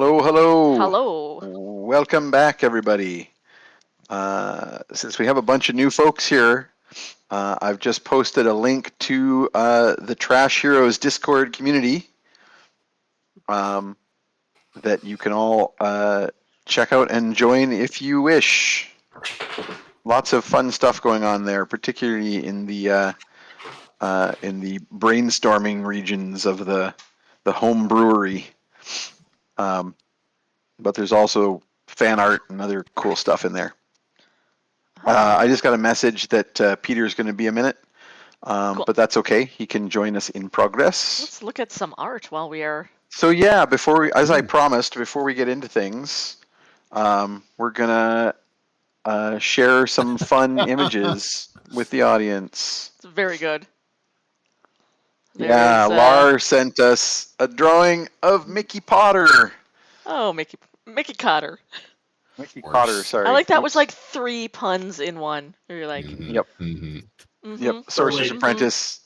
Hello, hello. Hello. Welcome back, everybody. Since we have a bunch of new folks here, I've just posted a link to the Trash Heroes Discord community that you can all check out and join if you wish. Lots of fun stuff going on there, particularly in the brainstorming regions of the home brewery. But there's also fan art and other cool stuff in there. I just got a message that Peter's going to be a minute, Cool. but that's okay. He can join us in progress. Let's look at some art while we are. So yeah, as I promised, before we get into things, we're gonna share some fun images with the audience. It's very good. Yeah, Lar sent us a drawing of Mickey Potter. Oh, Mickey Cotter. Mickey Potter, sorry. I like that was like 3 puns in one. You're like, Yep. Yep. Sorcerer's Apprentice.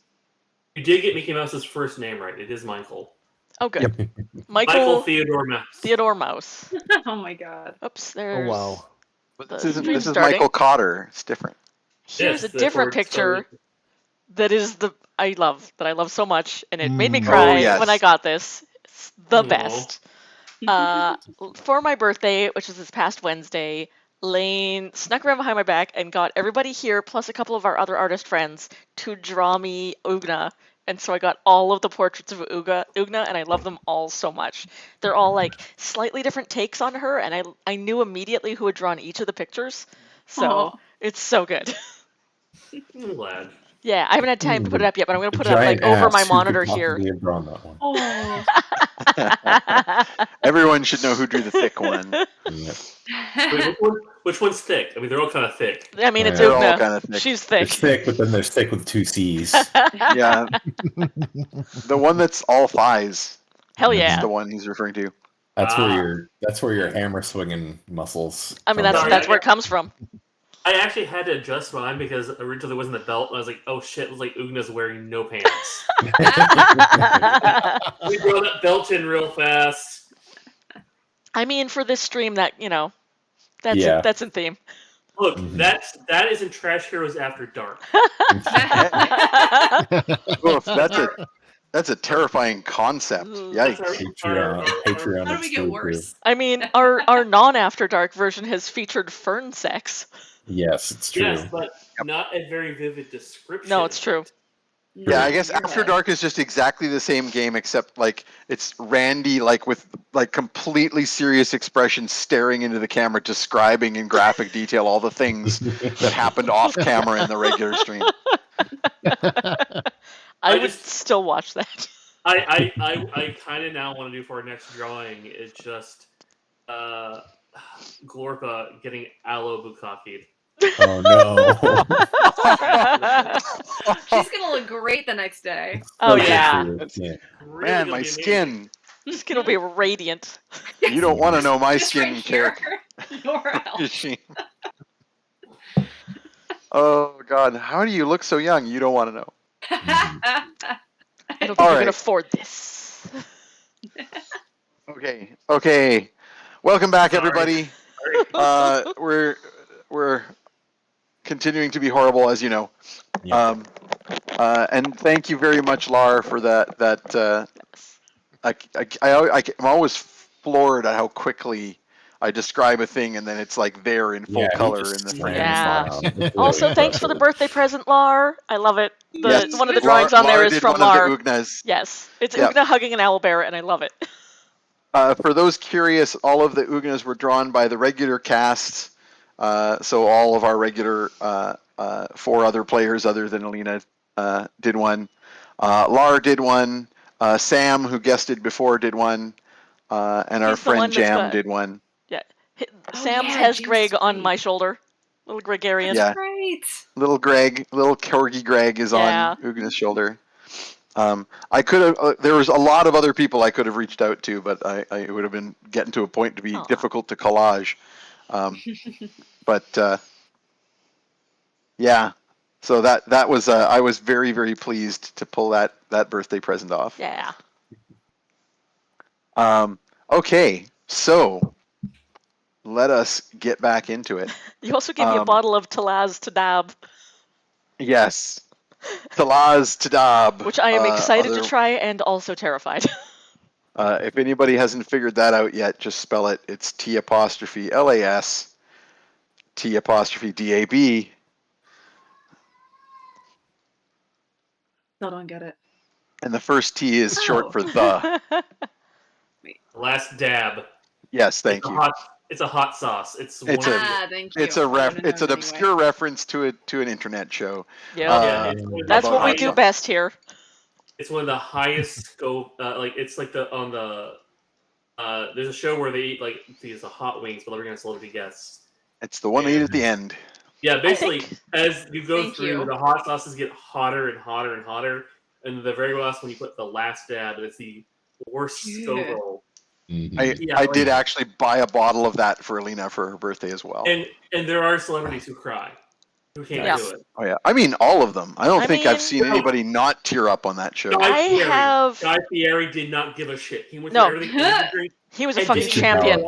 You did get Mickey Mouse's first name right. It is Michael. Oh, good. Yep. Michael Theodore Mouse. Theodore Mouse. Oh my god. Oops, there's. Oh wow. But this is Michael Cotter. It's different. Here's Yes, a different that's where it picture that is that I love so much, and it made me cry when I got this. It's the best. For my birthday, which was this past Wednesday, Lane snuck around behind my back and got everybody here, plus a couple of our other artist friends, to draw me Ugna. And so I got all of the portraits of Ugna, and I love them all so much. They're all like slightly different takes on her, and I knew immediately who had drawn each of the pictures. So it's so good. I'm glad. Yeah, I haven't had time to put it up yet, but I'm going to put it up like over my monitor here. Drawn that one. Oh. Everyone should know who drew the thick one. Wait, which one's thick? I mean, they're all kind of thick. I mean, it's They're all Ugna. kind of thick. She's thick. It's thick, but then there's thick with 2 C's. Yeah. The one that's all thighs. Hell yeah. That's the one he's referring to. That's where your hammer swinging muscles. I mean, come that's from. where it comes from. I actually had to adjust mine because originally it wasn't the belt. And I was like, oh shit, it was like Ugna's wearing no pants. We throw that belt in real fast. I mean, for this stream, that's in theme. Look, that is in Trash Heroes After Dark. Oof, that's a terrifying concept. Yikes. Patreon How do we get worse? I mean, our non-After Dark version has featured fern sex. Yes, it's true. Yes, but not a very vivid description. No, it's true. Yeah, I guess After Dark is just exactly the same game, except like it's Randy with completely serious expression staring into the camera, describing in graphic detail all the things that happened off camera in the regular stream. I would still watch that. I kind of now want to do for our next drawing is just Glorpa getting aloe bukkaki'd. Oh no. She's gonna look great the next day. Oh yeah. Man, my skin. Skin will be radiant. You don't want to know my skin, Carrick. Oh God, how do you look so young? You don't want to know. I don't think you can afford this. Okay. Welcome back, everybody. We're continuing to be horrible, as you know. And thank you very much, Lar, for that. I'm always floored at how quickly I describe a thing and then it's like there in full color in the frame. Yeah. Also, thanks for the birthday present, Lar. I love it. Yes. One of the drawings on there is from Lar. Yes, it's Ugna hugging an owlbear, and I love it. For those curious, all of the Ugnas were drawn by the regular cast. So all of our regular 4 other players other than Alina did one. Lar did one. Sam, who guested before, did one. And our friend Jam did one. Yeah. Sam has Greg on my shoulder. Little Gregarian. Yeah. Great. Little Corgi Greg is on Ugna's shoulder. I could have. There was a lot of other people I could have reached out to, but it would have been getting to a point to be difficult to collage. But yeah, so that was I was very, very pleased to pull that birthday present off. Yeah. Okay, So let us get back into it. You also gave me a bottle of Talaz Tadab, Yes. Talaz Tadab. which I am excited to try and also terrified. If anybody hasn't figured that out yet, just spell it. It's T'LAS, T'DAB. Still don't get it. And the first T is short for the. Last dab. Yes, thank you. It's a hot sauce. It's Thank you. It's an obscure reference to an internet show. Yeah, that's what we do best here. It's one of the highest scope. It's like on the. There's a show where they eat like these hot wings, but they're gonna celebrity guests. It's the one they eat at the end. Yeah, basically, as you go through, the hot sauces get hotter and hotter and hotter, and the very last one you put the last dab, and it's the worst Scoville. I did actually buy a bottle of that for Alina for her birthday as well. And there are celebrities who cry, who can't do it. Oh yeah, I mean all of them. I don't think I've seen anybody not tear up on that show. Guy Fieri did not give a shit. He went through everything. He was a fucking champion.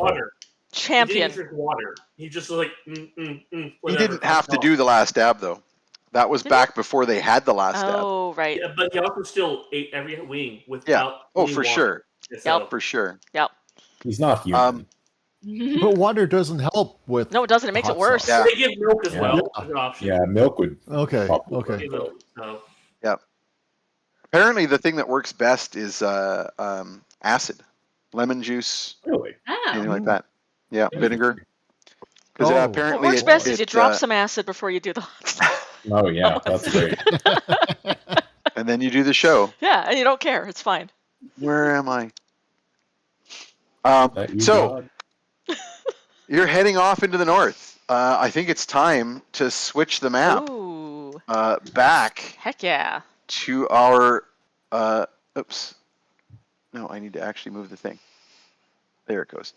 Champion. He didn't drink water. He just was like, He didn't have to do the last dab though. That was back before they had the last dab. Oh right. Yeah, but he also still ate every wing without. Oh, for sure. Yep. For sure. Yep. He's not human. But water doesn't help with. No, it doesn't. It makes it worse. Yeah. They give milk as well as an option. Yeah, milk would. Okay. So. Yeah. Apparently, the thing that works best is acid, lemon juice, Really? anything like that. Yeah, vinegar. Because apparently what works best is you drop some acid before you do the hot stuff. Oh yeah, that's great. And then you do the show. Yeah, and you don't care. It's fine. Where am I? So you're heading off into the north. I think it's time to switch the map back. Heck yeah. To our. Oops. No, I need to actually move the thing. There it goes.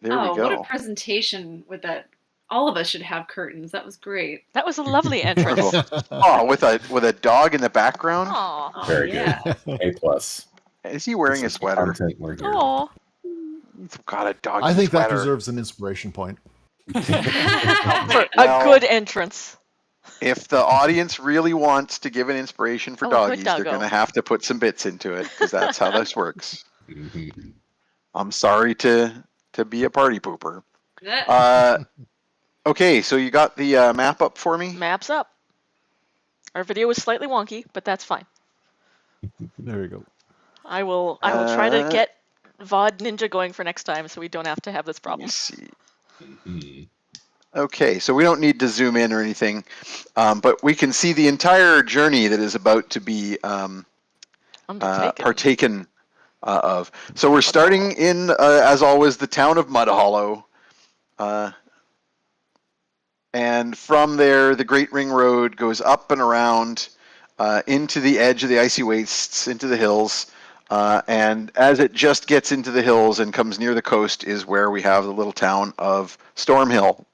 There we go. What a presentation with that. All of us should have curtains. That was great. That was a lovely entrance. With a dog in the background. Aww. Very good. A+. Is he wearing a sweater? Aww. He's got a dog. I think sweater. that deserves an inspiration point. For a good entrance. If the audience really wants to give an inspiration for doggies, they're going to have to put some bits into it because that's how this works. I'm sorry to be a party pooper. Okay, so you got the map up for me? Map's up. Our video was slightly wonky, but that's fine. There you go. I will try to get VOD Ninja going for next time so we don't have to have this problem. Let me see. Okay, so we don't need to zoom in or anything, but we can see the entire journey that is about to be partaken of. So we're starting in, as always, the town of Mud Hollow. And from there, the Great Ring Road goes up and around into the edge of the icy wastes, into the hills. And as it just gets into the hills and comes near the coast is where we have the little town of Storm Hill,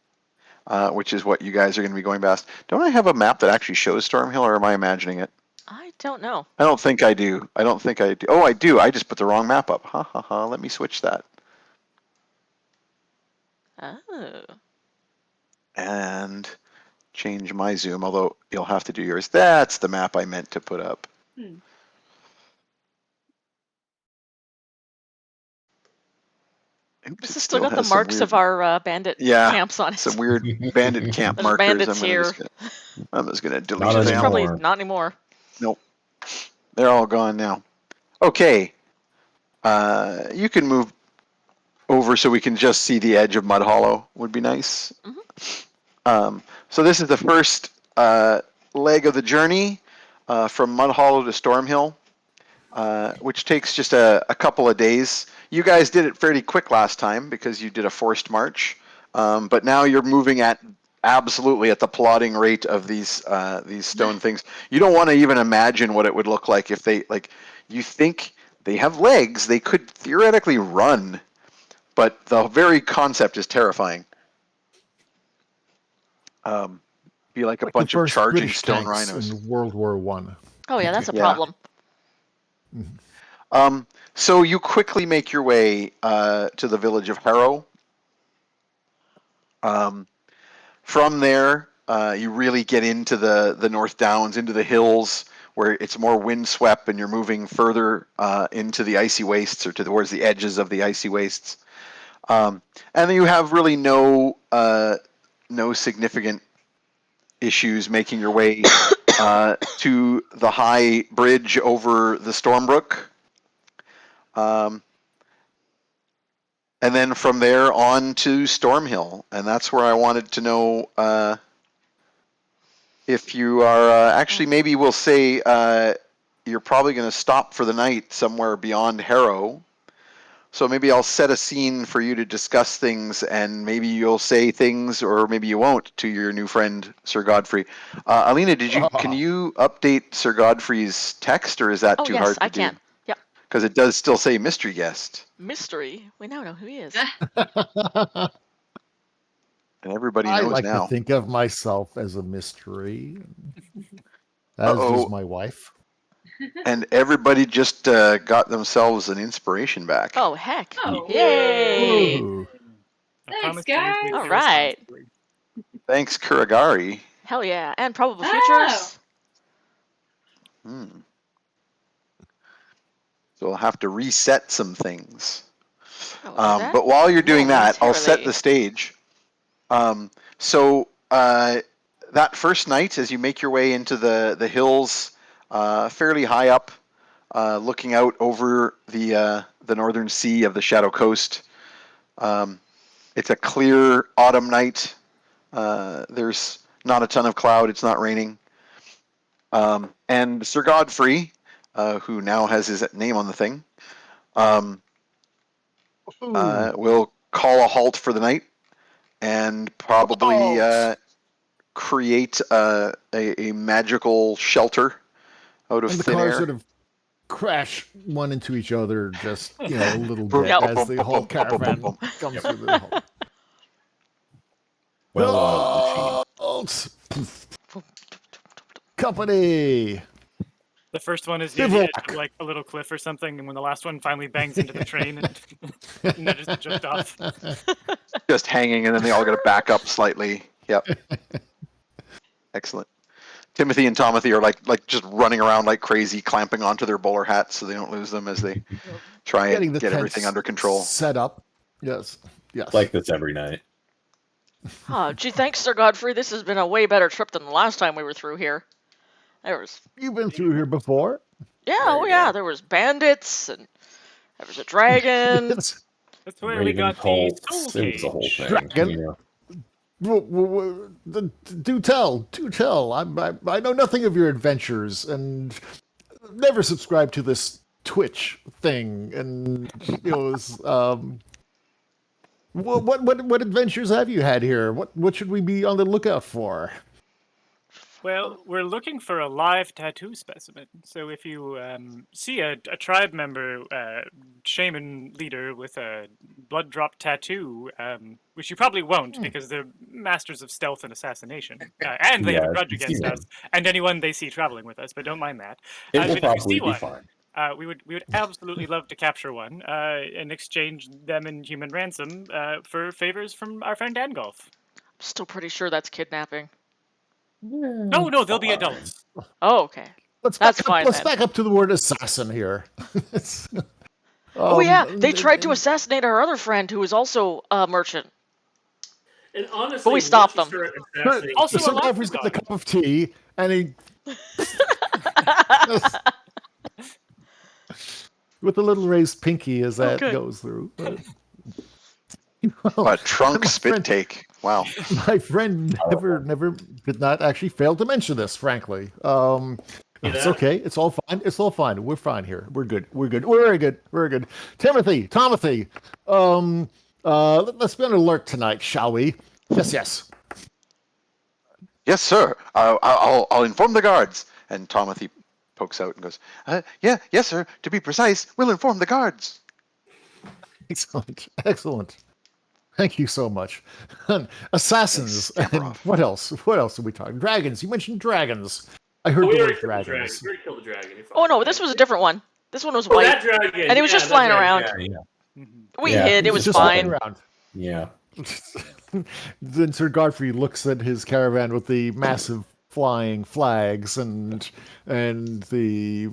which is what you guys are going to be going past. Don't I have a map that actually shows Storm Hill, or am I imagining it? I don't know. I don't think I do. Oh, I do. I just put the wrong map up. Ha ha ha. Let me switch that. Oh. And change my zoom, although you'll have to do yours. That's the map I meant to put up. Oops, This has still got the marks of our bandit camps on it. Some weird bandit camp markers. Bandits here. I'm just gonna delete them. Probably not anymore. Nope. They're all gone now. Okay. You can move over so we can just see the edge of Mud Hollow. Would be nice. So this is the first leg of the journey from Mud Hollow to Storm Hill, which takes just a couple of days. You guys did it fairly quick last time because you did a forced march, but now you're moving at absolutely at the plodding rate of these stone things. You don't want to even imagine what it would look like if they, like, you think they have legs, they could theoretically run, but the very concept is terrifying. Be like a bunch of charging British stone tanks rhinos in World War I. Oh yeah, that's a problem. So you quickly make your way to the village of Harrow. From there, you really get into the North Downs, into the hills, where it's more windswept, and you're moving further into the icy wastes, or towards the edges of the icy wastes. And then you have really no significant issues making your way to the high bridge over the Stormbrook. And then from there on to Stormhill, and that's where I wanted to know if you are actually, maybe we'll say you're probably going to stop for the night somewhere beyond Harrow. So maybe I'll set a scene for you to discuss things, and maybe you'll say things, or maybe you won't, to your new friend Sir Godfrey. Alina, can you update Sir Godfrey's text, or is that too hard to do? Oh, yes, I can. Yep. Because it does still say mystery guest. Mystery? We now know who he is. And everybody knows I like now. to think of myself as a mystery. As does my wife. And everybody just got themselves an inspiration back. Oh, heck. Oh. Yay! Ooh. Thanks, guys. All right. Thanks, Kuragari. Hell yeah. And probable futures. So we'll have to reset some things. But while you're doing that, I'll set the stage. So that first night, as you make your way into the hills, fairly high up, looking out over the northern sea of the Shadow Coast, it's a clear autumn night. There's not a ton of cloud. It's not raining. And Sir Godfrey, who now has his name on the thing, will call a halt for the night and probably create a magical shelter out of and the thin cars air. sort of crash one into each other, just a little bit as the whole caravan comes through the hole. Well, Company. The first one is usually like a little cliff or something, and when the last one finally bangs into the train and nudges the just off. Just hanging, and then they all got to back up slightly. Yep. Excellent. Timothy and Tomothy are like just running around like crazy, clamping onto their bowler hats so they don't lose them as they try and get everything under control. Set up. Yes. Yes. Like this every night. Oh, gee, thanks, Sir Godfrey. This has been a way better trip than the last time we were through here. You've been through here before? Yeah, oh yeah. There was bandits, and there was a dragon. That's where we got the soul cage. It was the whole thing. Dragon? Do tell. I know nothing of your adventures, and never subscribed to this Twitch thing. And what adventures have you had here? What should we be on the lookout for? Well, we're looking for a live tattoo specimen. So if you see a tribe member, shaman leader with a blood drop tattoo, which you probably won't because they're masters of stealth and assassination, and they have a grudge against us and anyone they see traveling with us. But don't mind that. It will probably be fine. We would absolutely love to capture one and exchange them in human ransom for favors from our friend Angolf. I'm still pretty sure that's kidnapping. No, they'll be adults. Oh, okay. That's fine. Let's back up to the word assassin here. Oh yeah, they tried to assassinate our other friend who was also a merchant. And honestly, but we stopped them. Also, Sir Godfrey's got a cup of tea, and he with a little raised pinky as that goes through. A trunk spit take. Wow. My friend never did not actually fail to mention this, frankly. It's okay. It's all fine. It's all fine. We're fine here. We're good. We're very good. Tomothy. Let's be on alert tonight, shall we? Yes. Yes, sir. I'll inform the guards. And Tomothy pokes out and goes, yes, sir. To be precise, we'll inform the guards. Excellent. Thank you so much. Assassins. And what else? What else are we talking? Dragons. You mentioned dragons. I heard the word dragons. We already killed the dragon. Oh no, this was a different one. This one was Oh, white, that dragon. and it was just flying around. We hid. It was just fine. around. Yeah. Then Sir Godfrey looks at his caravan with the massive flying flags and the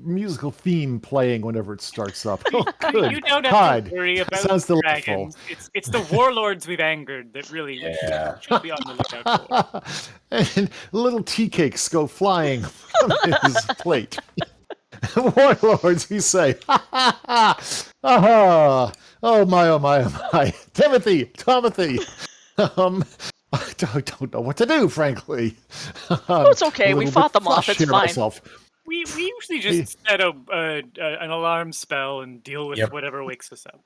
musical theme playing whenever it starts up. Oh, good. You don't have God. to worry about Sounds delightful. dragons. It's the warlords we've angered that really we should be on the lookout for. And little tea cakes go flying from his plate. Warlords, we say. Ha ha ha! Aha! Oh my, oh my, oh my. Timothy! I don't know what to do, frankly. It's okay. We fought them off. It's fine. Myself. We usually just set an alarm spell and deal with whatever wakes us up.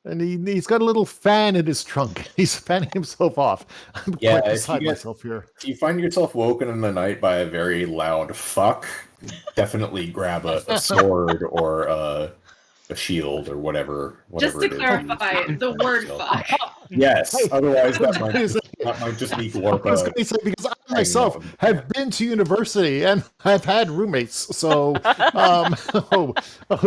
And he's got a little fan in his trunk. He's fanning himself off. I'm quite beside myself here. If you find yourself woken in the night by a very loud fuck, definitely grab a sword or a shield or whatever. Just to clarify, the word fuck. Yes, otherwise that might just be I was going to say, because I myself have been to university and I've had roommates, so oh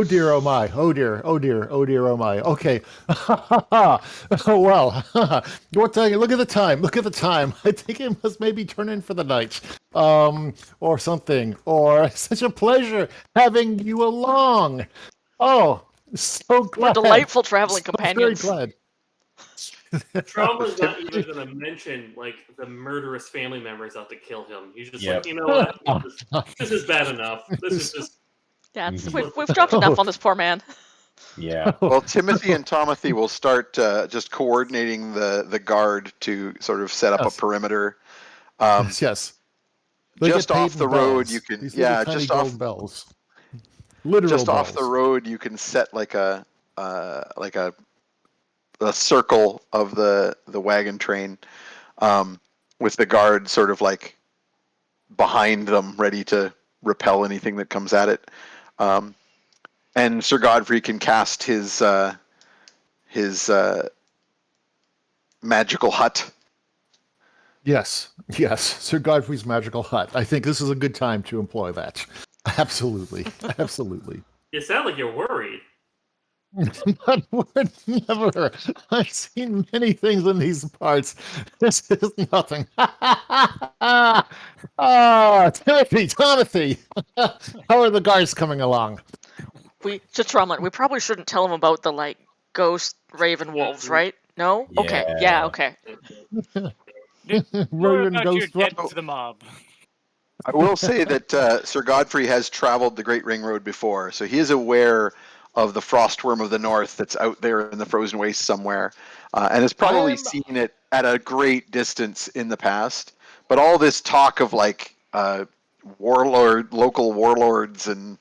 dear, oh my, oh dear, oh my. Okay, oh well. What time? Look at the time. I think it must maybe turn in for the night, or something. Or such a pleasure having you along. Oh, so glad. We're delightful traveling companions. Very glad. Trump is not even going to mention like the murderous family members out to kill him. He's just like, you know what? This is bad enough. This is just. Yeah, we've dropped enough on this poor man. Yeah. Well, Timothy and Tomothy will start just coordinating the guard to sort of set up a perimeter. Yes. Just off the road, you can just off bells. Literal just bells. off the road, you can set like a circle of the wagon train, with the guard sort of like behind them, ready to repel anything that comes at it. And Sir Godfrey can cast his magical hut. Yes, Sir Godfrey's magical hut. I think this is a good time to employ that. Absolutely. You sound like you're worried. But would never. I've seen many things in these parts. This is nothing. Timothy. How are the guards coming along? We probably shouldn't tell them about the ghost raven wolves, right? No? Yeah. Okay. Yeah, okay. More Raven about ghost your debt to the mob. I will say that Sir Godfrey has traveled the Great Ring Road before, so he is aware of the frostworm of the north that's out there in the frozen waste somewhere, and has probably seen it at a great distance in the past. But all this talk of local warlords and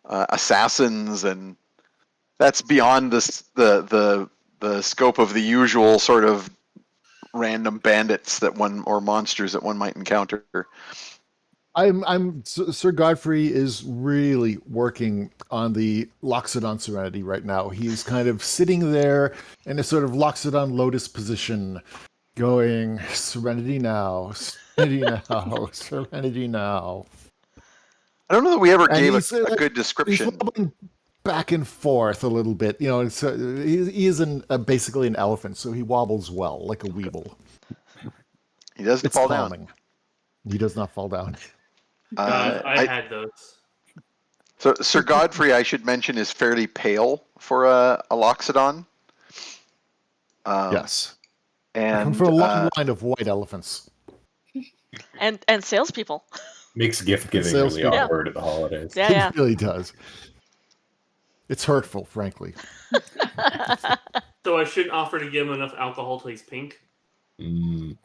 assassins, and that's beyond the scope of the usual sort of random bandits or monsters that one might encounter. Sir Godfrey is really working on the Loxodon Serenity right now. He's kind of sitting there in a sort of Loxodon Lotus position, going, Serenity now, Serenity now, Serenity now. I don't know that we ever gave a good description. He's wobbling back and forth a little bit. He is basically an elephant, so he wobbles well, like a weeble. He doesn't fall down. He does not fall down. I had those. So Sir Godfrey, I should mention, is fairly pale for a Loxodon. Yes. And for a long line of white elephants. And salespeople. Makes gift giving really awkward at the holidays. Yeah. It really does. It's hurtful, frankly. So I shouldn't offer to give him enough alcohol till he's pink? You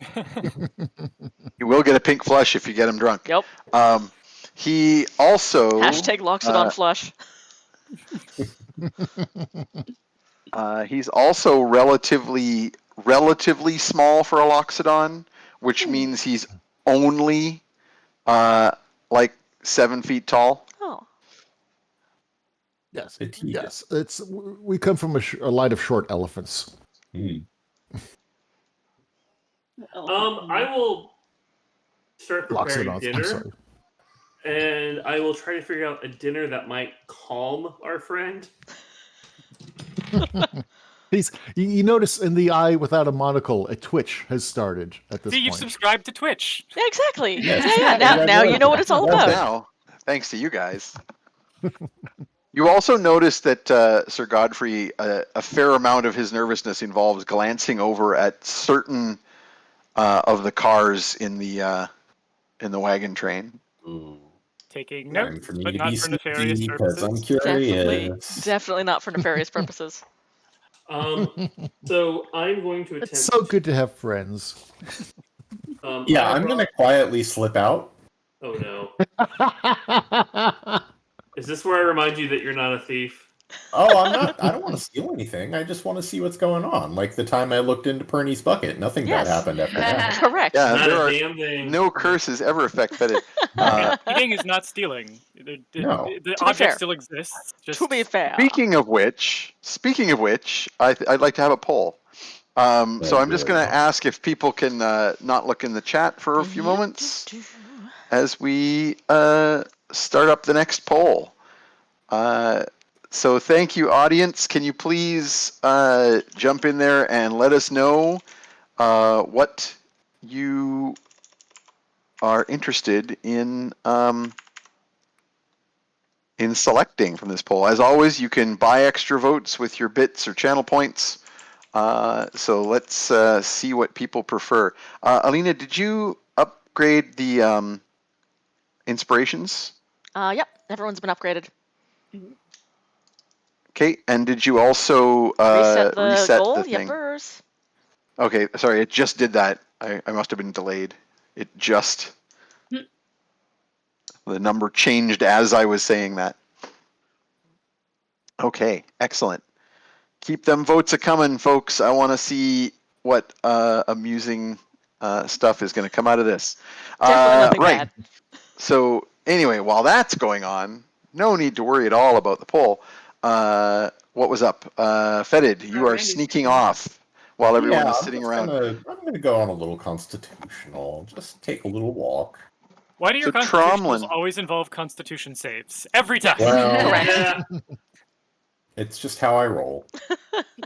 will get a pink flush if you get him drunk. Yep. He also... #Loxodon flush. He's also relatively small for a Loxodon, which means he's only 7 feet tall. Oh. Yes. We come from a line of short elephants. I will start preparing dinner. And I will try to figure out a dinner that might calm our friend. You notice in the eye without a monocle, a twitch has started at this See, point. you've subscribed to Twitch. Yeah, exactly. Yes. Yeah. Now you know what it's all Well, about. now, thanks to you guys. You also notice that Sir Godfrey, a fair amount of his nervousness involves glancing over at certain of the cars in the wagon train. Ooh. Taking Time notes, for me but to not be for nefarious sneaky because I'm purposes. Definitely not for nefarious purposes. So I'm going to attempt. It's so good to have friends. Yeah, I'm gonna quietly slip out. Oh no! Is this where I remind you that you're not a thief? Oh, I'm not. I don't want to steal anything. I just want to see what's going on. Like the time I looked into Pernie's bucket, nothing bad happened after that. Correct. Yeah, Not there a are damn thing. no curses ever affect Fetid. Stealing is not stealing. No. The To be fair. object still exists. Just To be fair. Speaking of which, I'd like to have a poll. So I'm just going to ask if people can not look in the chat for a few moments as we start up the next poll. So thank you, audience. Can you please jump in there and let us know what you are interested in selecting from this poll. As always, you can buy extra votes with your bits or channel points. So let's see what people prefer. Alina, did you upgrade the inspirations? Yep. Everyone's been upgraded. Okay, and did you also Reset the reset goal. the thing? Yepers. Okay, sorry, it just did that. I must have been delayed. It just... The number changed as I was saying that. Okay, excellent. Keep them votes a-coming, folks. I want to see what amusing stuff is going to come out of this. Definitely nothing right. bad. So anyway, while that's going on, no need to worry at all about the poll. What was up? Fetid, you are Randy's sneaking coming. off while everyone is sitting around. I'm gonna go on a little constitutional. Just take a little walk. Why do your So constitutionals Tromlin- always involve constitution saves? Every time. Well, Yeah. it's just how I roll.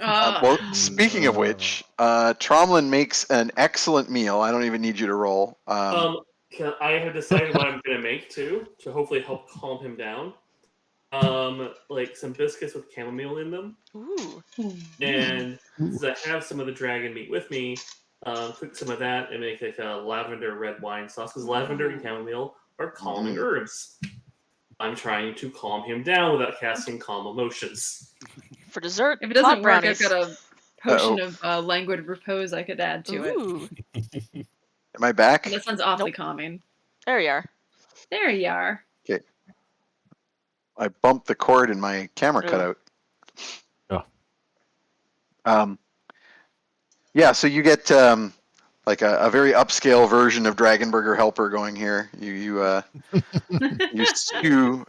Well, speaking of which, Tromlin makes an excellent meal. I don't even need you to roll. I have decided what I'm gonna make too to hopefully help calm him down. Like some biscuits with chamomile in them. Ooh. And since I have some of the dragon meat with me, cook some of that and make like a lavender red wine sauce. Because lavender and chamomile are calming herbs. I'm trying to calm him down without casting calm emotions. For dessert, If it doesn't hot work, brownies. I've got a potion of languid repose I could add to it. Ooh. Am I back? And that sounds awfully Nope. calming. There you are. There you are. I bumped the cord in my camera cutout. Yeah, so you get like a very upscale version of Dragonburger Helper going here. You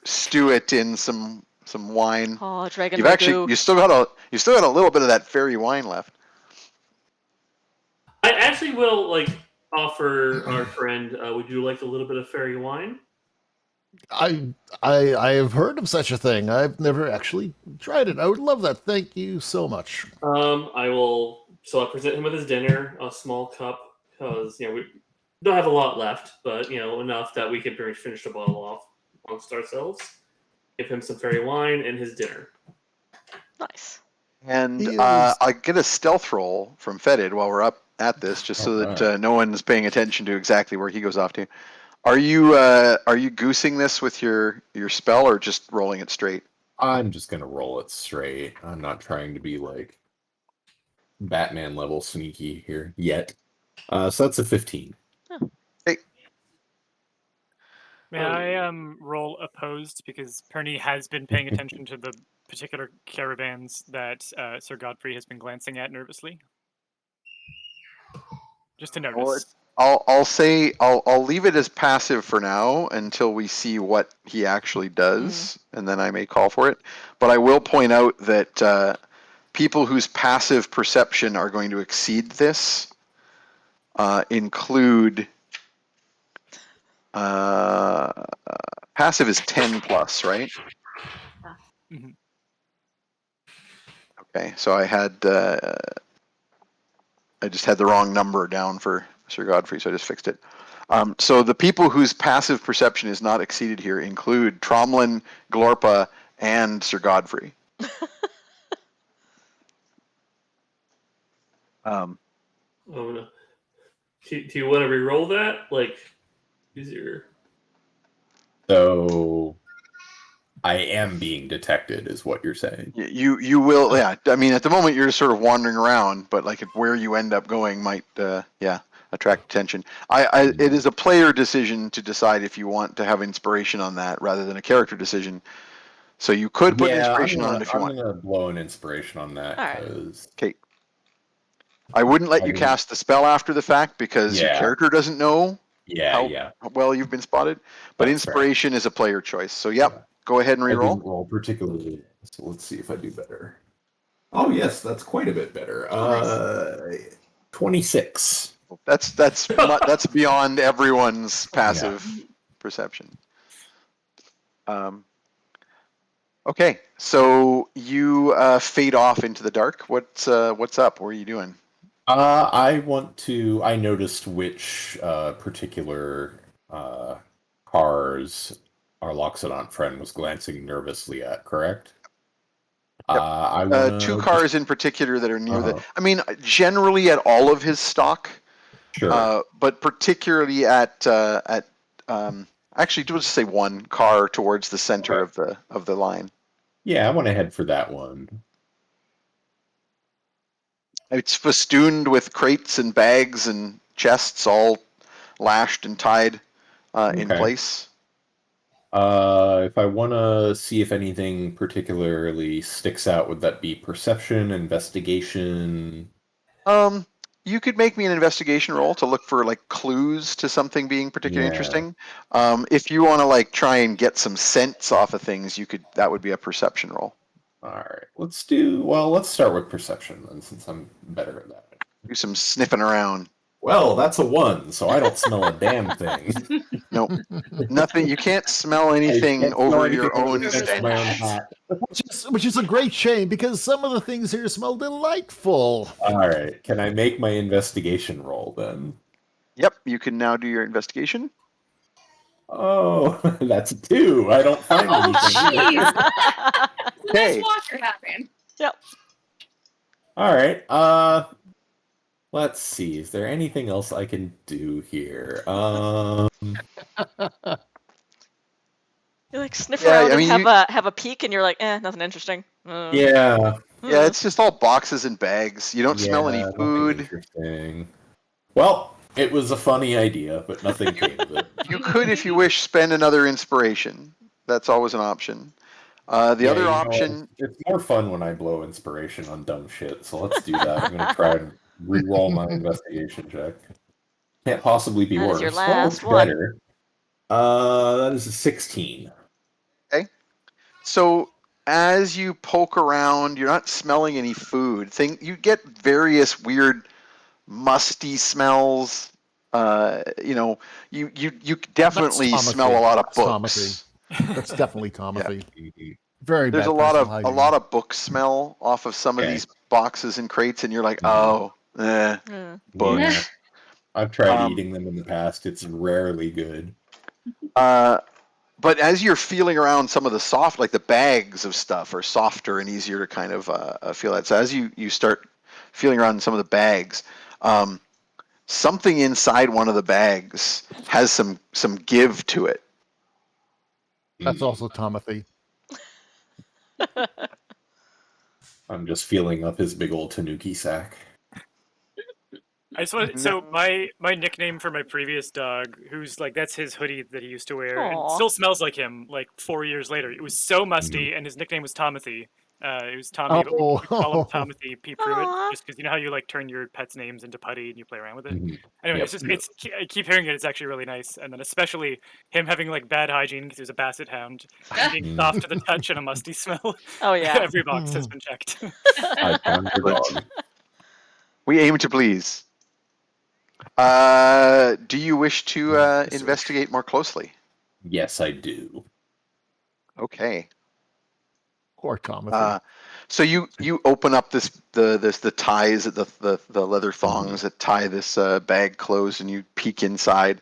stew it in some wine. Oh, dragon. You've actually you still got a little bit of that fairy wine left. I actually will offer our friend. Would you like a little bit of fairy wine? I have heard of such a thing. I've never actually tried it. I would love that. Thank you so much. I will. So I'll present him with his dinner, a small cup, because we don't have a lot left, but enough that we can pretty much finish the bottle off amongst ourselves. Give him some fairy wine and his dinner. Nice. And I get a stealth roll from Fetid while we're up at this, just so that no one's paying attention to exactly where he goes off to. Are you goosing this with your spell or just rolling it straight? I'm just gonna roll it straight. I'm not trying to be like Batman level sneaky here yet. So that's a 15. Hey. May I roll opposed because Pernie has been paying attention to the particular caravans that Sir Godfrey has been glancing at nervously? Just to notice. I'll say I'll leave it as passive for now until we see what he actually does, and then I may call for it. But I will point out that people whose passive perception are going to exceed this include Passive is 10 plus, right? Mhm. Okay, so I just had the wrong number down for Sir Godfrey, so I just fixed it. So the people whose passive perception is not exceeded here include Tromlin, Glorpa, and Sir Godfrey. Oh, no. Do you want to re-roll that? Like, easier. So I am being detected, is what you're saying. You will, yeah. I mean, at the moment you're just sort of wandering around, but like where you end up going might, attract attention. It is a player decision to decide if you want to have inspiration on that rather than a character decision. So you could put inspiration on it if you want. I'm gonna blow an inspiration on that All right. because Okay. I wouldn't let you cast the spell after the fact because your character doesn't know how well you've been spotted. But That's inspiration is a player choice. So go ahead and I re-roll. didn't roll particularly. So let's see if I do better. Oh yes, that's quite a bit better. 26. That's beyond everyone's passive perception. Okay, so you fade off into the dark. What's up? What are you doing? I noticed which particular cars our Loxodont friend was glancing nervously at, correct? Yep. Two cars in particular that are near the. I mean, generally at all of his stock, but particularly at actually, we'll just say one car towards the center of the line. Yeah, I want to head for that one. It's festooned with crates and bags and chests, all lashed and tied in place. If I want to see if anything particularly sticks out, would that be perception, investigation? You could make me an investigation roll to look for like clues to something being particularly interesting. If you want to like try and get some sense off of things, that would be a perception roll. All right, let's start with perception then, since I'm better at that. Do some sniffing around. Well, that's a 1, so I don't smell a damn thing. Nope. Nothing. You can't smell anything over your own stench. Which is a great shame because some of the things here smell delightful. All right. Can I make my investigation roll then? Yep. You can now do your investigation. Oh, that's a 2. I don't find anything. Okay. Nice walker happened. Yep. All right. Let's see. Is there anything else I can do here? You like sniff around and have a peek, and you're like, nothing interesting. Yeah. Yeah, it's just all boxes and bags. You don't smell any food. Interesting. Well, it was a funny idea, but nothing came of it. You could, if you wish, spend another inspiration. That's always an option. The other option... It's more fun when I blow inspiration on dumb shit, so let's do that. I'm going to try and re-roll my investigation check. Can't possibly be worse. That is your last one. Better. That is a 16. Okay. So as you poke around, you're not smelling any food. You get various weird musty smells. You definitely smell a lot of books. That's definitely Tomothy. Yeah. Very There's bad a lot of book smell off of some of these boxes and crates, and you're like, books. Yeah. I've tried eating them in the past. It's rarely good. But as you're feeling around some of the like the bags of stuff are softer and easier to kind of feel that. So as you start feeling around some of the bags, something inside one of the bags has some give to it. That's also Tomothy. I'm just feeling up his big old tanuki sack. I just want so my nickname for my previous dog, who's like that's his hoodie that he used to wear, and still smells like him. Like 4 years later, it was so musty, and his nickname was Tomothy. It was Tommy, but we call him Tomothy P. Pruitt, just because you know how you like turn your pets' names into putty and you play around with it. Anyway, I keep hearing it. It's actually really nice, and then especially him having like bad hygiene because he was a basset hound, and being soft to the touch and a musty smell. Oh yeah, every box has been checked. I found your dog. We aim to please. Do you wish to investigate more closely? Yes, I do. Okay. Poor Timothy. So you open up the ties, the leather thongs that tie this bag closed, and you peek inside.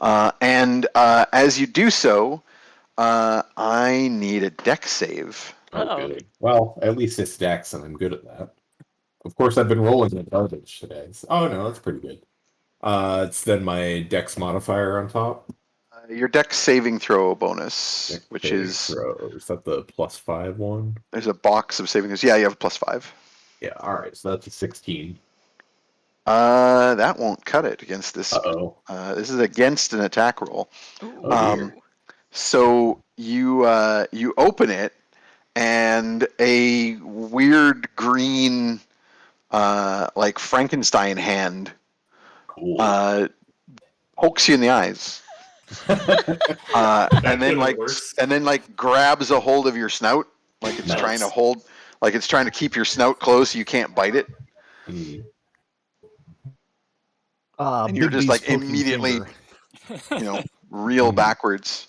And as you do so, I need a deck save. Oh, good. Well, at least it's Dex, and I'm good at that. Of course, I've been rolling the garbage today. Oh no, that's pretty good. It's then my Dex modifier on top. Your deck saving throw bonus, Dex which saving is throw. Is that the +5 one? There's a box of saving throws. Yeah, you have a +5. Yeah. All right. So that's a 16. That won't cut it against this. Uh-oh. This is against an attack roll. Oh dear. So you open it, and a weird green, like Frankenstein hand, Cool. pokes you in the eyes, and then grabs a hold of your snout, like it's trying to hold, like it's trying to keep your snout closed so you can't bite it. And you're just like immediately, reel backwards.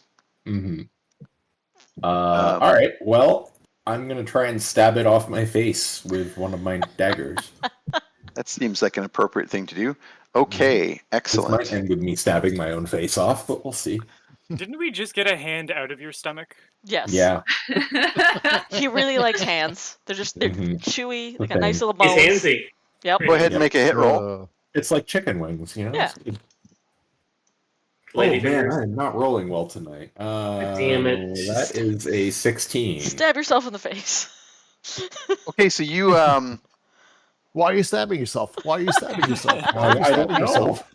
All right. Well, I'm gonna try and stab it off my face with one of my daggers. That seems like an appropriate thing to do. Okay, excellent. This might end with me stabbing my own face off, but we'll see. Didn't we just get a hand out of your stomach? Yes. Yeah. He really likes hands. They're chewy. They got nice little bones. He's handsy. Yep. Go ahead and make a hit roll. It's like chicken wings, you know? Yeah. Oh man, I'm not rolling well tonight. Damn it. That is a 16. Stab yourself in the face. Okay, so you Why are you stabbing yourself? Why are you stabbing yourself? Why are you I don't stabbing yourself?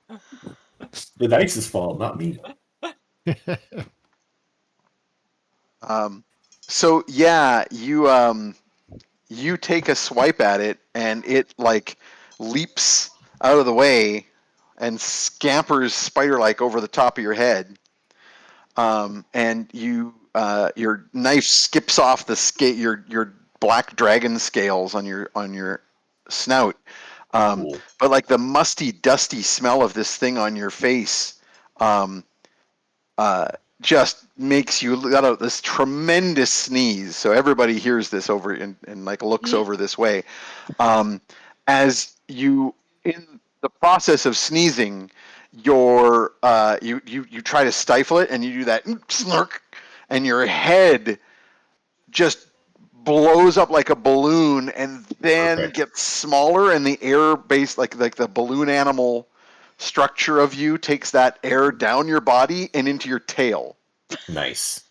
know. The dice's fault, not me. So yeah, you take a swipe at it, and it like leaps out of the way and scampers spider-like over the top of your head. And your knife skips off your black dragon scales on your snout. Cool. But like the musty, dusty smell of this thing on your face, just makes you let out this tremendous sneeze. So everybody hears this over and like looks over this way. As you, in the process of sneezing, you try to stifle it, and you do that snark, and your head just blows up like a balloon, and then gets smaller, and the air base, like the balloon animal structure of you, takes that air down your body and into your tail. Nice.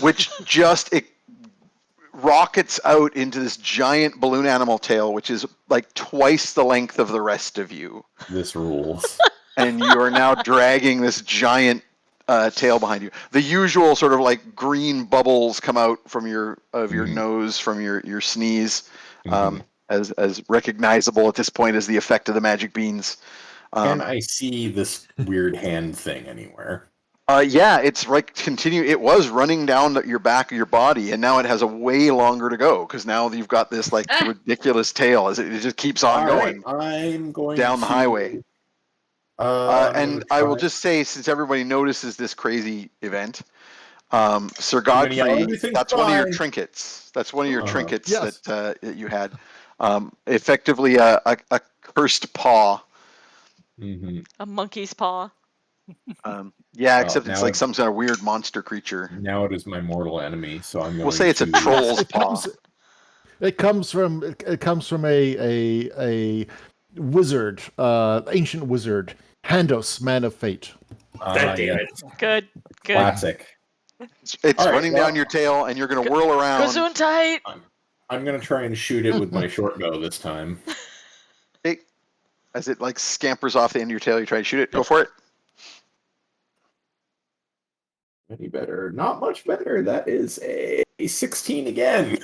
Which it rockets out into this giant balloon animal tail, which is like twice the length of the rest of you. This rules. And you are now dragging this giant tail behind you. The usual sort of like green bubbles come out from your nose from your sneeze, as recognizable at this point as the effect of the magic beans. Can I see this weird hand thing anywhere? Yeah, it's like it was running down your back of your body, and now it has a way longer to go, because now you've got this like ridiculous tail as it just keeps on going. I'm going down the highway. And I will try- just say, since everybody notices this crazy event, Sir Godfrey, that's one of your trinkets. That's one of your trinkets that you had. Effectively a cursed paw. A monkey's paw. Yeah, except it's like some sort of weird monster creature. Now it is my mortal enemy, so I'm going We'll say it's a troll's paw. It comes from a wizard, ancient wizard, Handos, man of fate. Damn it. Good. Classic. It's running down your tail, and you're going to whirl around. Gesundheit. I'm going to try and shoot it with my short bow this time. As it like scampers off the end of your tail, you try to shoot it. Go for it. Any better? Not much better. That is a 16 again.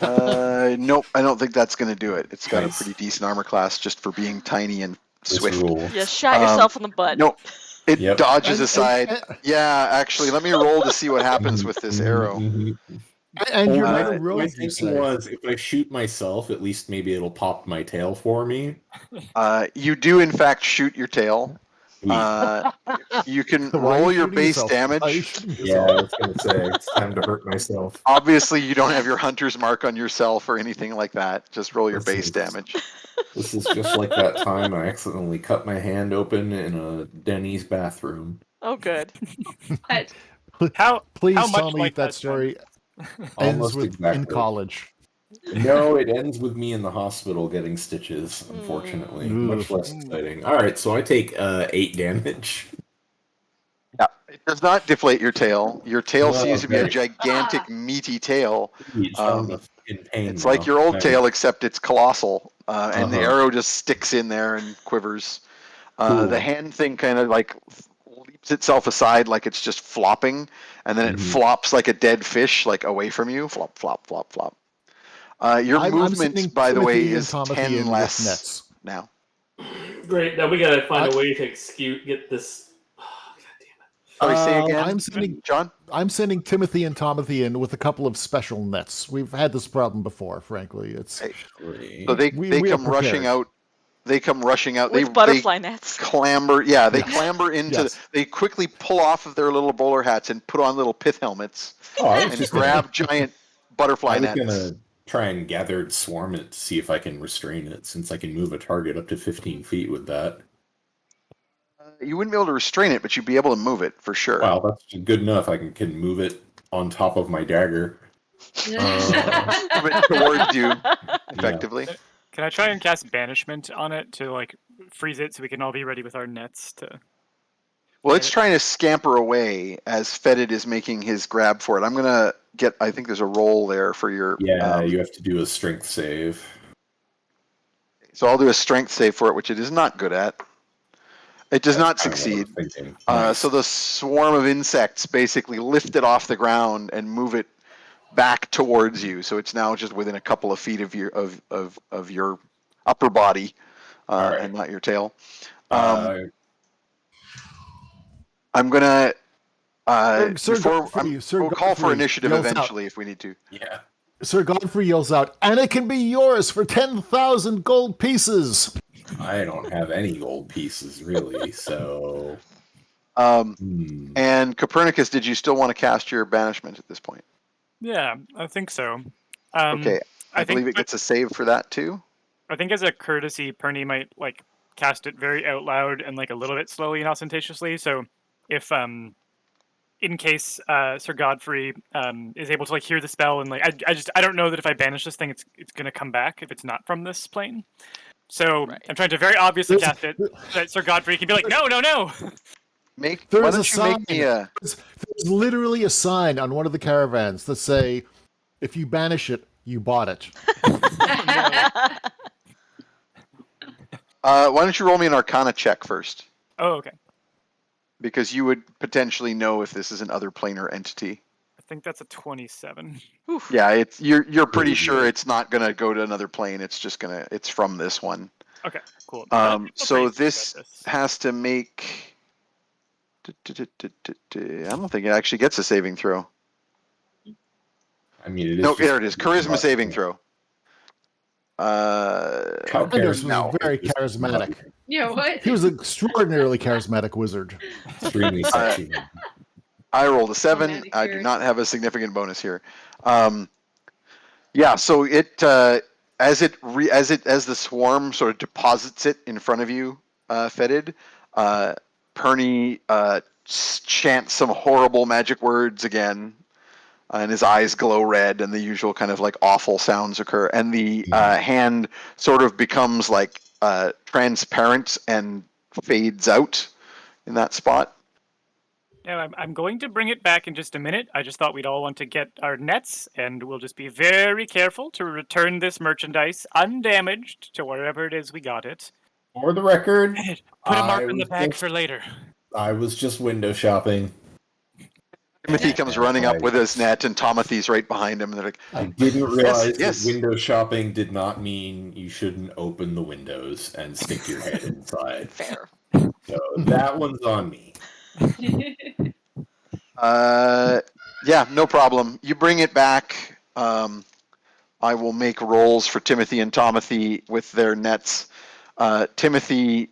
Nope, I don't think that's going to do it. It's got a pretty decent armor class just for being tiny and swift. You shot yourself in the butt. No, dodges aside. Yeah, actually, let me roll to see what happens with this arrow. And you're not a my rogue, you thinking say. was, if I shoot myself, at least maybe it'll pop my tail for me. You do in fact shoot your tail. You can Why are roll you your shooting base yourself? Why are you damage. shooting Yeah, yourself? I was gonna say it's time to hurt myself. Obviously, you don't have your hunter's mark on yourself or anything like that. Just roll your This base is- damage. This is just like that time I accidentally cut my hand open in a Denny's bathroom. Oh, good. But How Please how much tell me like that story ends Almost with in exactly. college. No, it ends with me in the hospital getting stitches, unfortunately. Much Oof. less exciting. Alright, so I take 8 damage. Yeah, it does not deflate your tail. Your tail Oh, seems to be a great. gigantic, meaty tail. I'm in pain It's now. like your old Nice. tail, except it's colossal, and the Uh-huh. arrow just sticks in there and quivers. Cool. The hand thing kind of like leaps itself aside like it's just flopping, and then it Mhm. flops like a dead fish, like away from you. Flop, flop, flop, flop. Your I'm movement, sending by the way, Timothy and is Timothy 10 in with less nets. now. Great. Now we gotta find a way to get this. Oh, God damn it. Sorry, say again, I'm sending Timothy and Timothy in with a couple of special nets. We've had this problem before, frankly. It's So they we are come rushing prepared. out. They come rushing out. With butterfly nets. Clamber. Yeah, they Yes. clamber into. Yes. They quickly pull off of their little bowler hats and put on little pith helmets Oh, I was and just grab giant butterfly I was nets. gonna try and gathered swarm it to see if I can restrain it, since I can move a target up to 15 feet with that. You wouldn't be able to restrain it, but you'd be able to move it for sure. Wow, that's good enough. I can move it on top of my dagger. Move it towards you effectively. Can I try and cast banishment on it to like freeze it so we can all be ready with our nets to? Well, it's trying to scamper away as Fetid is making his grab for it. I'm gonna get. I think there's a roll there for your. Yeah, you have to do a strength save. So I'll do a strength save for it, which it is not good at. It does not succeed. Nice. So the swarm of insects basically lift it off the ground and move it back towards you. So it's now just within a couple of feet of your of your upper body, right. and not your tail. I'm gonna. Sir Godfrey, We'll call for Godfrey initiative yells eventually if we need to. Yeah. Sir Godfrey yells out, "And it can be yours for 10,000 gold pieces." I don't have any gold pieces really, so. And Copernicus, did you still want to cast your banishment at this point? Yeah, I think so. Okay, I believe it gets a save for that too. I think as a courtesy, Perny might like cast it very out loud and like a little bit slowly and ostentatiously. So if in case Sir Godfrey is able to like hear the spell and like I don't know that if I banish this thing it's gonna come back if it's not from this plane. So I'm trying to very obviously cast it that Sir Godfrey can be like, no. There's a sign. There's literally a sign on one of the caravans that say, "If you banish it, you bought it." Why don't you roll me an Arcana check first? Oh, okay. Because you would potentially know if this is an other planar entity. I think that's a 27. Yeah, you're pretty sure it's not gonna go to another plane. It's just it's from this one. Okay, cool. So this has to make. I don't think it actually gets a saving throw. I mean, it is. No, there it is. Charisma saving throw. Anders was very charismatic. Yeah, what? He was an extraordinarily charismatic wizard. Extremely sexy. I rolled a 7. I do not have a significant bonus here. Yeah, so it as the swarm sort of deposits it in front of you, Fetid, Perny chants some horrible magic words again, and his eyes glow red, and the usual kind of like awful sounds occur, and the hand sort of becomes like transparent and fades out in that spot. Yeah, I'm going to bring it back in just a minute. I just thought we'd all want to get our nets, and we'll just be very careful to return this merchandise undamaged to wherever it is we got it. For the record, put a mark in the bag for later. I was just window shopping. Timothy comes running up with his net, and Timothy's right behind him. And they're like, I didn't realize yes. that window shopping did not mean you shouldn't open the windows and stick your head inside. Fair. So that one's on me. Yeah, no problem. You bring it back. I will make rolls for Timothy and Tomothy with their nets. Timothy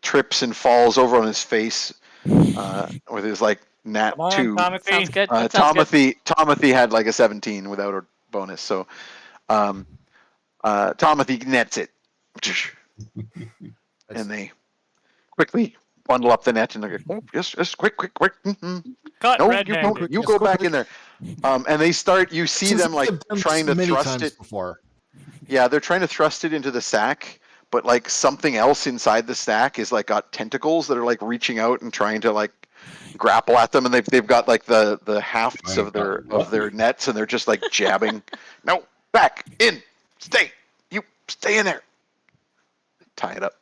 trips and falls over on his face with his like nat Come on, 2. Timothy. Sounds good. That sounds good. Tomothy had like a 17 without a bonus, so Tomothy nets it, and they quickly bundle up the net and they go, oh, just quick. Caught No, you red-handed. don't. You Yes, go quick. back in there. And they start. You see Since them like I've done trying to many thrust times it. before. Yeah, they're trying to thrust it into the sack, but like something else inside the sack is like got tentacles that are like reaching out and trying to like grapple at them, and they've got like the hafts of their nets, and they're just like jabbing. No, back in, stay in there. Tie it up.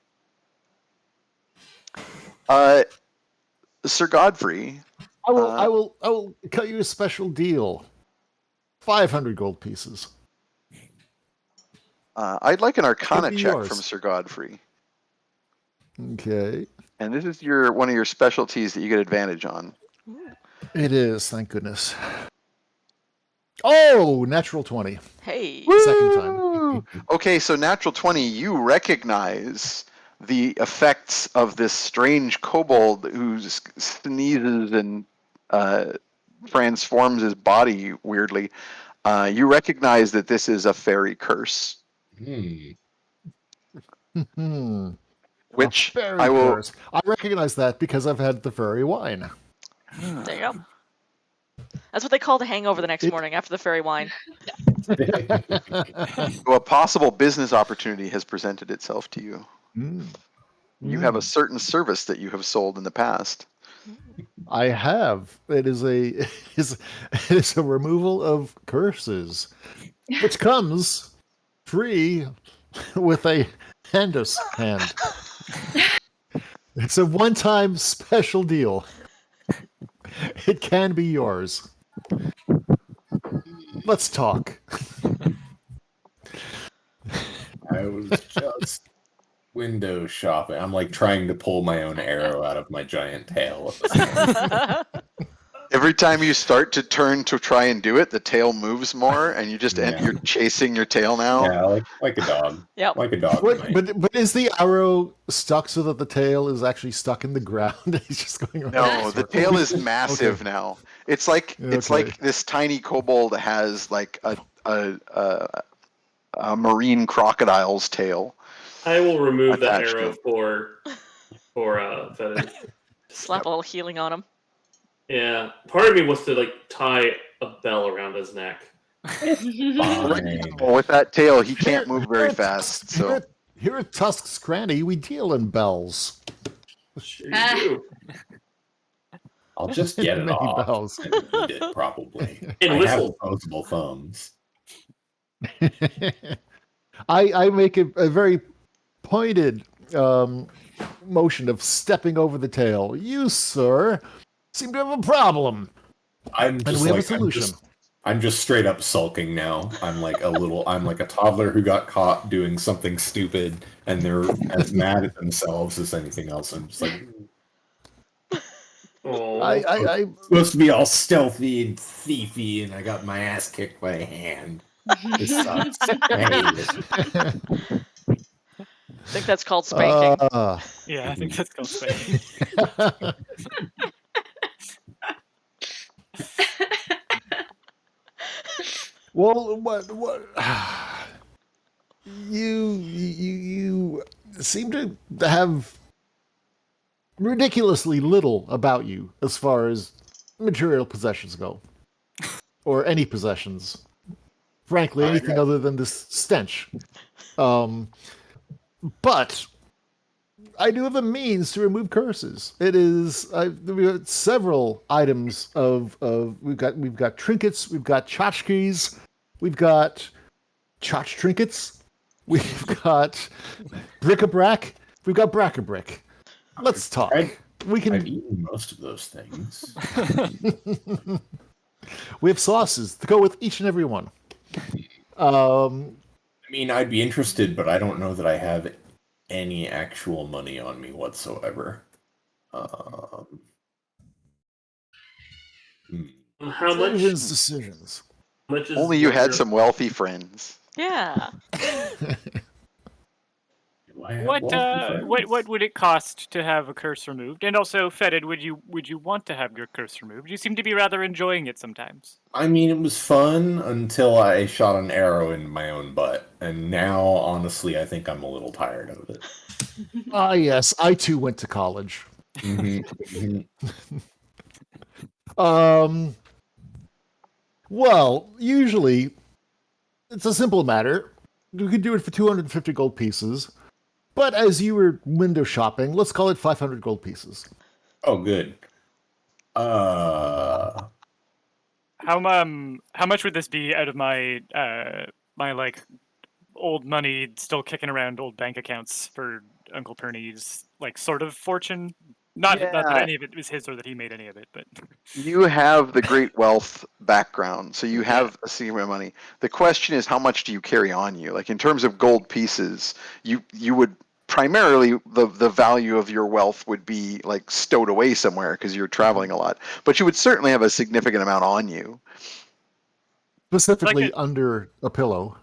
Sir Godfrey. I will cut you a special deal. 500 gold pieces. I'd like an Arcana Could be check yours. from Sir Godfrey. Okay. And this is one of your specialties that you get advantage on. It is, thank goodness. Oh, natural 20. Hey. Second time. Okay, so natural 20, you recognize the effects of this strange kobold who sneezes and transforms his body weirdly. You recognize that this is a fairy curse. Which I will. Curse. I recognize that because I've had the fairy wine. There you go. That's what they call the hangover the next morning after the fairy wine. So a possible business opportunity has presented itself to you. You have a certain service that you have sold in the past. I have. It is a removal of curses, which comes free with a hand. It's a one-time special deal. It can be yours. Let's talk. I was just window shopping. I'm like trying to pull my own arrow out of my giant tail. Every time you start to turn to try and do it, the tail moves more, and you just you're chasing your tail now. Yeah, like a dog. Yep. Like a dog. But is the arrow stuck so that the tail is actually stuck in the ground? He's just going around. No, the tail is massive now. It's like this tiny kobold has like a marine crocodile's tail. I will remove that attached to arrow him. for fetish. Slap a little healing on him. Yeah, part of me wants to like tie a bell around his neck. Well, with that tail, he can't move very fast. So here at Tusk's Cranny, we deal in bells. Sure you do. I'll just get it Many off. bells. And eat it, probably. And I have whistle. opposable thumbs. I make a very pointed motion of stepping over the tail. You, sir, seem to have a problem. And we have a solution. I'm just straight up sulking now. I'm like a toddler who got caught doing something stupid, and they're as mad at themselves as anything else. I'm just like, I'm supposed to be all stealthy and thiefy, and I got my ass kicked by a hand. This sucks. I hate it. I think that's called spanking. Yeah, I think that's called spanking. Well, what? You seem to have ridiculously little about you as far as material possessions go, or any possessions. Frankly, anything other than this stench. But I do have a means to remove curses. It is we've got several items of we've got trinkets, we've got tchotchkes, we've got tchotch trinkets, we've got bric-a-brac, we've got brack-a-brick. Let's talk. I've eaten most of those things. We have sauces to go with each and every one. I mean, I'd be interested, but I don't know that I have any actual money on me whatsoever. How much? Decisions. How much is Only you had your- some wealthy friends. Yeah. What would it cost to have a curse removed? And also, Fetid, would you want to have your curse removed? You seem to be rather enjoying it sometimes. I mean, it was fun until I shot an arrow in my own butt, and now, honestly, I think I'm a little tired of it. Ah, yes, I too went to college. Well, usually it's a simple matter. You could do it for 250 gold pieces, but as you were window shopping, let's call it 500 gold pieces. Oh, good. How much would this be out of my my like old money still kicking around old bank accounts for Uncle Perny's like sort of fortune? Not that any of it was his or that he made any of it, but You have the great wealth background, so you have a significant amount of money. The question is, how much do you carry on you? Like in terms of gold pieces, you would primarily the value of your wealth would be like stowed away somewhere because you're traveling a lot. But you would certainly have a significant amount on you. Specifically under a pillow.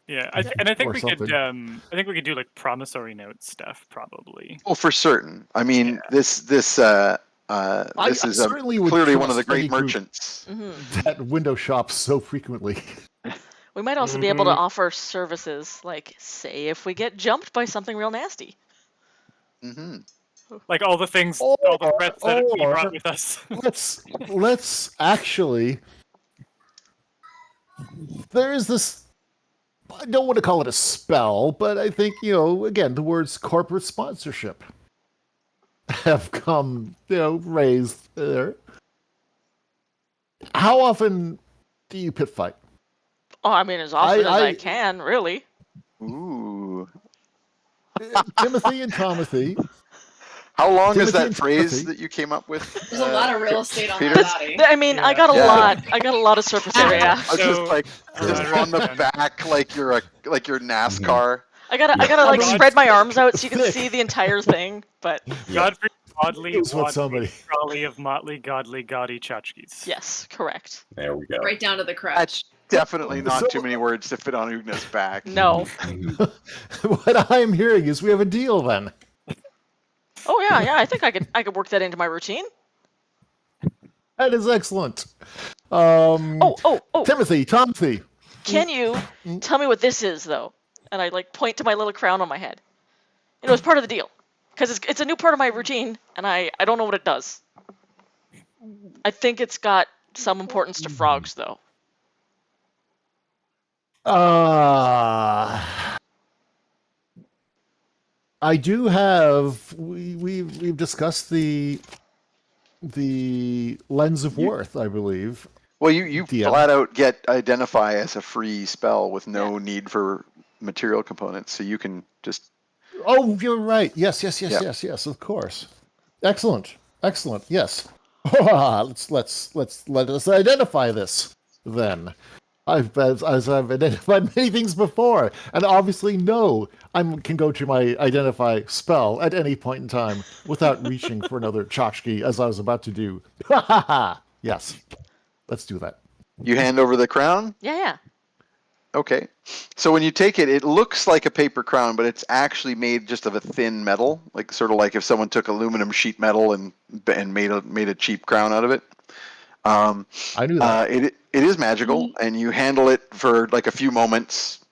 yeah, I think Or we something. could I think we could do like promissory note stuff probably. Well, for certain. I mean, this is certainly would clearly one of the trust any great group merchants. that window shops so frequently. We might also be able to offer services, like, say, if we get jumped by something real nasty. Like all the things, all the threats that we brought with us. let's actually. There is this. I don't want to call it a spell, but I think, again, the words corporate sponsorship have come, raised there. How often do you pit fight? Oh, I mean, as often as I can, really. Ooh. Timothy and Tomothy. How long is Timothy that and phrase Timothy. that you came up with? There's a lot of real estate on Peter? that body. I mean, I got a lot. I got a lot of surface area. I was just like, just on the back, like you're NASCAR. I gotta like spread my arms out so you can see the entire thing. But Godfrey, Godly, Here's what somebody- Trolley of Motley, Godly, Gaudy, Tchotchkes. yes, correct. There we go. Right down to the That's crutch. definitely not too many words to fit on Ugna's back. No. What I'm hearing is we have a deal then. Oh yeah. I think I could work that into my routine. That is excellent. Oh. Timothy, Tomothy. Can you tell me what this is, though? And I like point to my little crown on my head. It's part of the deal, because it's a new part of my routine, and I don't know what it does. I think it's got some importance to frogs, though. I do have. We've discussed the lens of worth, I believe. Well, you DM. flat out get identify as a free spell with no need for material components, so you can just. Oh, you're right. Yes. Of course. Excellent. Yes. Let's let us identify this then. I've identified many things before, and obviously I can go to my identify spell at any point in time without reaching for another tchotchke, as I was about to do. Yes, let's do that. You hand over the crown? Yeah. Okay. So when you take it, it looks like a paper crown, but it's actually made just of a thin metal, like sort of like if someone took aluminum sheet metal and made a cheap crown out of it. I knew that. It is magical, and you handle it for like a few moments,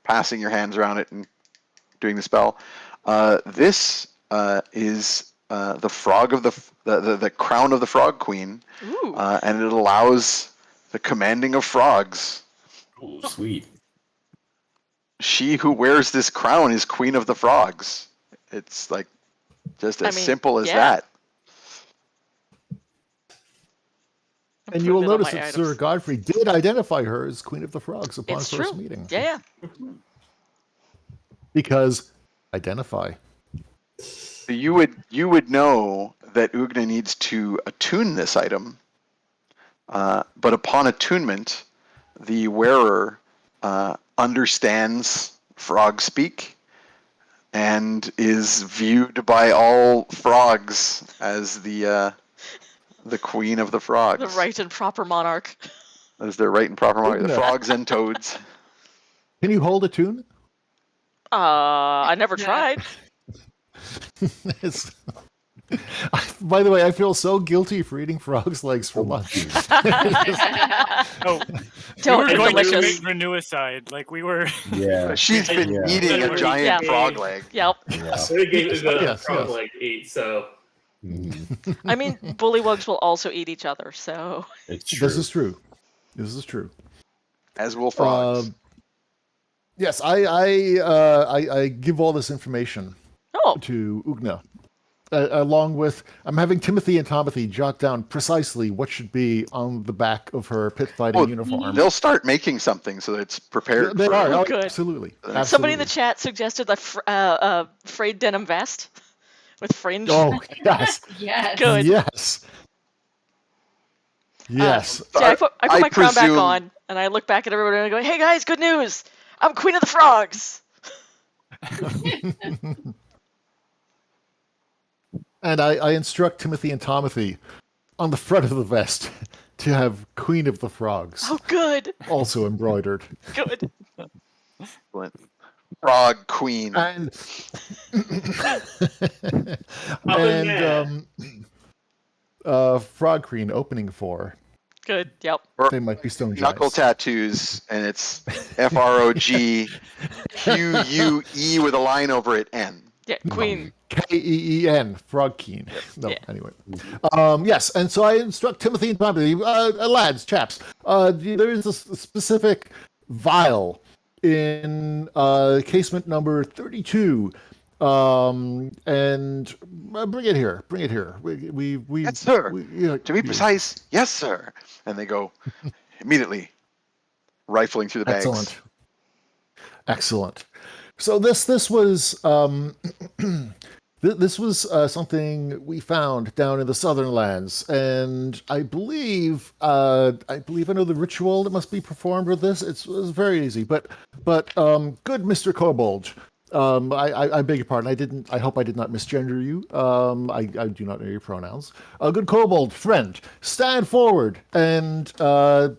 passing your hands around it and doing the spell. This is the frog of the crown of the frog queen, and it allows the commanding of frogs. Oh, sweet. She who wears this crown is queen of the frogs. It's like just as simple as that. And you will notice that Sir Godfrey did identify her as Queen of the Frogs upon first meeting. Yeah. Because identify. You would know that Ugna needs to attune this item, but upon attunement, the wearer understands frog speak and is viewed by all frogs as the The queen of the frogs. The right and proper monarch. That is their right and proper monarch. The No. frogs and toads. Can you hold a tune? I never tried. By the way, I feel so guilty for eating frog's legs for lunch. Oh, Don't, we it's were going to delicious. commit renewicide. Like we were. Yeah. She's been Yeah. eating a giant Yeah. frog leg. Yep. Yeah. So they gave it a Yes, frog yes. leg eat, so Mhm. I mean, bullywugs will also eat each other, so. It's true. This is true. This is true. As will frogs. Yes, I give all this information Oh, to Ugna. Along with, I'm having Timothy and Tomothy jot down precisely what should be on the back of her pit fighting uniform. They'll start making something so that it's prepared. They for are. Oh, good. Absolutely. somebody in the Absolutely. chat suggested a frayed denim vest with fringe. Oh, yes. Yes. Good. Yes. Yes. See, I put I my crown back presume- on, and I look back at everybody and I go, "Hey guys, good news! I'm Queen of the Frogs." And I instruct Timothy and Tomothy on the front of the vest to have Queen of the Frogs Oh, good, also embroidered. good. Frog queen. And Other Frog Queen opening for Good. Yep. they might be stone Knuckle giants. tattoos, and it's FROGQUE with a line over it, N. Yeah. Queen. Keen, Frog Keen. No, Yeah. anyway. Yes, and so I instruct Timothy and Tomothy, lads, chaps, there is a specific vial in casement number 32. And bring it here. Bring it here. We Yes, sir. yeah, To be precise, yes, sir. And they go immediately rifling through the bags. Excellent. Excellent. So this was this was something we found down in the southern lands, and I believe I know the ritual that must be performed with this. It's very easy, but good Mr. Kobold. I beg your pardon. I hope I did not misgender you. I do not know your pronouns. Good kobold friend, stand forward and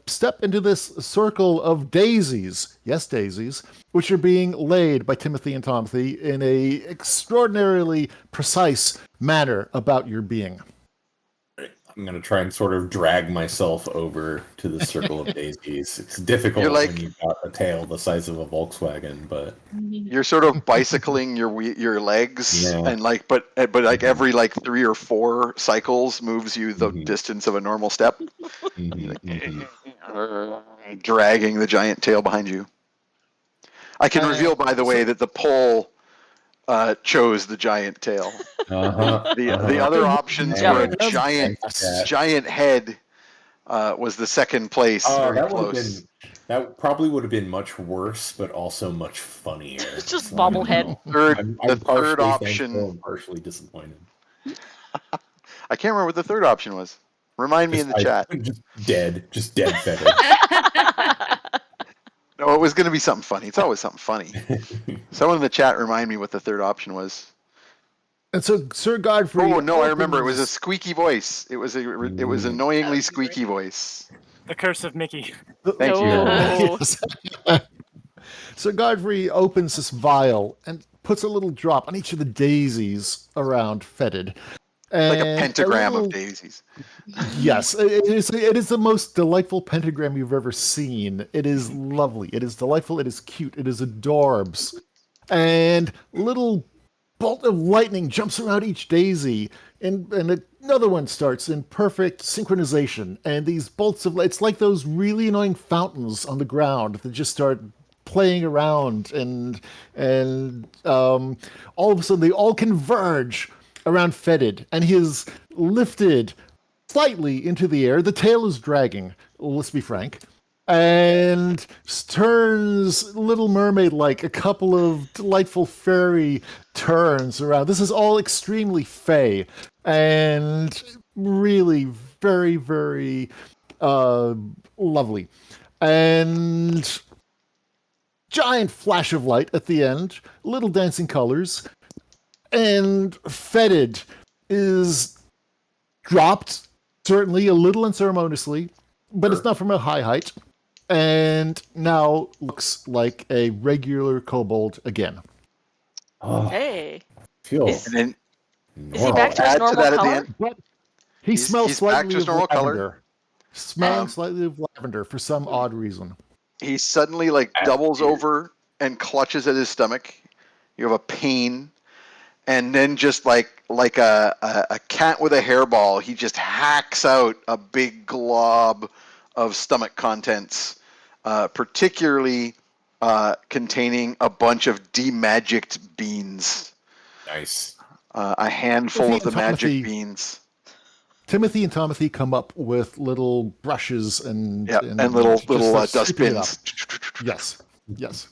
step into this circle of daisies. Yes, daisies, which are being laid by Timothy and Tomothy in a extraordinarily precise manner about your being. I'm going to try and sort of drag myself over to the circle of daisies. It's difficult You're like- when you've got a tail the size of a Volkswagen, but You're sort of bicycling your legs, Yeah. and but like every 3 or 4 cycles moves you the Mhm. distance of a normal step, mhm, mhm. dragging the giant tail behind you. I can reveal, by the way, that the pole chose the giant tail. Uh-huh, The uh-huh. other options Yeah. were giant head was the second place, Oh, very that would have close. been. That probably would have been much worse, but also much funnier. It's just So I don't bobblehead. know. Third, I'm the third partially option. thankful and partially disappointed. I can't remember what the third option was. Remind me in the chat. Just dead feathers. No, it was going to be something funny. It's always something funny. Someone in the chat remind me what the third option was. And so Sir Godfrey. Oh no, I remember. It was a opens- squeaky voice. It was annoyingly That's great. squeaky voice. The curse of Mickey. Thank you. No. Yes. So Godfrey opens this vial and puts a little drop on each of the daisies around Fetid. Like a And pentagram little- of daisies. Yes, it is the most delightful pentagram you've ever seen. It is lovely. It is delightful. It is cute. It is adorbs. And little bolt of lightning jumps around each daisy, and another one starts in perfect synchronization. And these bolts of it's like those really annoying fountains on the ground that just start playing around, and all of a sudden they all converge around Fetid, and he is lifted slightly into the air. The tail is dragging, let's be frank, and turns Little Mermaid like a couple of delightful fairy turns around. This is all extremely fey and really very, very lovely. And giant flash of light at the end, little dancing colors, and Fetid is dropped certainly a little unceremoniously, but it's not from a high height, and now looks like a regular kobold again. Oh, Hey. feel Is- And then Is he back to his add to normal that at the color? end. But he He's smells back to slightly his of normal color. lavender. Smelling Um, slightly of lavender for some odd reason. He suddenly like That's doubles weird. over and clutches at his stomach. You have a pain, and then just like a cat with a hairball, he just hacks out a big glob of stomach contents, particularly containing a bunch of demagicked beans. Nice. A handful of the magic Timothy- beans. Timothy and Tomothy come up with little brushes and Yeah, and little just start sweeping it dustbins. up. Yes.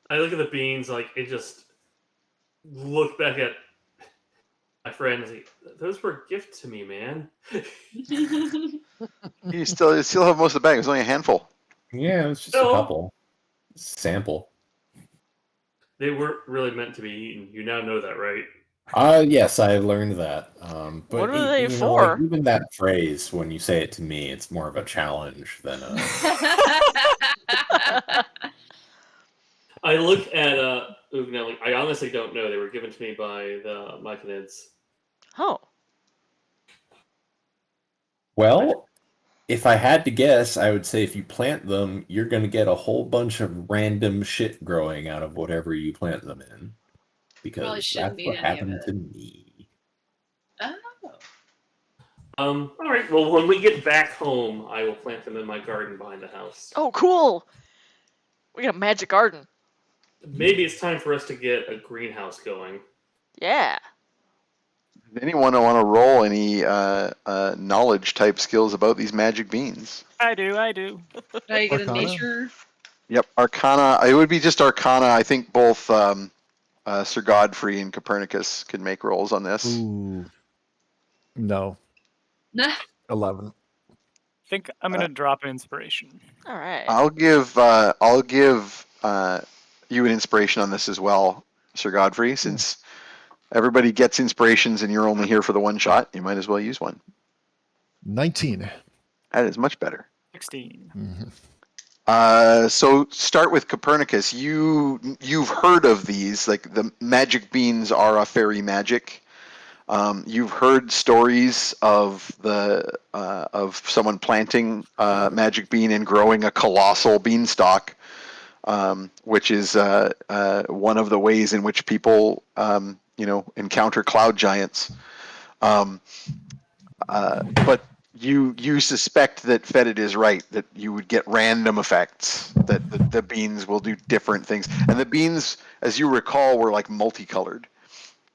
I look at the beans, like, it just look back at my friend and say, those were a gift to me, man. You still have most of the bag. It was only a handful. Yeah, it was just No. a couple. Sample. They weren't really meant to be eaten. You now know that, right? Yes, I learned that. But What are they like, for? even that phrase, when you say it to me, it's more of a challenge than a. I look at Ugna, like, I honestly don't know. They were given to me by the Myconids. Oh. Well, if I had to guess, I would say if you plant them, you're going to get a whole bunch of random shit growing out of whatever you plant them in. Probably Because shouldn't that's eat what any of happened it. to me. Oh. All right. Well, when we get back home, I will plant them in my garden behind the house. Oh, cool. We got a magic garden. Maybe it's time for us to get a greenhouse going. Yeah. Does anyone want to roll any knowledge type skills about these magic beans? I do. Now you get a Arcana? nature. Yep, Arcana. It would be just Arcana. I think both Sir Godfrey and Copernicus can make rolls on this. Ooh. No. Nah. 11. Think I'm gonna drop inspiration. All right. I'll give you an inspiration on this as well, Sir Godfrey. Since everybody gets inspirations and you're only here for the one shot, you might as well use one. 19. That is much better. 16. Mhm. So start with Copernicus. You've heard of these, like the magic beans are a fairy magic. You've heard stories of someone planting magic bean and growing a colossal beanstalk, which is one of the ways in which people encounter cloud giants. But you suspect that Fetid is right, that you would get random effects, that the beans will do different things. And the beans, as you recall, were like multicolored.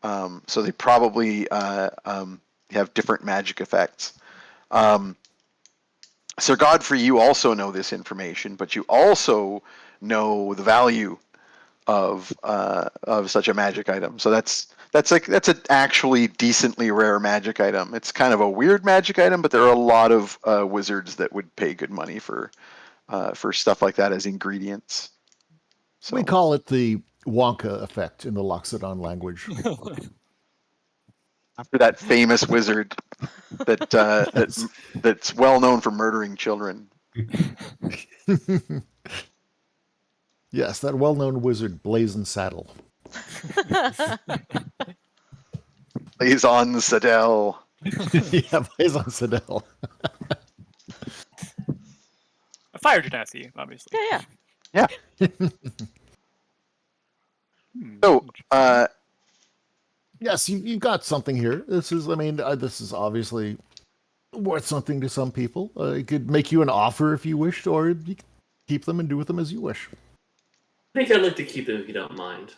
So they probably have different magic effects. Sir Godfrey, you also know this information, but you also know the value of such a magic item. So that's an actually decently rare magic item. It's kind of a weird magic item, but there are a lot of wizards that would pay good money for stuff like that as ingredients. So We call it the Wonka effect in the Loxodon language. after that famous wizard that's well known for murdering children. Yes, that well-known wizard, Blazon Saddle. Blazon Sadell. Yeah, Blazon Saddle. A fire genasi, obviously. Yeah. So, Yes, you've got something here. This is obviously worth something to some people. It could make you an offer if you wished, or you can keep them and do with them as you wish. I think I'd like to keep them if you don't mind.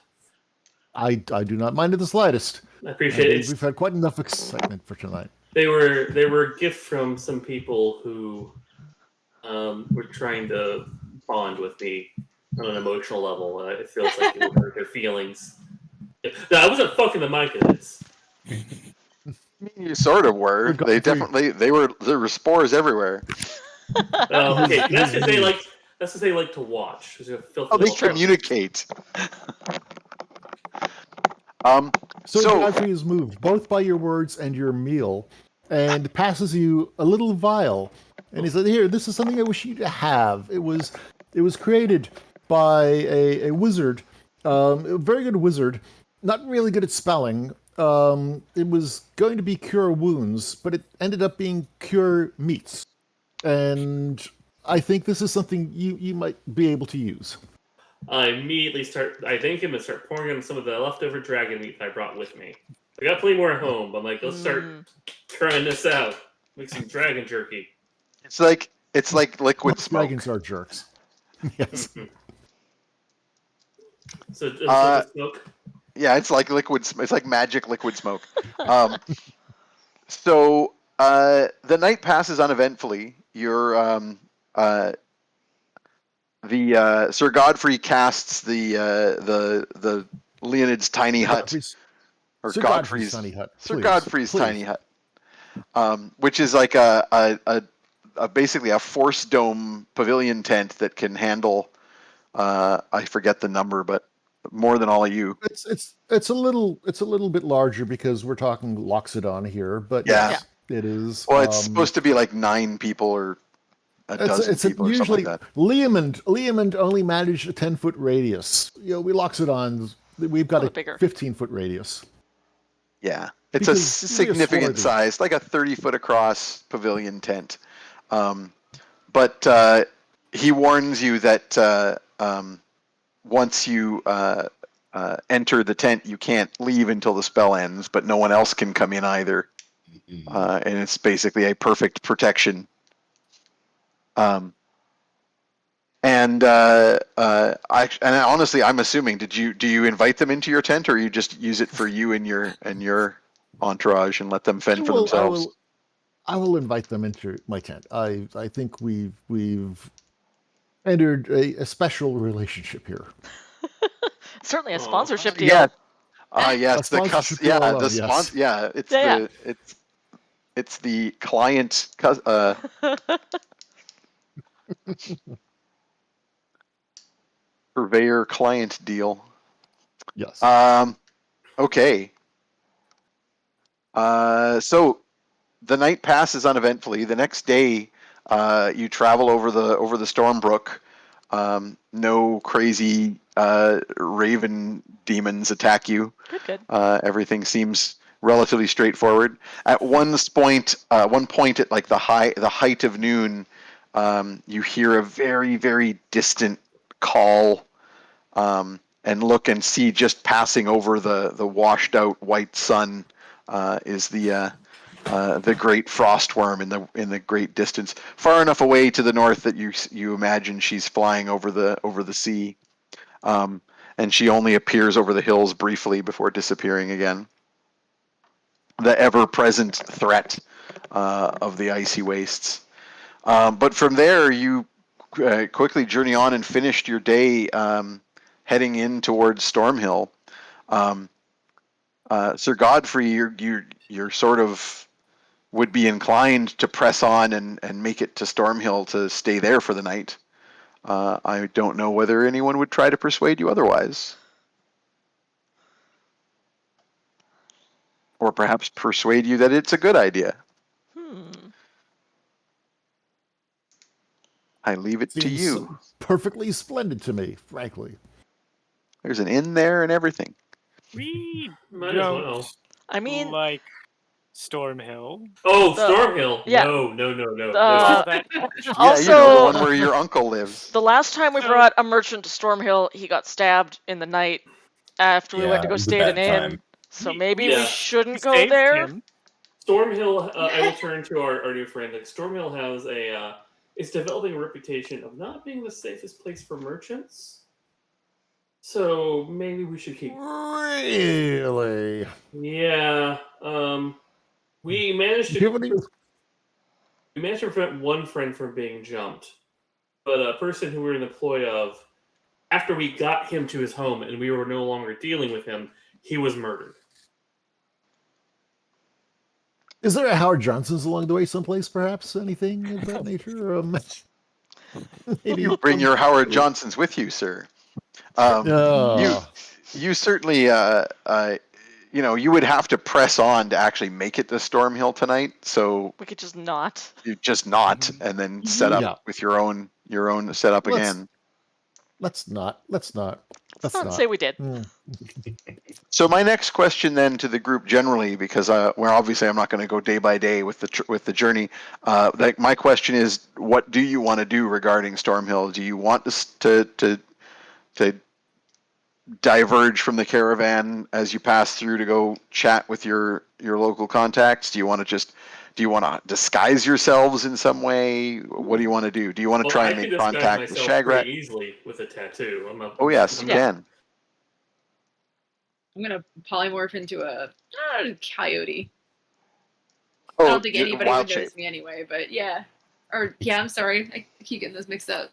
I do not mind in the slightest. I appreciate it. We've had quite enough excitement for tonight. They were a gift from some people who were trying to bond with me on an emotional level. It feels like it would hurt their feelings. No, I wasn't fucking the Myconids. you sort of were. Good They Godfrey. definitely there were spores everywhere. Okay, that's because they like. That's because they like to watch. Oh, they communicate. So Godfrey is moved both by your words and your meal, and passes you a little vial, and he said, "Here, this is something I wish you to have. It was created by a wizard, a very good wizard, not really good at spelling. It was going to be cure wounds, but it ended up being cure meats, and I think this is something you might be able to use." I immediately I thank him and start pouring him some of the leftover dragon meat I brought with me. I got plenty more at home, but I'm like, let's start trying this out. Make some dragon jerky. It's like liquid Most smoke. dragons are jerks. Yes. So liquid smoke. Yeah, it's like it's like magic liquid smoke. So the night passes uneventfully. You're Sir Godfrey casts the Leonid's tiny hut, or Sir Godfrey's tiny hut. Sir Please, Godfrey's please. tiny hut, which is like basically a force dome pavilion tent that can handle I forget the number, but more than all of you. It's a little bit larger because we're talking Loxodon here, but Yeah. yes, it is. Well, it's supposed to be like 9 people or a dozen people or something usually like that. Liamond only managed a 10-foot radius. We Loxodons, we've got a 15-foot radius. Yeah, it's Because a significant size, like a 30-foot across pavilion tent. But he warns you that once you enter the tent, you can't leave until the spell ends, but no one else can come in either. And it's basically a perfect protection. And honestly, I'm assuming, do you invite them into your tent, or you just use it for you and your entourage and let them fend for themselves? I will invite them into my tent. I think we've entered a special relationship here. Certainly a sponsorship deal. Yeah. Yes, it's the client purveyor client deal. Yes. Okay. So the night passes uneventfully. The next day, you travel over the Stormbrook. No crazy raven demons attack you. Good. Everything seems relatively straightforward. At one point at like the height of noon, you hear a very, very distant call, and look and see just passing over the washed out white sun is the great frostworm in the great distance, far enough away to the north that you imagine she's flying over the sea, and she only appears over the hills briefly before disappearing again. The ever-present threat of the icy wastes. But from there, you quickly journey on and finished your day heading in towards Stormhill. Sir Godfrey, you're sort of would be inclined to press on and make it to Stormhill to stay there for the night. I don't know whether anyone would try to persuade you otherwise. Or perhaps persuade you that it's a good idea. I leave it to you. Perfectly splendid to me, frankly. There's an inn there and everything. We Might don't as well. I mean, like Stormhill. Oh, Stormhill. Yeah. No. Also, the one where your uncle lives. The last time we brought a merchant to Stormhill, he got stabbed in the night after we went to go stay at an inn. So maybe we shouldn't go there. Stormhill, I will turn to our new friend. Like, Stormhill has it's developing a reputation of not being the safest place for merchants. So maybe we should keep. Really? Yeah. We managed to prevent one friend from being jumped, but a person who we were in the employ of, after we got him to his home and we were no longer dealing with him, he was murdered. Is there a Howard Johnson's along the way someplace, perhaps? Anything of that nature? Maybe you bring your Howard Johnsons with you, sir. You certainly you would have to press on to actually make it to Stormhill tonight. So We could just not. you just not, and then set up Yeah. with your own setup again. Let's not. Let's not say we did. So my next question then to the group generally, because well, obviously I'm not going to go day by day with the journey. Like my question is, what do you want to do regarding Stormhill? Do you want to diverge from the caravan as you pass through to go chat with your local contacts? Do you want to disguise yourselves in some way? What do you want to do? Do you want to try and make contact with Shagrat? Pretty easily with a tattoo. Oh yes, you can. I'm gonna polymorph into a coyote. Oh, I don't think anybody wild would notice shape. me anyway, but yeah. Or yeah, I'm sorry, I keep getting those mixed up.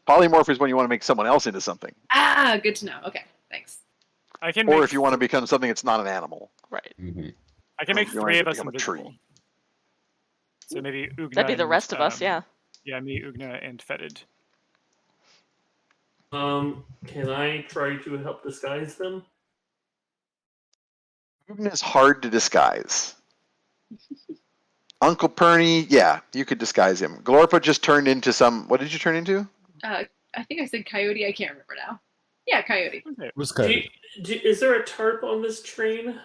Polymorph is when you want to make someone else into something. Ah, good to know. Okay, thanks. I can Or make if you want to become something that's not an animal. Right. I can make you want 3 to of us become a invisible. tree. So maybe Ugna. That'd be the and, rest of us, yeah. Yeah, me, Ugna, and Fetid. Can I try to help disguise them? Ugna is hard to disguise. Uncle Perny, yeah, you could disguise him. Glorpa just turned into some. What did you turn into? I think I said coyote. I can't remember now. Yeah, coyote. It was coyote. Is there a tarp on this train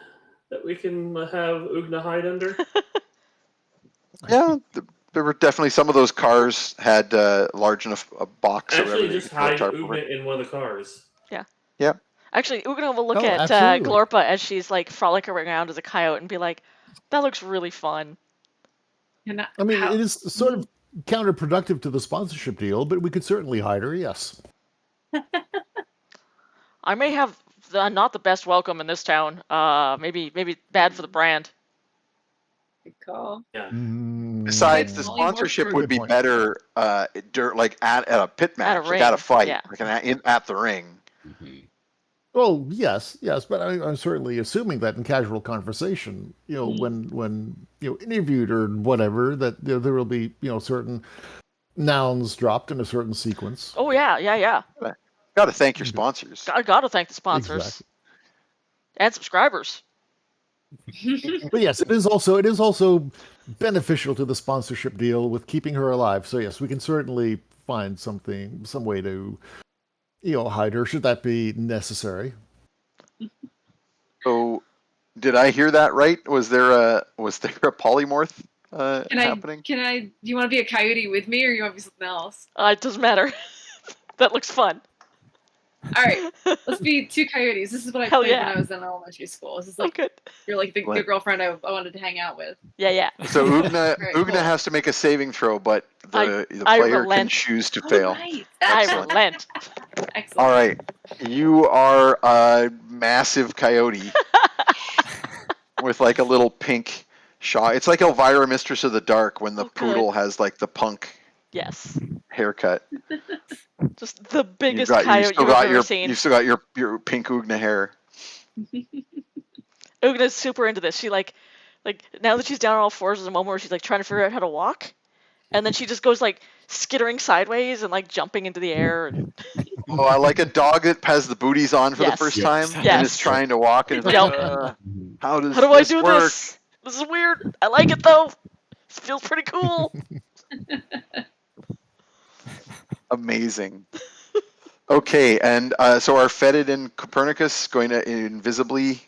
that we can have Ugna hide under? Yeah, there were definitely some of those cars had large enough a box. Actually, or just throw a hide tarp Ugna over. in one of the cars. Yeah. Actually, Ugna will look Oh, at absolutely. Glorpa as she's like frolicking around as a coyote and be like, "That looks really fun." And I mean, it is sort of counterproductive to the sponsorship deal, but we could certainly hide her. Yes. I may have not the best welcome in this town. Maybe bad for the brand. good call. Yeah. Besides, the Polymorph sponsorship for- would be point. better, like at a pit match, like at a ring, fight, yeah. like at the ring. Oh yes, but I'm certainly assuming that in casual conversation, when interviewed or whatever, that there will be certain nouns dropped in a certain sequence. Oh yeah. Got to thank your sponsors. I gotta thank the sponsors Exactly. and subscribers. But yes, it is also beneficial to the sponsorship deal with keeping her alive. So yes, we can certainly find some way to hide her should that be necessary. So, did I hear that right? Was there a polymorph happening? Do you want to be a coyote with me, or you want to be something else? It doesn't matter. That looks fun. All right, let's be 2 coyotes. This is what I Hell played yeah. when I was in elementary school. This is like good. you're like the girlfriend I wanted to hang out with. Yeah. So Ugna Very Ugna cool. has to make a saving throw, but the I player can relent. choose to Oh, fail. right. I Excellent. relent. Excellent. All right, you are a massive coyote with like a little pink shot. It's like Elvira, Mistress of the Dark, when the Oh, good. poodle has like the punk Yes. haircut. Just the biggest You've coyote still you've got ever seen. You've still got your pink Ugna hair. Ugna's super into this. She like now that she's down on all fours, there's a moment where she's like trying to figure out how to walk, and then she just goes like skittering sideways and like jumping into the air. And... Oh, I like a dog that has the booties on for the Yes. first Yes. time Yes. and is trying to walk and is like, Yep. how does How do I this do work? this? This is weird. I like it though. It feels pretty cool. Amazing. Okay, and so are Fetid and Copernicus going to invisibly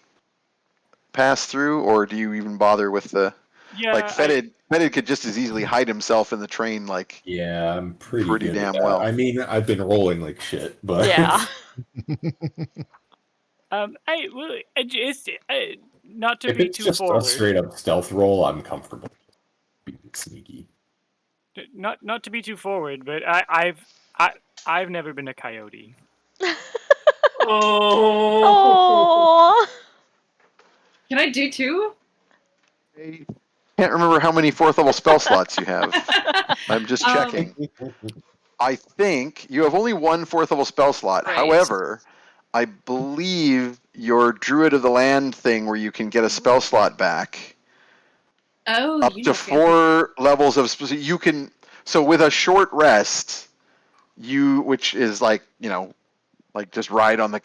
pass through, or do you even bother with the Yeah, Fetid could just as easily hide himself in the train, like Yeah, I'm pretty Pretty good damn at that. well. I mean, I've been rolling like shit, but Yeah. Not to if be it's too just a forward. straight up stealth roll, I'm comfortable being sneaky. Not to be too forward, but I've never been a coyote. Oh. Aww. Can I do 2? I can't remember how many 4th level spell slots you have. I'm just checking. I think you have only 1 4th level spell slot. Right. However, I believe your Druid of the Land thing where you can get a spell slot back Oh, up you to know, fancy. 4 levels of you can. So with a short rest, which is like like just ride on the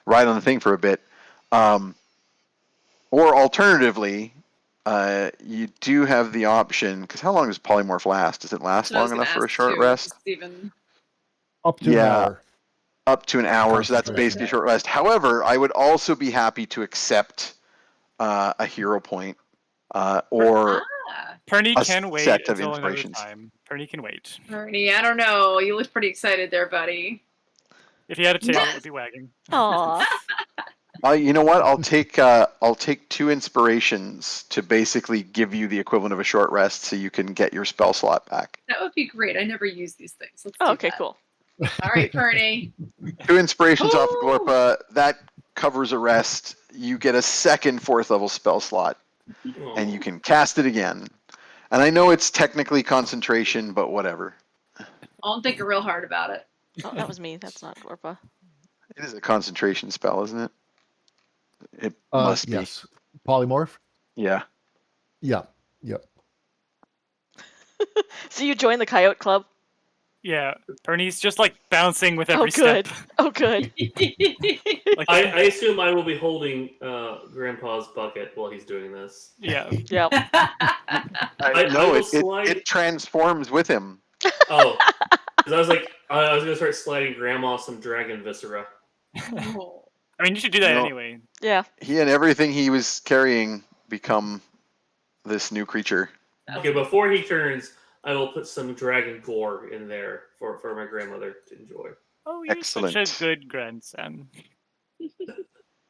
ride on the thing for a bit. Or alternatively, you do have the option, because how long does polymorph last? Does it last So I was long gonna enough for a ask short too, rest? just even Up to an hour. Up to an hour, so that's Concentration. basically a short rest. However, I would also be happy to accept a hero point or Perny a can wait set of until another inspirations. time. Perny can wait. Ernie, I don't know. You look pretty excited there, buddy. If he had a tail, it would be wagging. Aw. You know what? I'll take 2 inspirations to basically give you the equivalent of a short rest, so you can get your spell slot back. That would be great. I never use these things. Let's Oh, do okay, that. cool. All right, Perny. 2 inspirations off the Woo! Glorpa. That covers a rest. You get a second 4th level spell slot, and you can cast it again. And I know it's technically concentration, but whatever. I won't think real hard about it. Oh, that was me. That's not Orpa. It is a concentration spell, isn't it? It must be. Yes. Polymorph? Yeah. Yeah. Yep. So you joined the Coyote Club? Yeah, Perny's just like bouncing with Oh, every good. step. Oh, good. Like, I assume I will be holding Grandpa's bucket while he's doing this. yeah. Yep. I No, will it slide- transforms with him. Oh, because I was like, I was gonna start sliding Grandma some dragon viscera. Oh. I mean, you should do that No. anyway. Yeah. He and everything he was carrying become this new creature. Okay, before he turns, I will put some dragon gore in there for my grandmother to enjoy. Oh, you're such Excellent. a good grandson.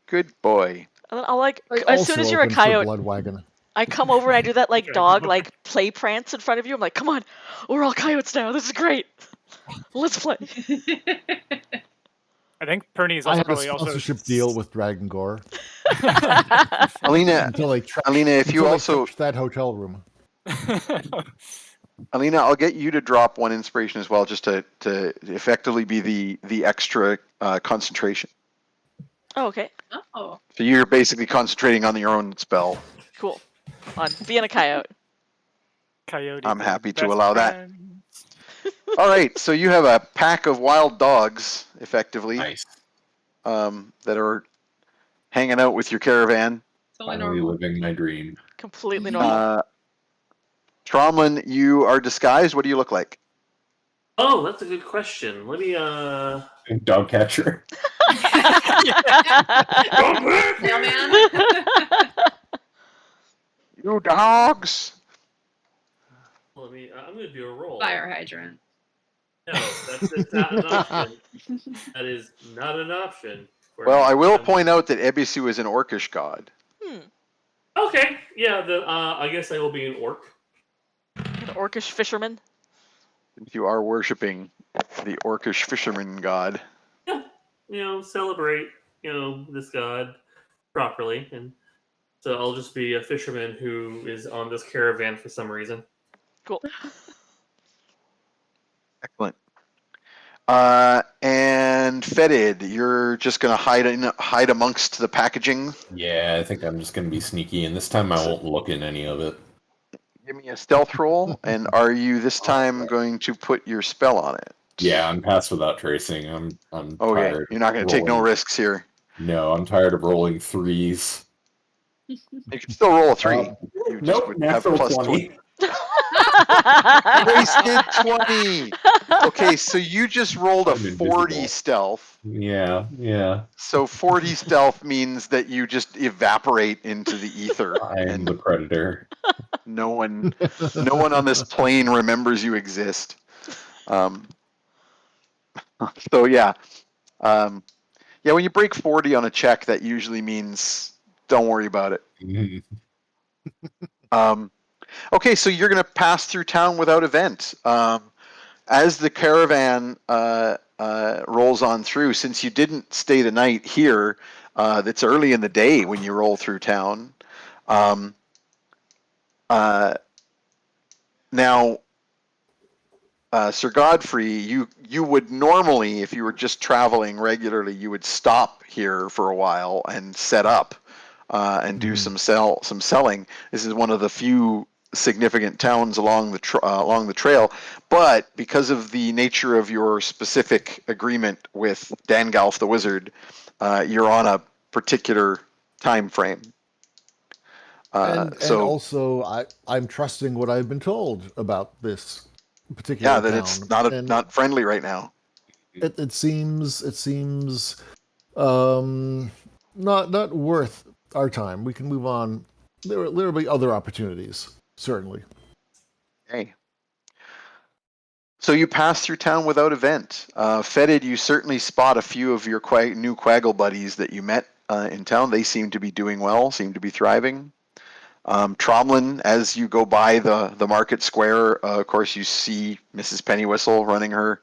Good boy. And then I'll like, as Also soon as you're a open for coyote, Blood Wagon. I come over and I do that like Okay. dog like play prance in front of you. I'm like, come on, we're all coyotes now. This is great. Let's play. I think Perny is I also have a probably also sponsorship deal with Dragon Gore Alina, until they trash. Alina, if you until they also, trash that hotel room. Alina, I'll get you to drop 1 inspiration as well, just to effectively be the extra concentration. Oh, okay. Oh. So you're basically concentrating on your own spell. Cool. On being a coyote. Coyote. I'm the happy to best allow that. friend. All right, so you have a pack of wild dogs, effectively, Nice. that are hanging out with your caravan. Totally Finally normal. living my dream. Completely normal. Tromlin, you are disguised. What do you look like? Oh, that's a good question. Let me Dog catcher. Mailman. You dogs. I'm gonna do a roll. Fire hydrant. No, that's not an option. That is not an option. Well, I will point out that Ebisu is an orcish god. Okay, yeah. I guess I will be an orc. An orcish fisherman. If you are worshiping the orcish fisherman god. Yeah, celebrate this god properly, and so I'll just be a fisherman who is on this caravan for some reason. Cool. Excellent. And Fetid, you're just gonna hide amongst the packaging. Yeah, I think I'm just gonna be sneaky, and this time I won't look in any of it. Give me a stealth roll, and are you this time going to put your spell on it? Yeah, I'm past without tracing. I'm Okay, tired. you're not going to take no rolling- risks here. No, I'm tired of rolling 3s. You can still roll a 3. You just Nope, would have natural plus 20. Wasted 20. Okay, so you just rolled a I'm 40 invisible. stealth. Yeah. So 40 stealth means that you just evaporate into the ether, I am and the predator. no one on this plane remembers you exist. So yeah, when you break 40 on a check, that usually means don't worry about it. Okay, so you're going to pass through town without event. As the caravan rolls on through, since you didn't stay the night here, it's early in the day when you roll through town. Now, Sir Godfrey, you would normally, if you were just traveling regularly, you would stop here for a while and set up and do some selling. This is one of the few significant towns along the trail, but because of the nature of your specific agreement with Dangalf the Wizard, you're on a particular time frame. And also, I'm trusting what I've been told about this particular that town. it's And not friendly right now. It seems not worth our time. We can move on. There'll be other opportunities, certainly. Okay. So you pass through town without event. Fetid, you certainly spot a few of your new Quaggle buddies that you met in town. They seem to be doing well, seem to be thriving. Tromlin, as you go by the market square, of course you see Mrs. Pennywhistle running her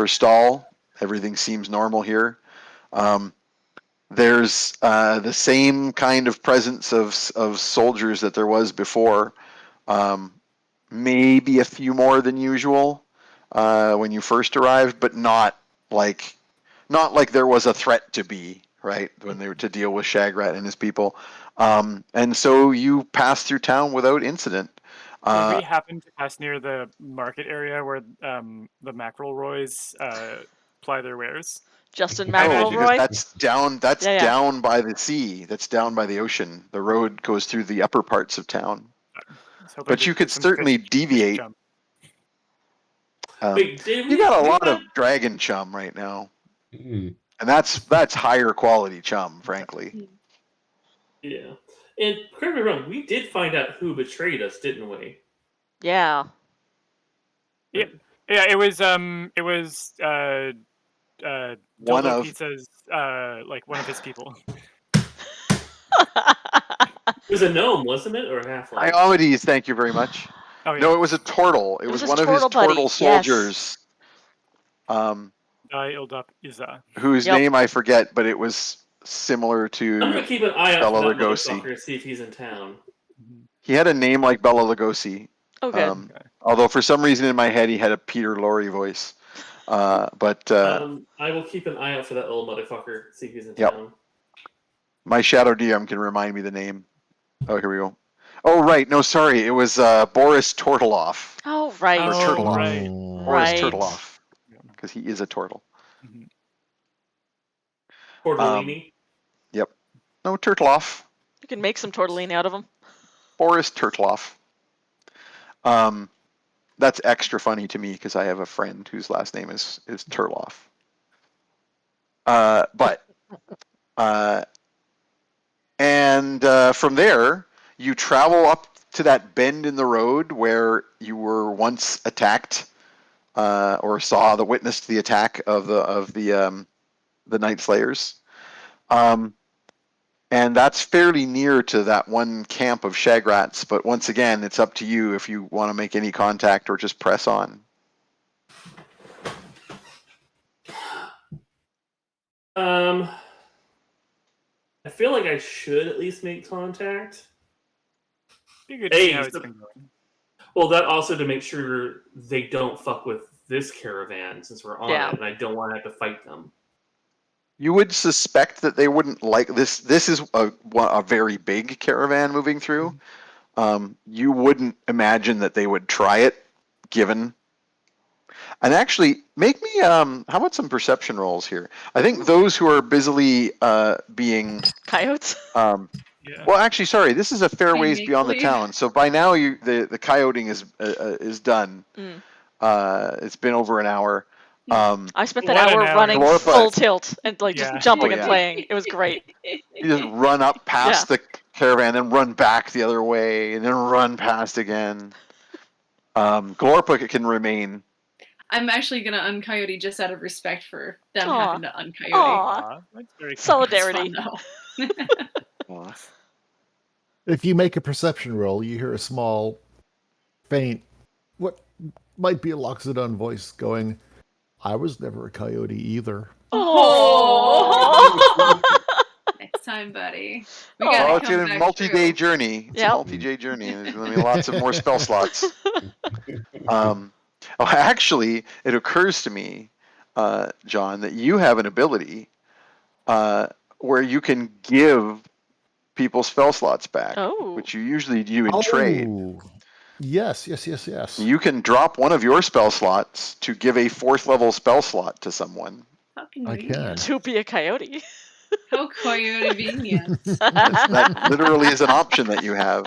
stall. Everything seems normal here. There's the same kind of presence of soldiers that there was before. Maybe a few more than usual when you first arrived, but not like there was a threat to be, right, when they were to deal with Shagrat and his people. And so you pass through town without incident. Did we happen to pass near the market area where the McElroys ply their wares? Justin No, because McElroy? that's down Yeah. down by the sea. That's down by the ocean. The road goes through the upper parts of town. But you could certainly deviate. Wait, You got a lot of dragon chum right now, and that's higher quality chum, frankly. Yeah, and correct me if I'm wrong, we did find out who betrayed us, didn't we? Yeah. Yeah, it was One Dildo of Pizza's like one of his people. It was a gnome, wasn't it, or a half-life? Iomedes, thank you very much. Oh, yeah. No, it was a turtle. It was one of his turtle soldiers. Whose name I forget, but it was similar to I'm gonna keep an eye out Bela for that Lugosi. motherfucker to see if he's in town. He had a name like Bela Lugosi. Okay. Although for some reason in my head he had a Peter Lorre voice. I will keep an eye out for that little motherfucker, see if he's in town. My Shadow DM can remind me the name. Oh, here we go. Oh, right. No, sorry. It was Boris Tortoloff. Oh, right. Or Turtleoff. Right. Boris Turtleoff. Because he is a turtle. Tortellini? Yep. No, Turtleoff. You can make some tortellini out of them. Boris Turtleoff. That's extra funny to me because I have a friend whose last name is Turloff. From there, you travel up to that bend in the road where you were once attacked, or witnessed the attack of the Night Slayers. And that's fairly near to that one camp of Shagrats, but once again, it's up to you if you want to make any contact or just press on. I feel like I should at least make contact. Be good to see how it's been going. Well, that also to make sure they don't fuck with this caravan since we're on it, and I don't want to have to fight them. You would suspect that they wouldn't like this. This is a very big caravan moving through. You wouldn't imagine that they would try it, given. And actually, make me. How about some perception rolls here? I think those who are busily being coyotes. Well, actually, sorry. This is a fair ways beyond the town. So by now, the coyoting is done. It's been over an hour. I spent that hour running full tilt and just jumping and playing. It was great. You just run up past the caravan, then run back the other way, and then run past again. Glorpa can remain. I'm actually gonna uncoyote just out of respect for them having to uncoyote. Aww. Solidarity. If you make a perception roll, you hear a small, faint, what might be a Loxodon voice going, "I was never a coyote either." Oh. Next time, buddy. It's a multi-day journey. It's a multi-day journey, and there's going to be lots of more spell slots. Actually, it occurs to me, John, that you have an ability where you can give people spell slots back, which you usually do in trade. Yes. You can drop one of your spell slots to give a 4th level spell slot to someone. I can. To be a coyote. How convenient. That literally is an option that you have.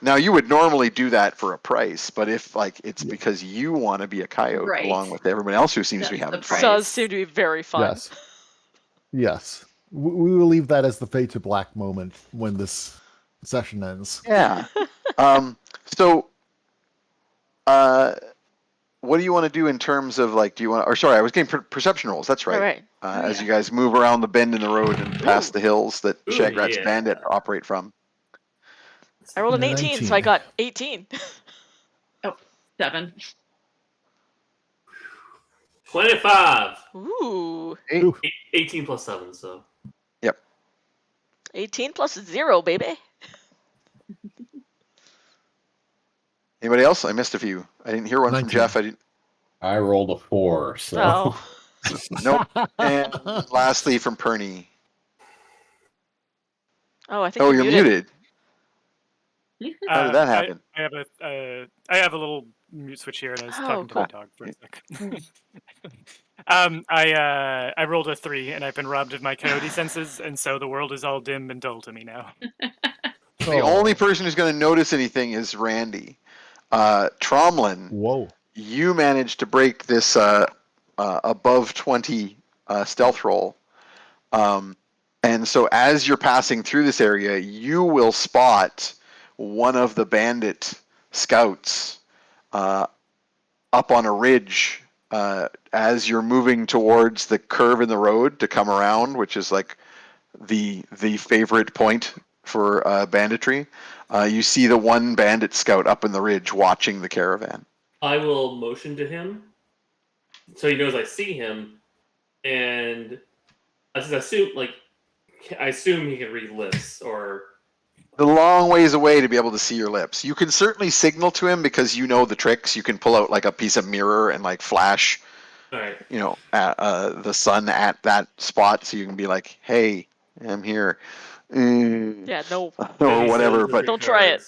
Now, you would normally do that for a price, but if like it's because you want to be a coyote Right. along with everyone else who seems to be That's having the fun. price. Does seem to be very fun. Yes. Yes. We will leave that as the fade to black moment when this session ends. Yeah. So, what do you want to do in terms of like? Do you want? Or sorry, I was getting perception rolls. That's right. All right. As you guys move around the bend in the road and past the hills that Ooh, Shagrat's yeah. bandit operate from. I rolled an 18, so I 19. got 18. 7. 25. Ooh. 18 plus 7, so. 18 plus 0, baby. Anybody else? I missed a few. I didn't hear one 19. from Jeff. I didn't. I rolled a 4, so Oh. Nope. And lastly, from Perny. Oh, I think Oh, you're you're muted. How did that happen? I have a little mute switch here, and I was Oh, talking to cool. my dog for a second. I rolled a 3, and I've been robbed of my coyote senses, and so the world is all dim and dull to me now. The only person who's going to notice anything is Randy. Tromlin, Whoa. you managed to break this above 20 stealth roll. And so as you're passing through this area, you will spot one of the bandit scouts up on a ridge as you're moving towards the curve in the road to come around, which is like the favorite point for banditry. You see the one bandit scout up in the ridge watching the caravan. I will motion to him so he knows I see him, and I assume he can read lips or. The long ways away to be able to see your lips. You can certainly signal to him because you know the tricks. You can pull out like a piece of mirror and like flash, All right. the sun at that spot, so you can be like, "Hey, I'm here," Yeah, no. or whatever. But Don't try it.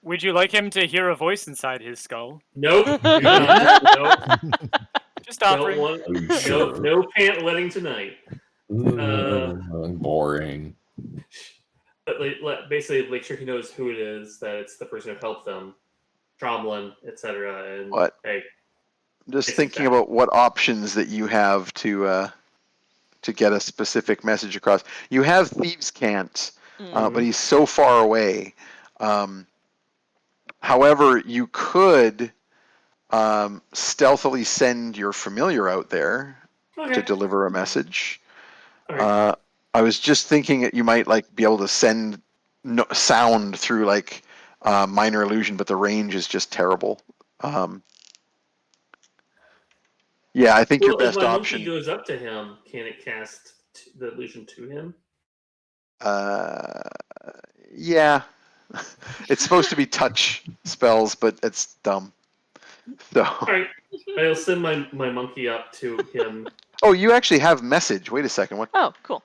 Would you like him to hear a voice inside his skull? Nope. Do not. Nope. Just Don't offering. want. Are you sure? No pant wetting tonight. Boring. But basically, make sure he knows who it is, that it's the person who helped them, Tromlin, etc. And What? hey, I'm just It's thinking exactly- about what options that you have to get a specific message across. You have Thieves' Cant, but he's so far away. However, you could stealthily send your familiar out there okay. to deliver a message. All right. I was just thinking that you might like be able to send sound through like minor illusion, but the range is just terrible. Yeah, I think your Well, if best my option. monkey goes up to him, can it cast the illusion to him? Yeah, it's supposed to be touch spells, but it's dumb. So. All right. I'll send my monkey up to him. Oh, you actually have message. Wait a second. What? Oh, cool.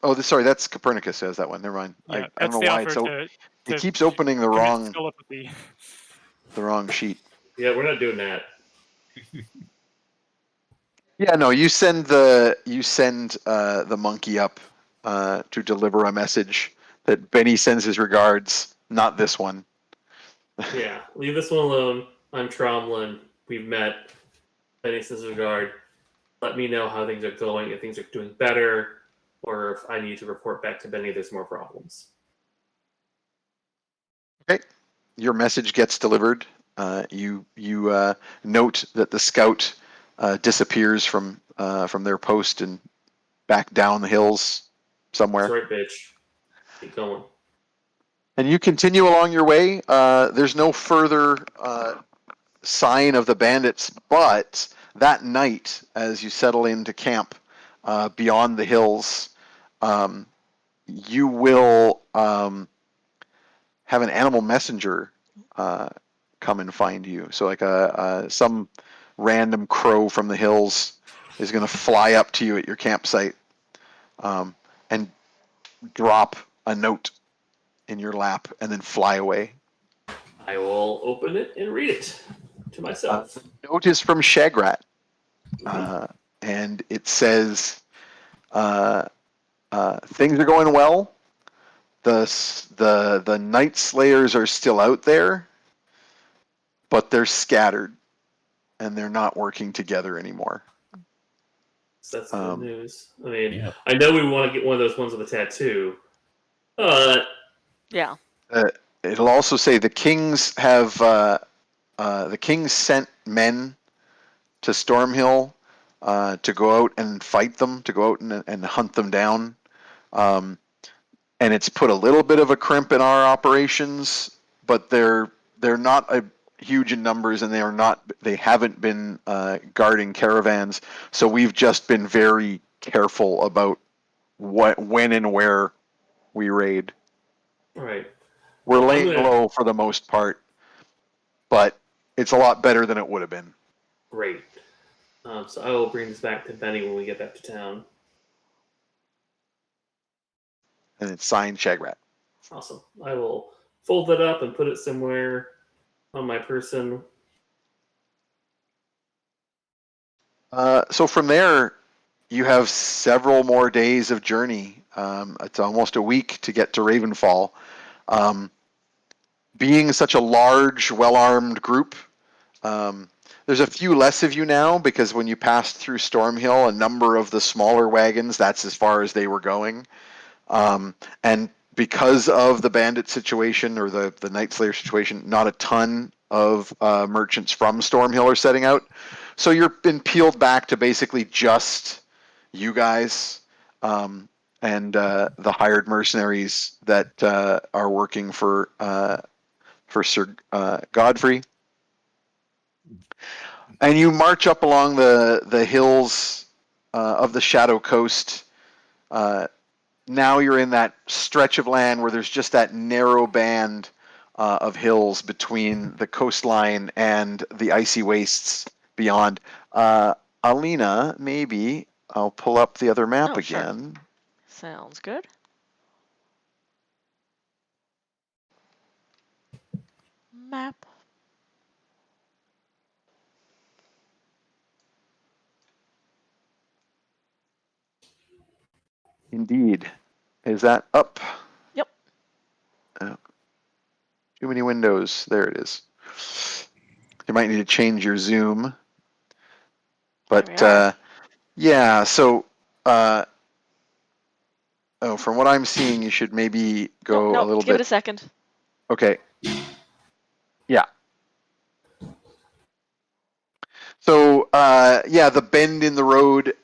Oh, sorry. That's Copernicus says that one. Never mind. Yeah, I don't know why it's to it keeps opening the commit wrong sheet. Yeah, we're not doing that. Yeah, no. You send the monkey up to deliver a message that Benny sends his regards. Not this one. Yeah, leave this one alone. I'm Tromlin. We've met. Benny sends his regard. Let me know how things are going. If things are doing better, or if I need to report back to Benny there's more problems. Okay. Your message gets delivered. You note that the scout disappears from their post and back down the hills somewhere. That's right, bitch. Keep going. And you continue along your way. There's no further sign of the bandits, but that night, as you settle into camp beyond the hills, you will have an animal messenger come and find you. So like some random crow from the hills is going to fly up to you at your campsite and drop a note in your lap and then fly away. I will open it and read it to myself. The note is from Shagrat, and it says, things are going well. The Night Slayers are still out there, but they're scattered and they're not working together anymore. So that's good news. I mean, Yeah. I know we want to get one of those ones with a tattoo, but Yeah. It'll also say the kings have the kings sent men to Stormhill to go out and fight them, to go out and hunt them down. And it's put a little bit of a crimp in our operations, but they're not huge in numbers, and they haven't been guarding caravans. So we've just been very careful about when and where we raid. right. We're Well, laying low for the most part, but it's a lot better than it would have been. Great. So I will bring this back to Benny when we get back to town. And it's signed Shagrat. Awesome. I will fold that up and put it somewhere on my person. So from there, you have several more days of journey. It's almost a week to get to Ravenfall. Being such a large, well-armed group, there's a few less of you now because when you passed through Stormhill, a number of the smaller wagons, that's as far as they were going. And because of the bandit situation or the Night Slayer situation, not a ton of merchants from Stormhill are setting out. So you've been peeled back to basically just you guys and the hired mercenaries that are working for Sir Godfrey. And you march up along the hills of the Shadow Coast. Now you're in that stretch of land where there's just that narrow band of hills between the coastline and the icy wastes beyond. Alina, maybe I'll pull up the other map again. Sure. Sounds good. Map. Indeed. Is that up? Yep. Too many windows. There it is. You might need to change your zoom. But yeah, so from what I'm seeing, you should maybe go a little give bit. it a second. Okay. Yeah. So yeah, the bend in the road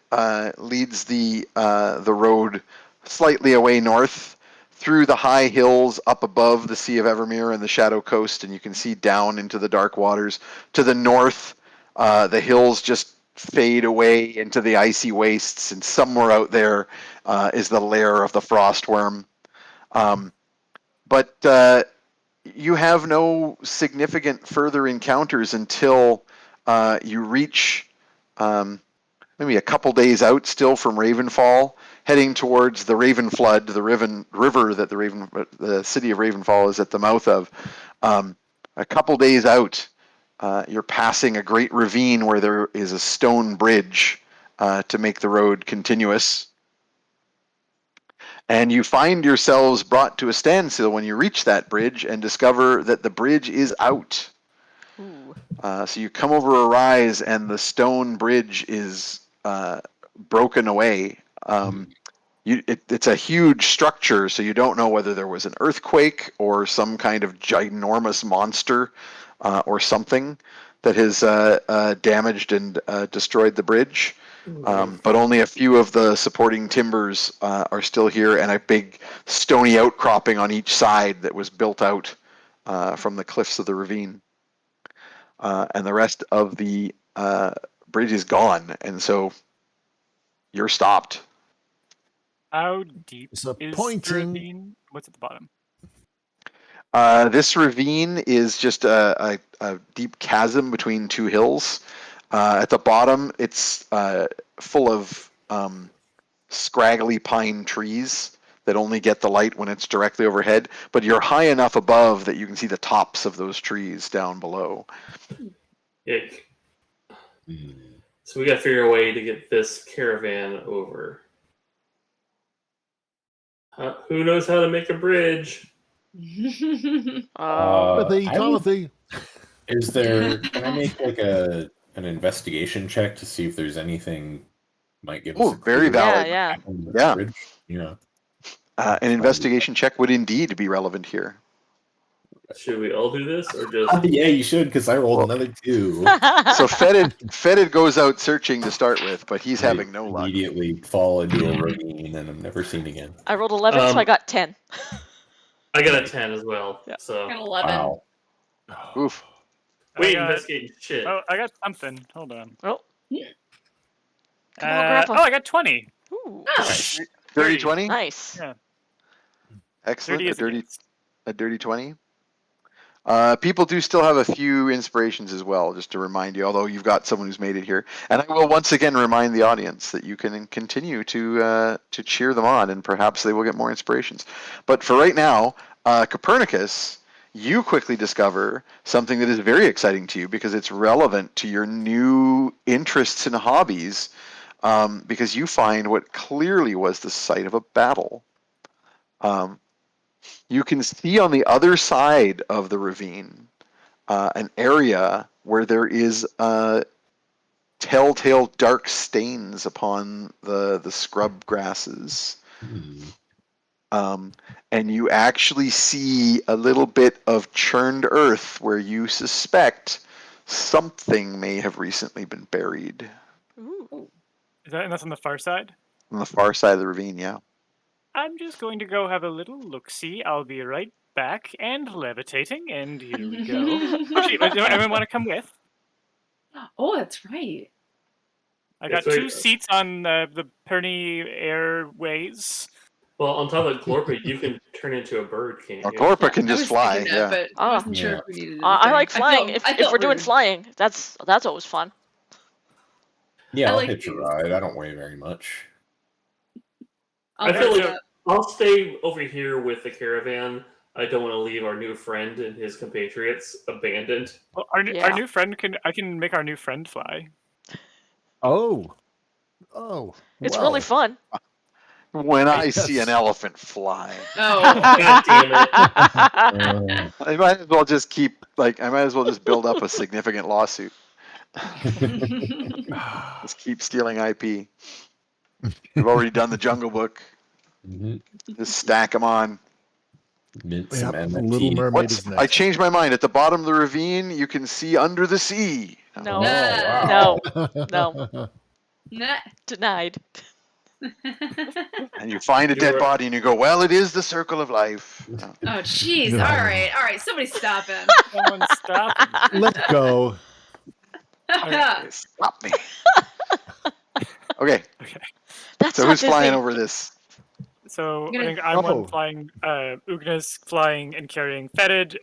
leads the road slightly away north through the high hills up above the Sea of Evermere and the Shadow Coast, and you can see down into the dark waters. To the north, the hills just fade away into the icy wastes, and somewhere out there is the lair of the frostworm. But you have no significant further encounters until you reach maybe a couple days out still from Ravenfall, heading towards the Raven Flood, the river that the city of Ravenfall is at the mouth of. A couple days out, you're passing a great ravine where there is a stone bridge to make the road continuous. And you find yourselves brought to a standstill when you reach that bridge and discover that the bridge is out. Ooh. So you come over a rise and the stone bridge is broken away. It's a huge structure, so you don't know whether there was an earthquake or some kind of ginormous monster or something that has damaged and destroyed the bridge. But only a few of the supporting timbers are still here, and a big stony outcropping on each side that was built out from the cliffs of the ravine. And the rest of the bridge is gone, and so you're stopped. How deep is the Disappointing. ravine? What's at the bottom? This ravine is just a deep chasm between two hills. At the bottom, it's full of scraggly pine trees that only get the light when it's directly overhead. But you're high enough above that you can see the tops of those trees down below. Ick. So we got to figure a way to get this caravan over. Who knows how to make a bridge? Timothy. Is there? Can I make like an investigation check to see if there's anything might give us a very clue valid. Yeah. on the Yeah. bridge? Yeah. An investigation check would indeed be relevant here. Should we all do this or just? Yeah, you should, because I rolled another 2. So Fetid goes out searching to start with, but he's having no luck. Immediately fall into a ravine and I'm never seen again. I rolled 11, so I got 10. I got a 10 as well. Yeah. So. I got 11. Wow. Oof. Wait, investigating shit. Oh, I got something. Hold on. Oh. Come on, Grandpa. I got 20. Ooh. Oh. Dirty 20? Nice. Yeah. Excellent. 30 A dirty 20. People do still have a few inspirations as well, just to remind you, although you've got someone who's made it here. And I will once again remind the audience that you can continue to cheer them on, and perhaps they will get more inspirations. But for right now, Copernicus, you quickly discover something that is very exciting to you because it's relevant to your new interests and hobbies, because you find what clearly was the site of a battle. You can see on the other side of the ravine an area where there is telltale dark stains upon the scrub grasses. And you actually see a little bit of churned earth where you suspect something may have recently been buried. Ooh. And that's on the far side? On the far side of the ravine, yeah. I'm just going to go have a little look-see. I'll be right back and levitating, and here we go. Actually, anyone want to come with? Oh, that's right. I got 2 seats on the Perny Airways. Well, on top of Glorpa, you can turn into a bird, can't you? Glorpa can I just was fly, thinking yeah. that, but I wasn't sure if we needed to. I like flying. I If we're doing rude. flying, that's always fun. Yeah, I I'll like hitch a these. ride. I don't weigh very much. I feel dress like up. I'll stay over here with the caravan. I don't want to leave our new friend and his compatriots abandoned. Well, our Yeah. new friend I can make our new friend fly. Oh. It's really fun. When I see an elephant fly, Oh. God damn it. I might as well just build up a significant lawsuit. Just keep stealing IP. We've already done the Jungle Book. Just stack them on. Mint some Yep, MFT. Little Mermaid is I next. changed my mind. At the bottom of the ravine, you can see under the sea. No. Oh, wow. No. Nah. Denied. And you find a dead body and you go, well, it is the circle of life. Oh, jeez. No. All right. Somebody stop him. Someone stop him. Let go. Stop me. Okay, That's so not who's flying Disney. over this? So I'm gonna- I think I'm Oh. one flying, Ugna's flying and carrying Fetid.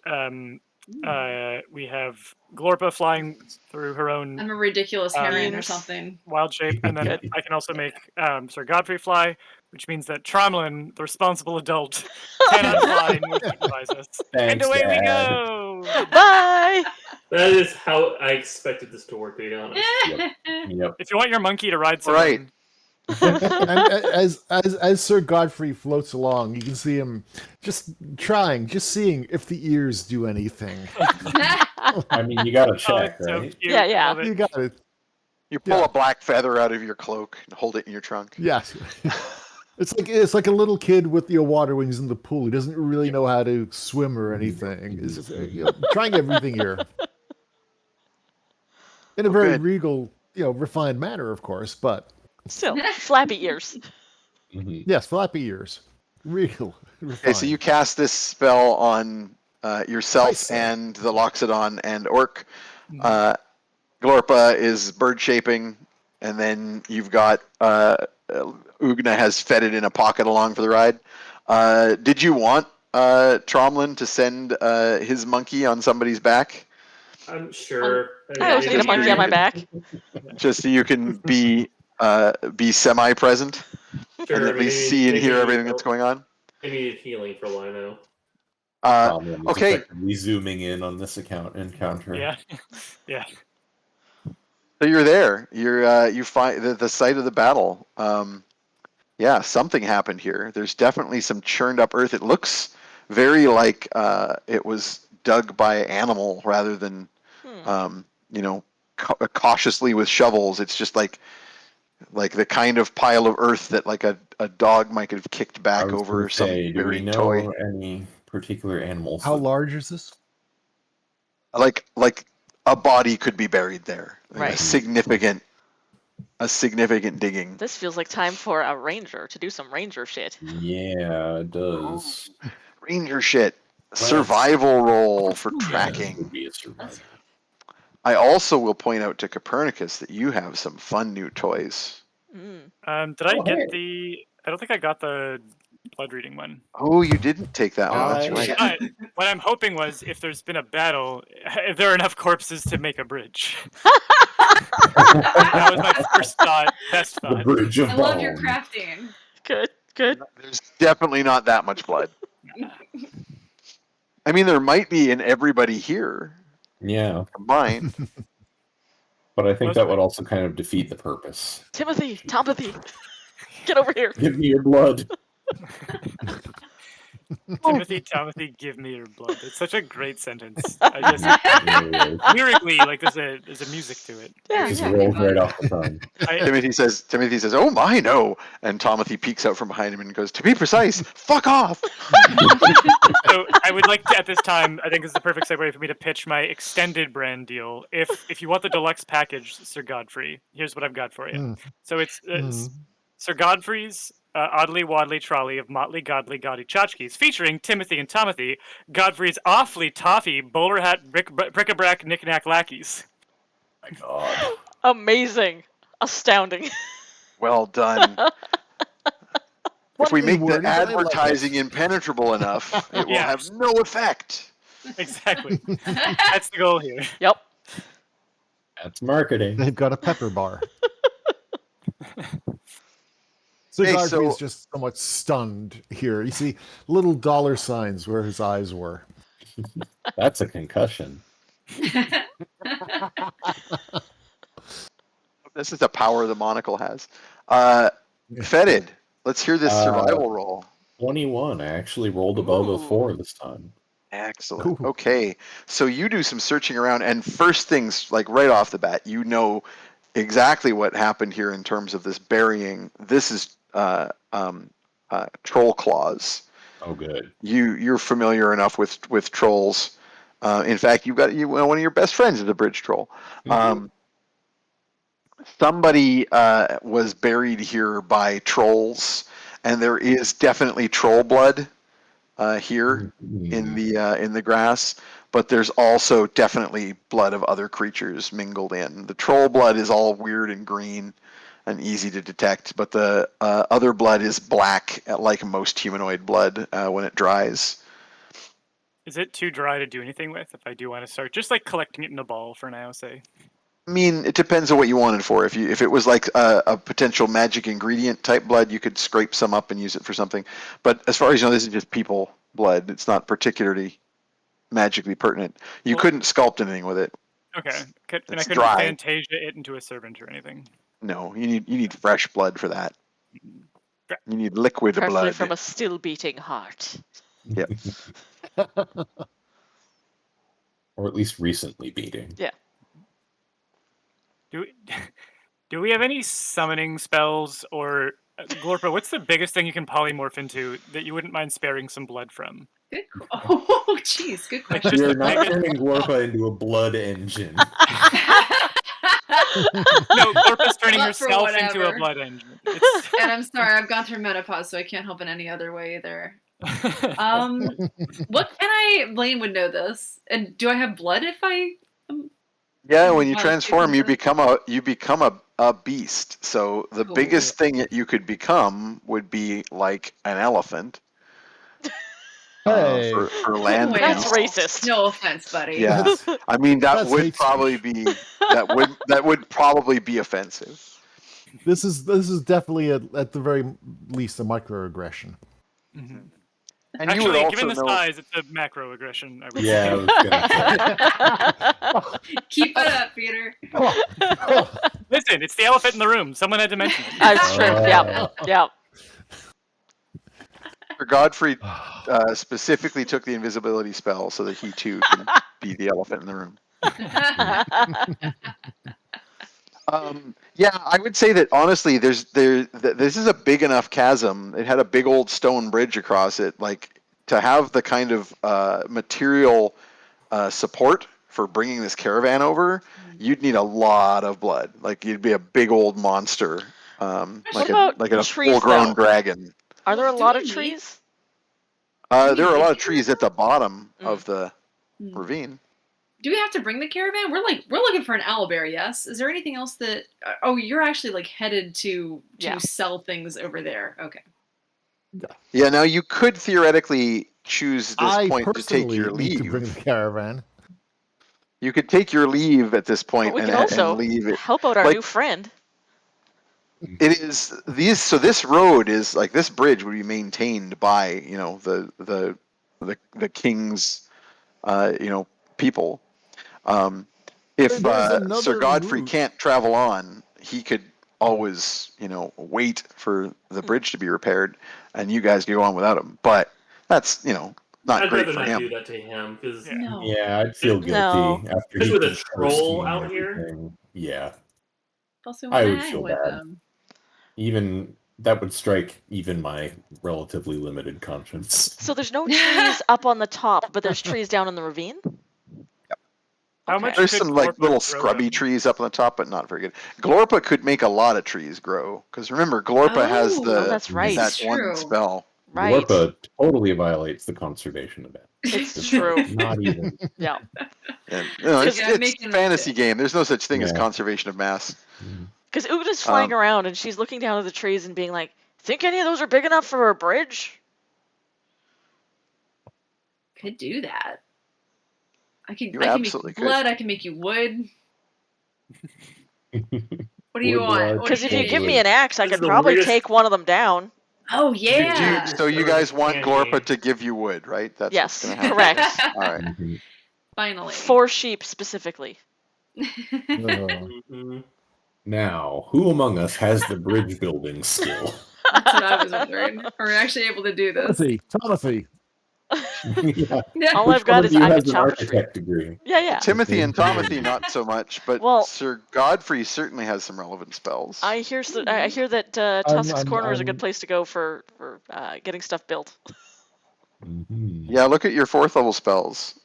We have Glorpa flying through her own I'm a ridiculous heron or Beans. something. wild shape, and then I can also make Sir Godfrey fly, which means that Tromlin, the responsible adult, cannot fly and will supervise us. And Thanks, away we Dad. go! Bye. That is how I expected this to work, to be honest. Yep. If you want your monkey to ride someone, Right. And as Sir Godfrey floats along, you can see him just seeing if the ears do anything. I mean, you gotta oh, check, it's so right? cute. Yeah. Love it. You got it. You pull Yeah. a black feather out of your cloak and hold it in your trunk. Yes. It's like a little kid with water wings in the pool. He doesn't really know how to swim or anything. He's just, trying everything here in a very good. regal, refined manner, of course. But Still, flappy ears. yes, flappy ears, regal. Refined. Okay, so you cast this spell on yourself Nice. and the Loxodon and Orc. Glorpa is bird shaping, and then you've got Ugna has Fetid in a pocket along for the ride. Did you want Tromlin to send his monkey on somebody's back? I'm sure. I always need a monkey on my back. Just so you can be semi-present Sure, and at least see and hear everything that's going on? I need healing for Lino. Okay. Effectively zooming in on this encounter. Yeah. Yeah. So you're there. You find the site of the battle. Yeah, something happened here. There's definitely some churned up earth. It looks very like it was dug by an animal rather than, you know, cautiously with shovels. It's just like the kind of pile of earth that like a dog might have kicked I back was over gonna some say, do we buried know toy. any particular animals? How large is this? Like a body could be buried there. Like Right. a significant digging. This feels like time for a ranger to do some ranger shit. Yeah, it does. Ranger shit. Well, Survival roll for Yeah, this tracking. would be a survival. I also will point out to Copernicus that you have some fun new toys. Mm. Did I Oh, get hey. the? I don't think I got the blood reading one. Oh, you didn't take that one. That's right. But what I'm hoping was, if there's been a battle, if there are enough corpses to make a bridge. That was my first thought, best The thought. bridge of I love your bone. crafting. Good, good. There's definitely not that much blood. I mean, there might be in everybody here Yeah, combined. but I think Most that would also kind of defeat the purpose. Timothy, get over here. Give me your blood. Timothy, give me your blood. It's such a great sentence. I just lyrically, like there's a music to it. Yeah, Just yeah. rolls right off the tongue. Timothy says, "Oh my, no!" And Timothy peeks out from behind him and goes, "To be precise, fuck off." So I would like to, at this time, I think this is the perfect segue for me to pitch my extended brand deal. If you want the deluxe package, Sir Godfrey, here's what I've got for you. So it's Sir Godfrey's Oddly Wadley Trolley of Motley Godly Gaudy Tchotchkes, featuring Timothy and Tomothy, Godfrey's Awfully Toffee Bowler Hat Bric-a-Brac Knick-Knack Lackeys. My God. Amazing. Astounding. Well done. If we make the Wordy, but I like it. advertising impenetrable enough, it will Yeah. have no effect. Exactly. That's the goal here. Yep. That's marketing. They've got a pepper bar. Hey, Godfrey is so- just somewhat stunned here. You see little dollar signs where his eyes were. That's a concussion. This is the power the monocle has. Fetid, let's hear this survival roll. 21. I actually rolled above a 4 this time. Excellent. Ooh. Okay, so you do some searching around, and first things, like right off the bat, you know exactly what happened here in terms of this burying. This is troll claws. Oh, good. You're familiar enough with trolls. In fact, you've got one of your best friends is a bridge troll. Somebody was buried here by trolls, and there is definitely troll blood here in the grass. But there's also definitely blood of other creatures mingled in. The troll blood is all weird and green and easy to detect, but the other blood is black, like most humanoid blood when it dries. Is it too dry to do anything with if I do want to start just like collecting it in a ball for now, say? I mean, it depends on what you wanted for. If it was like a potential magic ingredient type blood, you could scrape some up and use it for something. But as far as you know, this is just people blood. It's not particularly magically pertinent. You couldn't sculpt anything with it. Okay. And I It's couldn't dry. Fantasia it into a servant or anything. No, you need fresh blood for that. You need liquid Preferably blood. from a still beating heart. Yep. Or at least recently beating. Yeah. Do we have any summoning spells or Glorpa, what's the biggest thing you can polymorph into that you wouldn't mind sparing some blood from? Good. Oh, jeez. Good Like, question. We just are not turning Glorpa into a blood engine. No, Glorpa's turning Blood for herself into a whatever. blood engine. And I'm sorry, I've gone through menopause, so I can't help in any other way either. What can I? Blaine would know this. And do I have blood if I? Yeah, when you Well, transform, you become a beast. So the Cool. biggest thing that you could become would be like an elephant. Hey. For land Wait. That's beasts. racist. No offense, buddy. Yeah, That's- I mean that That's would hate probably be that would probably be offensive. This is definitely at the very least a microaggression. Mhm. And you Actually, would also given the know. size, it's a macroaggression. I would Yeah, I was gonna say. Keep it up, Peter. Listen, it's the elephant in the room. Someone had to mention it. That's true. Oh. Yep. Yep. Sir Godfrey specifically took the invisibility spell so that he too can be the elephant in the room. Yeah, I would say that honestly, this is a big enough chasm. It had a big old stone bridge across it. Like to have the kind of material support for bringing this caravan over, you'd need a lot of blood. Like you'd be a big old monster, like a trees, full-grown though? dragon. Are there a lot of trees? There are a lot of trees at the bottom of the Mm. ravine. Do we have to bring the caravan? We're looking for an owlbear, yes? Is there anything else that... Oh, you're actually like headed to sell things over there. Okay. Yeah, now you could theoretically choose this I point to take your personally need to bring leave. the caravan. You could take your leave at this But point we and can also leave it. help out our Like, new friend. It is these. So this road is like this bridge would be maintained by the king's people. If There's Sir another Godfrey route. can't travel on, he could always wait for the bridge to be repaired, and you guys go on without him. But that's not I'd great rather for not him. do that to him because No. Yeah, I'd feel guilty No. after Especially he with a keeps troll posting out here. everything. Yeah, Plus, we I want to would hang feel with bad. them. even that would strike even my relatively limited conscience. So there's no trees up on the top, but there's trees down in the ravine? How Okay. much There's could some like Glorpa little grow scrubby them? trees up on the top, but not very good. Glorpa could make a lot of trees grow because remember, Glorpa has Oh, that's right. that one True. spell. Right. Glorpa totally violates the conservation event. It's true. Not even. Yeah. And, Because- Yeah, it's making a it fantasy fit. game. There's no such thing as Yeah. conservation of mass. Because Ugna's flying Um, around and she's looking down at the trees and being like, think any of those are big enough for a bridge? Could do that. I can You make absolutely you could. blood. I can make you wood. What do you Wood want? blood. What Because do if you need? give me an axe, I This is could the probably weirdest- take one of them down. Oh yeah. So you guys want Candy. Glorpa to give you wood, right? That's Yes, what's gonna happen. correct. All right. Mhm. Finally. 4 sheep specifically. Mhm. Now, who among us has the bridge building skill? That's what I was wondering. Are we actually able to do this? Timothy. Yeah. All Which I've got one is of you I has can an chop a tree. architect degree? Yeah. Timothy Okay. and Tomothy not so much, but Well- Sir Godfrey certainly has some relevant spells. I hear that Tusk's I'm- Corner is a good I'm- place to go for getting stuff built. Mhm. Yeah, look at your 4th level spells.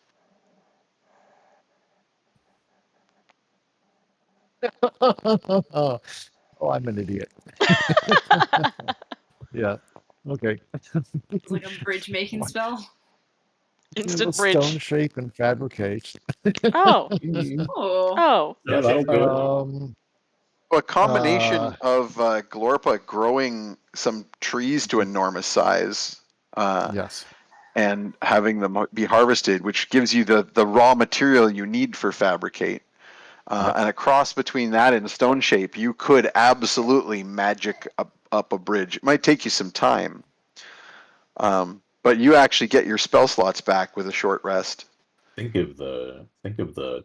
Oh, I'm an idiot. Yeah. Okay. It's like a bridge making spell. Instant Stone bridge. shape and fabricate. Oh. Mhm. Oh. Oh. Yeah, that'll do it. A combination of Glorpa growing some trees to enormous size Yes. and having them be harvested, which gives you the raw material you need for fabricate. And a cross between that and stone shape, you could absolutely magic up a bridge. It might take you some time, but you actually get your spell slots back with a short rest. Think of the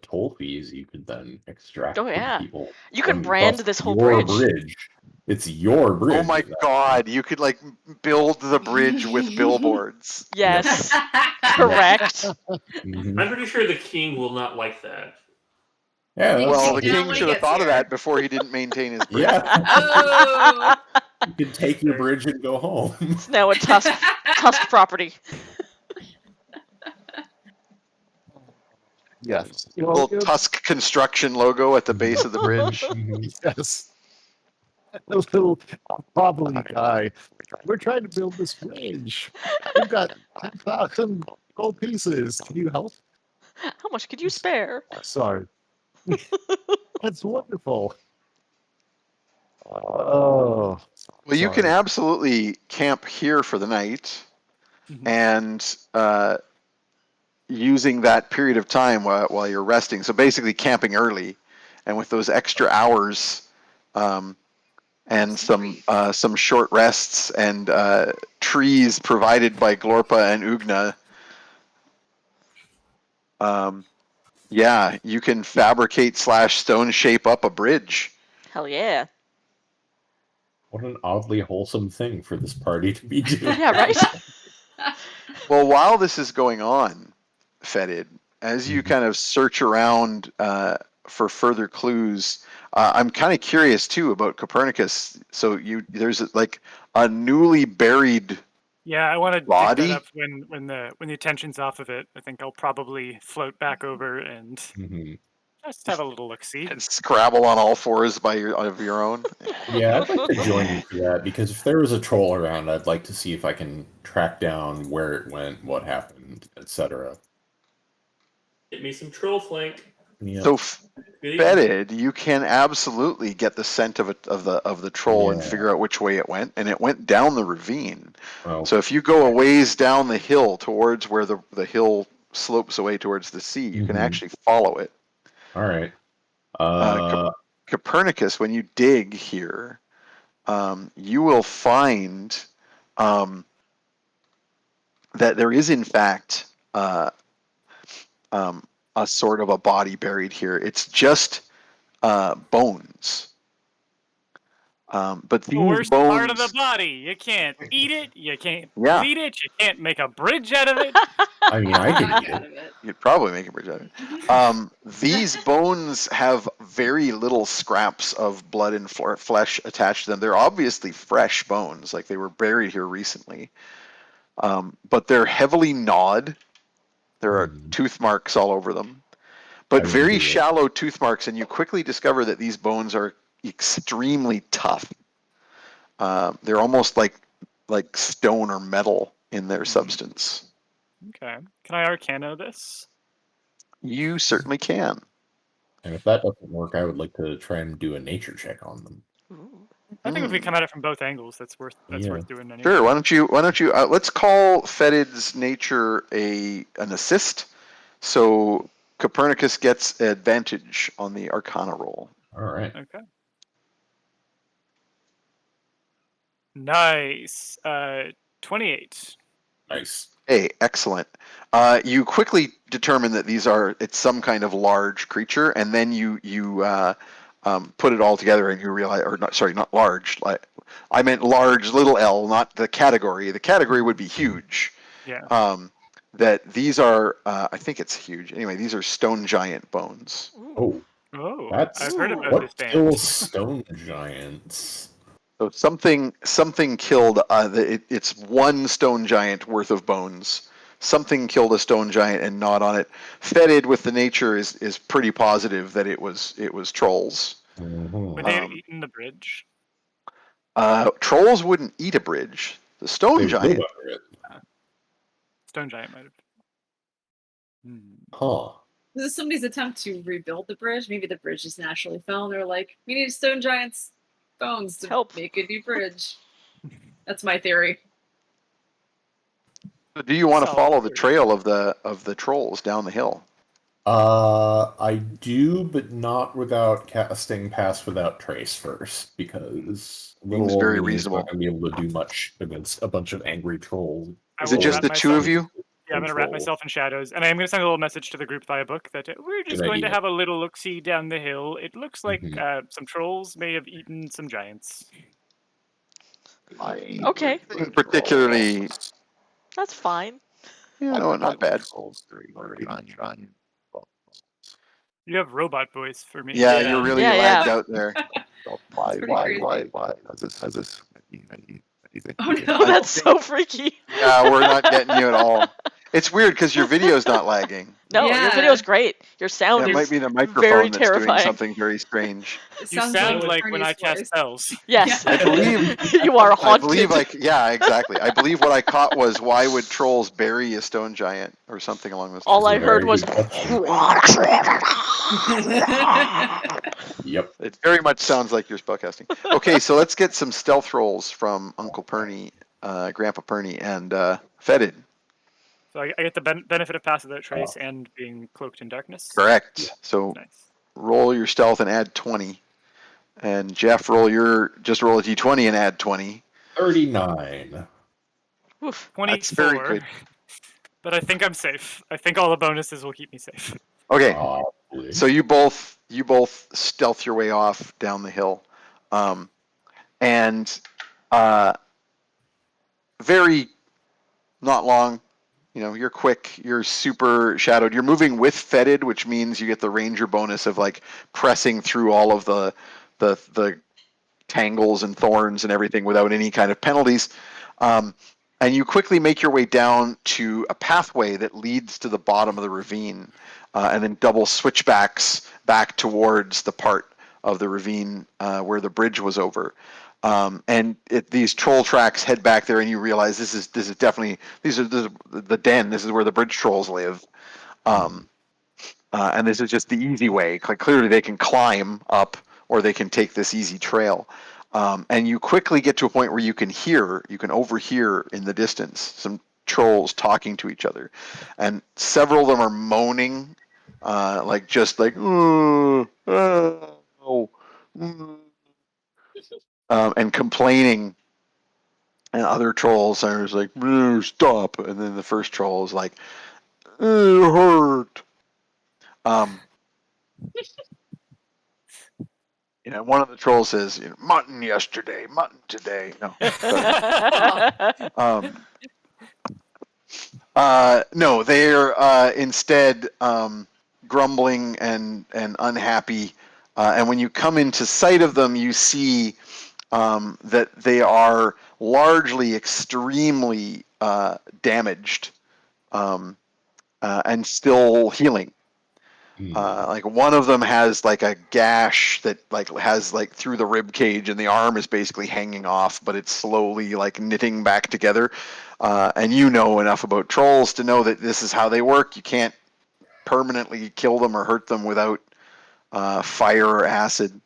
toll fees you could then extract Oh, yeah. from people. You can when brand cost this whole your bridge. It's your bridge. Oh my god, you could like build the bridge with billboards. Yes. Correct. Mhm. I'm pretty sure the king will not like that. Yeah, Well, Well, Take the it down king when he should have gets thought of here. that before he didn't maintain his bridge. yeah. Oh. You can take your bridge and go home. It's now a Tusk property. Yes. Little Tusk construction logo at the base of the bridge. Mhm. Yes. Those little probably guy. We're trying to build this bridge. We've got 10,000 gold pieces. Can you help? How much could you spare? Sorry. That's wonderful. Oh. Well, you can Sorry. absolutely camp here for the night, and using that period of time while you're resting. So basically, camping early, and with those extra hours, and some short rests and trees provided by Glorpa and Ugna. Yeah, you can fabricate / stone shape up a bridge. Hell yeah. What an oddly wholesome thing for this party to be doing. Yeah, right? Well, while this is going on, Fetid, as you kind of search around for further clues, I'm kind of curious too about Copernicus. So there's like a newly buried Yeah, I want to dig body. that up when the attention's off of it. I think I'll probably float back over and just have a little look-see. And scrabble on all fours of your own. Yeah, I'd like to join you for that, because if there was a troll around, I'd like to see if I can track down where it went, what happened, etc. Get me some troll flank. Yeah. So Fetid, you can absolutely get the scent of the troll and figure out which way it went, and it went down the ravine. Well, So if you go a ways down the hill towards where the hill slopes away towards the sea, you can actually follow it. All right. Copernicus, when you dig here, you will find that there is in fact a sort of a body buried here. It's just bones. But these The worst bones, part of the body. You can't eat it. You can't bleed it. You can't make a bridge out of it. I mean, I could eat it. You'd probably make a bridge out of it. These bones have very little scraps of blood and flesh attached to them. They're obviously fresh bones, like they were buried here recently. But they're heavily gnawed. There are tooth marks all over them, but very shallow tooth marks, and you quickly discover that these bones are extremely tough. They're almost like stone or metal in their substance. Okay. Can I Arcana this? You certainly can. And if that doesn't work, I would like to try and do a nature check on them. I think if we come at it from both angles, that's worth doing anyway. Sure. Why don't you? Let's call Fetid's nature an assist. So Copernicus gets advantage on the Arcana roll. All right. Okay. Nice. 28. Nice. Hey, excellent. You quickly determine that it's some kind of large creature, and then you put it all together, and you realize, not large. I meant large, little L, not the category. The category would be huge. Yeah. That these are, I think it's huge. Anyway, these are stone giant bones. Oh, I've heard about what this band. kills stone giants? So something killed. It's one stone giant worth of bones. Something killed a stone giant and gnawed on it. Fetid with the nature is pretty positive that it was trolls. Would they have eaten the bridge? Trolls wouldn't eat a bridge. The stone giant. Stone giant might have. Huh. This is somebody's attempt to rebuild the bridge. Maybe the bridge just naturally fell, and they're like, "We need stone giant's bones to make a new bridge." That's my theory. Do you want to follow the trail of the trolls down the hill? I do, but not without casting Pass Without Trace first, because Seems very reasonable. Not going to be able to do much against a bunch of angry trolls. Is it just the two of you? Yeah, I'm going to wrap myself in shadows, and I'm going to send a little message to the group via book that we're just going to have a little look-see down the hill. It looks like some trolls may have eaten some giants. Okay. Particularly. That's fine. Yeah, no, not bad. You have robot voice for me. Yeah, you're really lagged out there. Why? Has this? Oh no, that's so freaky. Yeah, we're not getting you at all. It's weird because your video's not lagging. No, your video's great. Your sound it is might be the microphone very that's terrifying. doing something very strange. You sound like when I cast spells. Yes. I believe you are haunted. Exactly. I believe what I caught was, why would trolls bury a stone giant or something along those lines. All I heard was Yep. It very much sounds like you're spellcasting. Okay, so let's get some stealth rolls from Uncle Perny, Grandpa Perny, and Fetid. So I get the benefit of Pass Without Trace and being cloaked in darkness. Correct. Yeah. So roll your stealth and add 20. And Jeff, roll a d20 and add 20. 39. Oof. 24. That's very good. But I think I'm safe. I think all the bonuses will keep me safe. Okay. So you both stealth your way off down the hill. And very not long, you're quick, you're super shadowed. You're moving with fetid, which means you get the ranger bonus of like pressing through all of the tangles and thorns and everything without any kind of penalties. And you quickly make your way down to a pathway that leads to the bottom of the ravine, and then double switchbacks back towards the part of the ravine where the bridge was over. And these troll tracks head back there, and you realize this is definitely this is the den. This is where the bridge trolls live. And this is just the easy way. Like, clearly, they can climb up, or they can take this easy trail. And you quickly get to a point where you can overhear in the distance some trolls talking to each other, and several of them are moaning, and complaining. And other trolls are just like, stop. And then the first troll is like, it hurt. One of the trolls says, mutton yesterday, mutton today. No, they're instead grumbling and unhappy. And when you come into sight of them, you see that they are largely extremely damaged and still healing. Like, one of them has like a gash that like has like through the rib cage, and the arm is basically hanging off, but it's slowly like knitting back together. And you know enough about trolls to know that this is how they work. You can't permanently kill them or hurt them without fire or acid.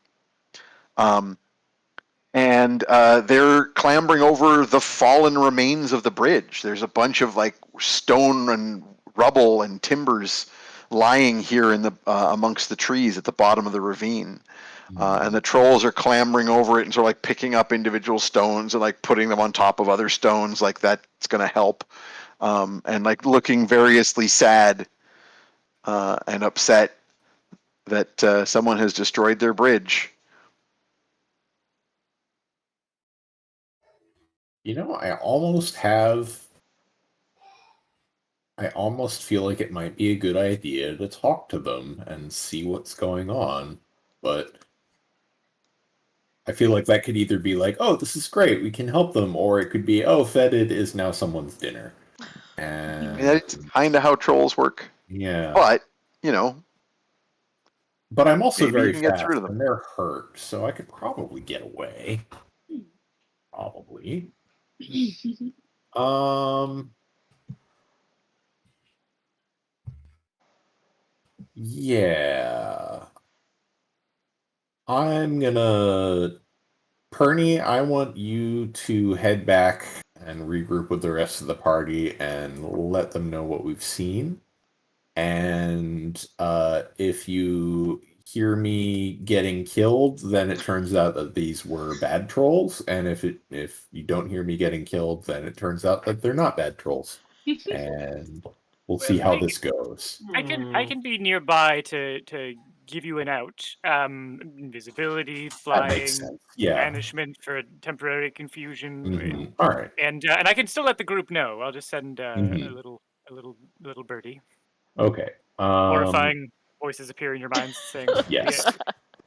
And they're clambering over the fallen remains of the bridge. There's a bunch of like stone and rubble and timbers lying here in the amongst the trees at the bottom of the ravine. And the trolls are clambering over it and sort of like picking up individual stones and like putting them on top of other stones, like that's going to help. And like looking variously sad and upset that someone has destroyed their bridge. I almost feel like it might be a good idea to talk to them and see what's going on. But I feel like that could either be like, oh, this is great, we can help them, or it could be, oh, fetid is now someone's dinner. And that's kind of how trolls work. Yeah. But, But I'm also maybe very you can get fast, through to them. and they're hurt, so I could probably get away. Probably. Yeah. I'm gonna... Perny, I want you to head back and regroup with the rest of the party and let them know what we've seen. And if you hear me getting killed, then it turns out that these were bad trolls. And if you don't hear me getting killed, then it turns out that they're not bad trolls. And we'll see how this goes. I can be nearby to give you an out. Invisibility, That makes flying, sense. Yeah. banishment for temporary confusion. All right. And I can still let the group know. I'll just send a little birdie. Okay. Horrifying voices appear in your minds saying, Yes.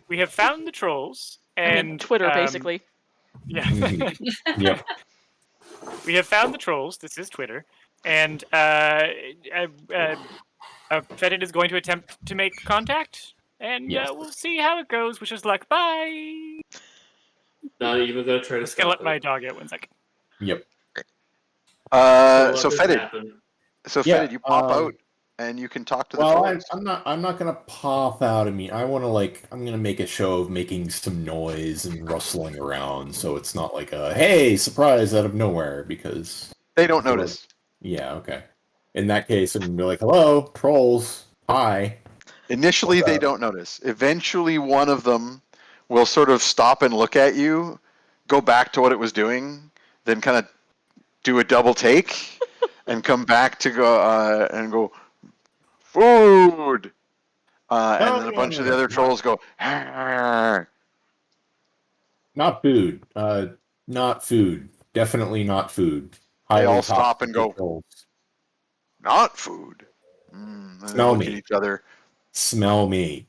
We have found the trolls. And Twitter, basically. Yeah. Yep. We have found the trolls. This is Twitter. And Fetid is going to attempt to make contact. And we'll see how it goes. Wish us luck. Bye. Not even gonna try to Just gonna let my dog out 1 second. Yep. So Fetid, you pop out and you can talk to the trolls. I'm not gonna pop out of me. I'm gonna make a show of making some noise and rustling around, so it's not like a hey surprise out of nowhere, because they don't notice. Yeah, okay. In that case, I'm gonna be like, hello, trolls, hi. Initially, they don't notice. Eventually, one of them will sort of stop and look at you, go back to what it was doing, then kind of do a double take, and come back to go food. And then a bunch of the other trolls go. Not food. Not food. Definitely not food. They all stop and go. Trolls. Not food. Smell Look me. at each other. Smell me.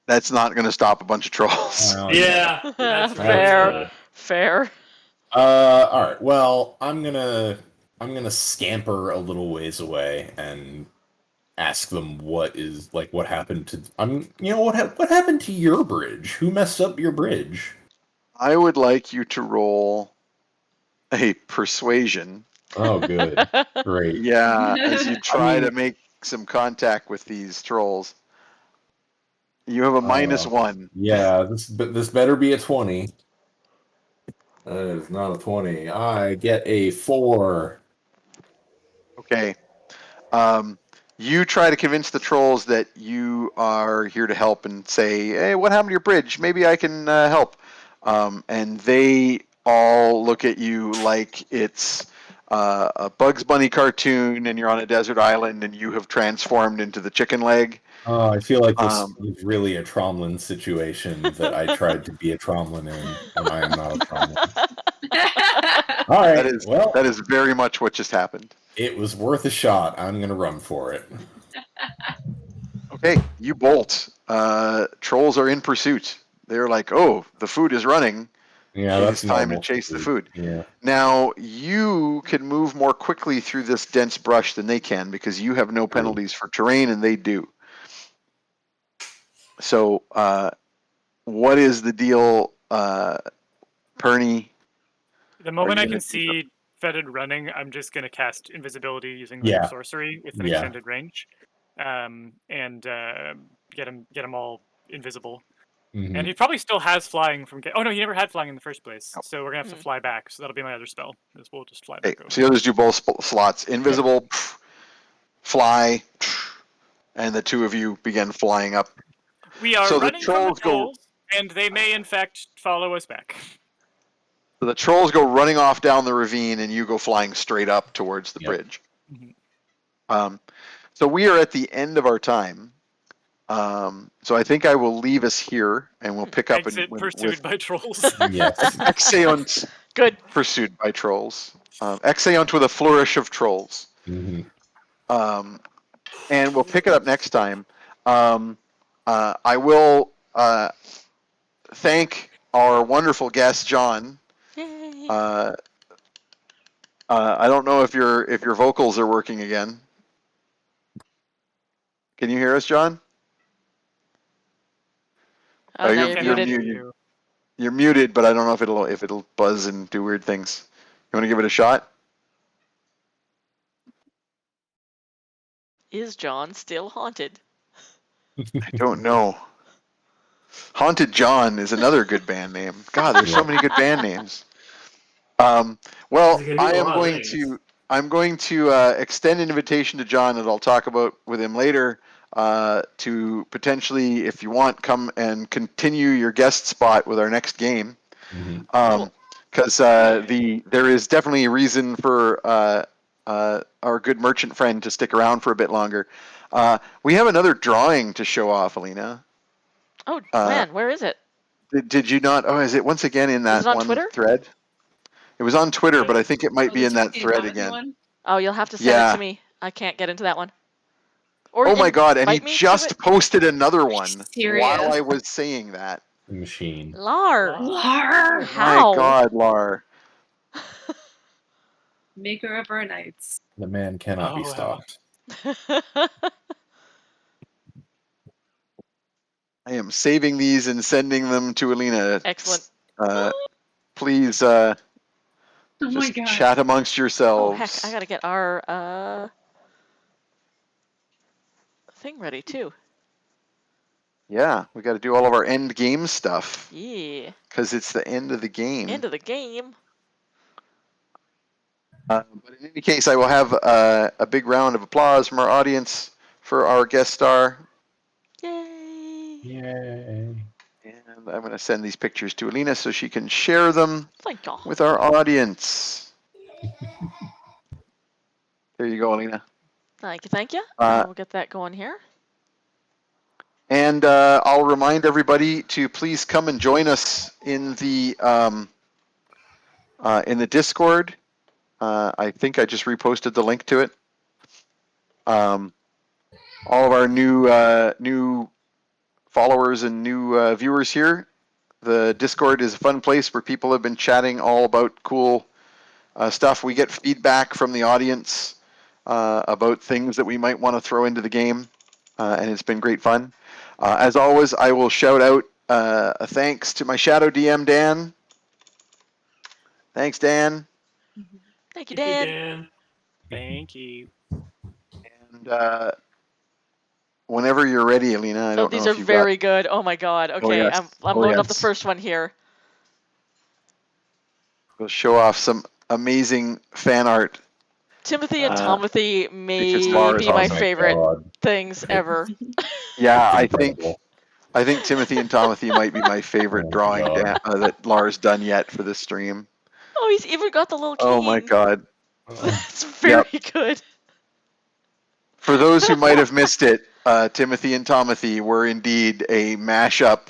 That's not going to stop a bunch of trolls. Yeah, that's fair. All right. Well, I'm gonna scamper a little ways away and ask them what happened to what happened to your bridge? Who messed up your bridge? I would like you to roll a persuasion. Oh, good. Great. Yeah, as you try to make some contact with these trolls. You have a -1. Yeah, this better be a 20. That is not a 20. I get a 4. Okay. You try to convince the trolls that you are here to help and say, hey, what happened to your bridge? Maybe I can help. And they all look at you like it's a Bugs Bunny cartoon and you're on a desert island and you have transformed into the chicken leg. Oh, I feel like this is really a Tromlin situation that I tried to be a Tromlin in, and I am not a Tromlin. All right. That is very much what just happened. It was worth a shot. I'm going to run for it. Okay, you bolt. Trolls are in pursuit. They're like, oh, the food is running. Yeah, it's time to chase the food. Yeah. Now, you can move more quickly through this dense brush than they can because you have no penalties for terrain and they do. So, what is the deal, Perny? The moment I can see Fetid running, I'm just going to cast invisibility using sorcery with an extended range, and get him all invisible. Mm-hmm. And he probably still has flying from. Oh no, he never had flying in the first place. So we're gonna have to fly back. So that'll be my other spell. We'll just fly back over. So the others do both slots: invisible, fly, and the two of you begin flying up. We are running from the trolls, and they may in fact follow us back. So the trolls go running off down the ravine, and you go flying straight up towards the bridge. Mm-hmm. So we are at the end of our time. So I think I will leave us here, and we'll pick up pursued by trolls. Yes, Exeunt. Good. Pursued by trolls. Exeunt with a flourish of trolls. Mm-hmm. And we'll pick it up next time. I will thank our wonderful guest, John. Yay. I don't know if your vocals are working again. Can you hear us, John? You're muted. You're muted, but I don't know if it'll buzz and do weird things. You want to give it a shot? Is John still haunted? I don't know. Haunted John is another good band name. God, there's so many good band names. Well, I'm going to extend an invitation to John that I'll talk about with him later to potentially, if you want, come and continue your guest spot with our next game. Because there is definitely a reason for our good merchant friend to stick around for a bit longer. We have another drawing to show off, Alina. Oh, man, where is it? Did you not? Oh, is it once again in that one Twitter? thread? It was on Twitter, but I think it might be in that thread again. One? Oh, you'll have to send it to me. I can't get into that one. Or oh my God, and he just posted another one while I was saying that. Machine. Lar. How? My God, Lar. Maker of our nights. The man cannot be stopped. I am saving these and sending them to Alina. Excellent. Please just chat amongst yourselves. Oh, heck, I gotta get our thing ready too. Yeah, we got to do all of our end game stuff. Yeah. Because it's the end of the game. End of the game. But in any case, I will have a big round of applause from our audience for our guest star. Yay. Yay. And I'm going to send these pictures to Alina so she can share them with our audience. There you go, Alina. Thank you. We'll get that going here. And I'll remind everybody to please come and join us in the Discord. I think I just reposted the link to it. All of our new followers and new viewers here. The Discord is a fun place where people have been chatting all about cool stuff. We get feedback from the audience about things that we might want to throw into the game, and it's been great fun. As always, I will shout out a thanks to my shadow DM, Dan. Thanks, Dan. Thank you, Dan. Thank you. And whenever you're ready, Alina, I don't know these if are you've very good. Oh my god. Okay, yes. I'm loading up the first one here. We'll show off some amazing fan art. Timothy and Tomothy may Lars- be my Oh my favorite God. things ever. Yeah, I Incredible. think Timothy and Tomothy might be my favorite Oh my drawing God. that Lars done yet for this stream. Oh, he's even got the little Oh my cane. god. That's very good. For those who might have missed it, Timothy and Tomothy were indeed a mashup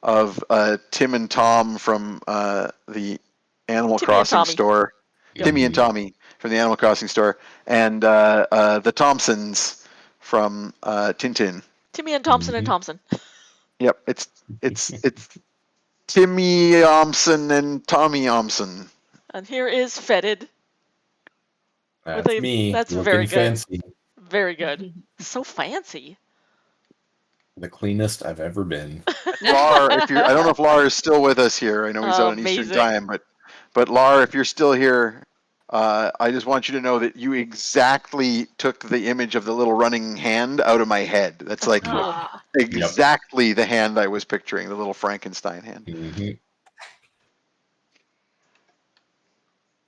of Tim and Tom from the Animal Timmy and Crossing Tommy. store. Yep. Timmy and Tommy from the Animal Crossing store, and the Thompsons from Tintin. Timmy and Thompson and Thompson. Yep, it's Timmy Thompson and Tommy Thompson. And here is Fetid. That's me. That's looking very good. fancy. Very good. So fancy. The cleanest I've ever been. Lar, I don't know if Lar is still with us here. I know he's out on Eastern Amazing. time, but Lar, if you're still here, I just want you to know that you exactly took the image of the little running hand out of my head. That's like exactly the hand I was picturing, the little Frankenstein hand. Mm-hmm.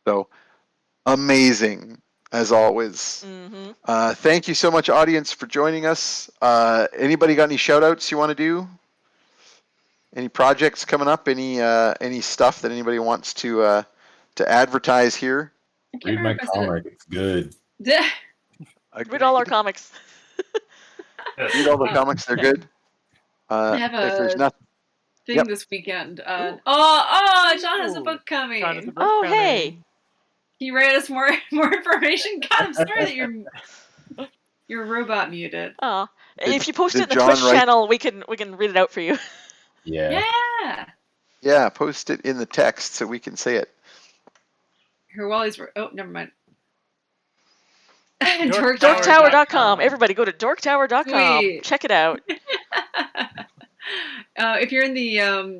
So amazing, as always. Mm-hmm. Thank you so much, audience, for joining us. Anybody got any shout outs you want to do? Any projects coming up? Any stuff that anybody wants to advertise here? Read my comic. It's good. Read all our comics. Read all the comics. They're good. I have if there's nothing. Thing this weekend. John has a book coming. Hey. Can you write us more information? God, I'm sorry that your robot muted. Oh, if you post it in the Twitch channel, we can read it out for you. Yeah. Yeah, post it in the text so we can say it. Here, while he's never mind. Dorktower.com. Everybody go to dorktower.com. Sweet. Check it out. If you're in the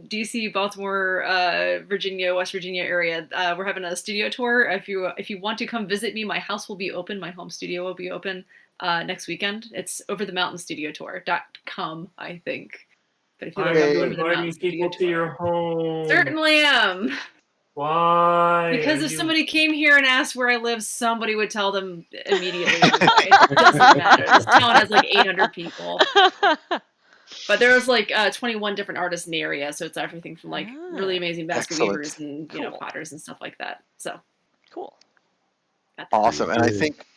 DC, Baltimore, Virginia, West Virginia area, we're having a studio tour. If you want to come visit me, my house will be open. My home studio will be open next weekend. It's overthemountainstudiotour.com, I think. But if you Are you inviting people to your home? Certainly am. Why? Because if somebody came here and asked where I live, somebody would tell them immediately. It doesn't matter. This town has like 800 people. But there was like 21 different artists in the area, so it's everything from like really amazing basket weavers and potters and stuff like that. So cool. Awesome. And I think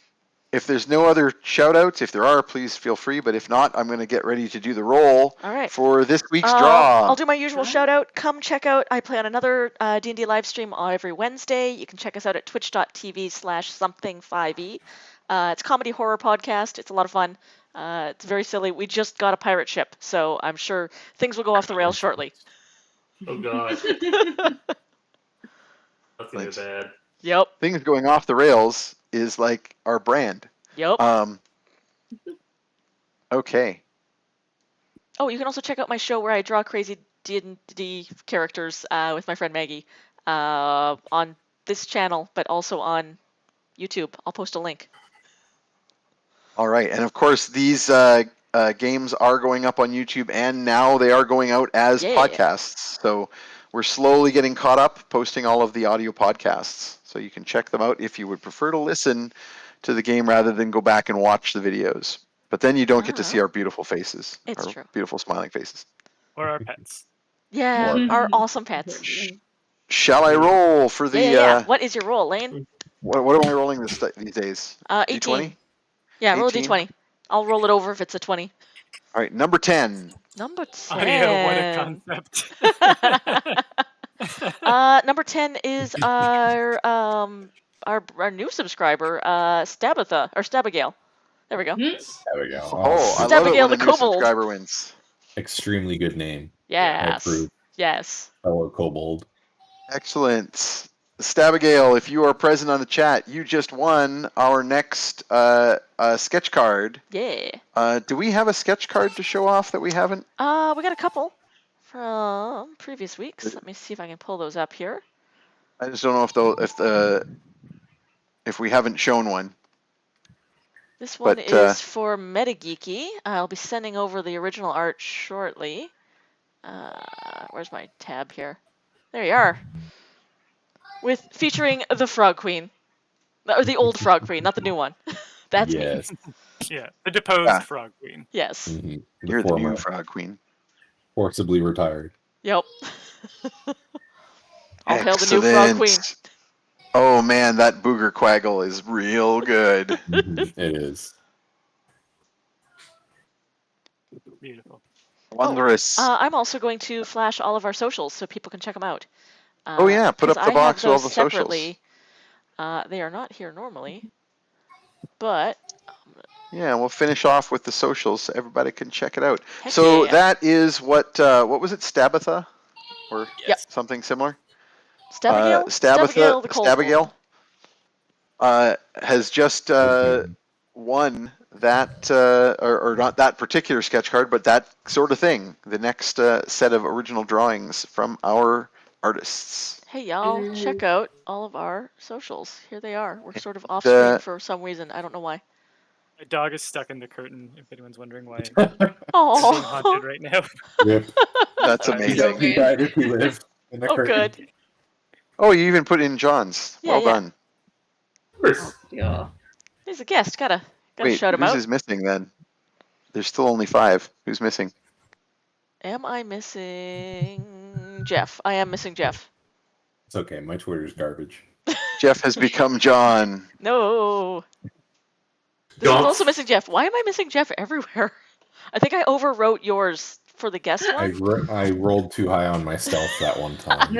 if there's no other shout outs, if there are, please feel free. But if not, I'm going to get ready to do the roll for this week's draw. I'll do my usual shout out. Come check out. I play on another D&D live stream every Wednesday. You can check us out at twitch.tv/something5e. It's a comedy horror podcast. It's a lot of fun. It's very silly. We just got a pirate ship, so I'm sure things will go off the rails shortly. Oh, God. That's going to be bad. Yep. Things going off the rails is like our brand. Yep. Okay. Oh, you can also check out my show where I draw crazy D&D characters with my friend Maggie on this channel, but also on YouTube. I'll post a link. All right. And of course, these games are going up on YouTube, and now they are going out as podcasts. So we're slowly getting caught up, posting all of the audio podcasts. So you can check them out if you would prefer to listen to the game rather than go back and watch the videos. But then you don't get to see our beautiful faces. It's true. Beautiful smiling faces. Or our pets. Yeah, our awesome pets. Shall I roll for the... Yeah. What is your roll, Lane? What am I rolling these days? 18. D20? Yeah, roll a D20. I'll roll it over if it's a 20. All right, number 10. Number 10. Audio, what a concept. Number 10 is our new subscriber, Stabagale. There we go. There we go. Oh, I love it Stabagale when the a new Kobold. subscriber wins. Extremely good name. I Yes. approve. Yes. Fellow kobold. Excellent. Stabagale, if you are present on the chat, you just won our next sketch card. Yeah. Do we have a sketch card to show off that we haven't? We got a couple from previous weeks. Let me see if I can pull those up here. I just don't know if we haven't shown one. This one But, is for Metageeky. I'll be sending over the original art shortly. Where's my tab here? There you are. Featuring the Frog Queen. Or the old Frog Queen, not the new one. That's me. Yeah, the deposed Frog Queen. Yes. Mm-hmm. You're the new Frog Queen. Forcibly retired. Yep. I'll hail the new Frog Queen. Oh man, that Booger Quaggle is real good. It is. Beautiful. Wondrous. I'm also going to flash all of our socials so people can check them out. Oh yeah, put up the box with all the separately. socials. They are not here normally, but yeah, we'll finish off with the socials so everybody can check it out. Heck so yeah. that is what was it, Stabatha, or something similar? Stabagale? Stabagale the Kobold. Stabagale has just won that, or not that particular sketch card, but that sort of thing. The next set of original drawings from our artists. Hey y'all, check out all of our socials. Here they are. We're sort of off screen for some reason. I don't know why. My dog is stuck in the curtain, if anyone's wondering why. It's Oh, being haunted right now. Yep. That's amazing. He died if he lived in the curtain. Good. Oh, you even put in John's. Yeah, Well yeah. done. Yeah. He's a guest. Gotta Wait, shout him whose out. is missing then? There's still only 5. Who's missing? Am I missing Jeff? I am missing Jeff. It's okay. My Twitter's garbage. Jeff has become John. No. This one's also missing Jeff. Why am I missing Jeff everywhere? I think I overwrote yours for the guest one. I rolled too high on my stealth that one time.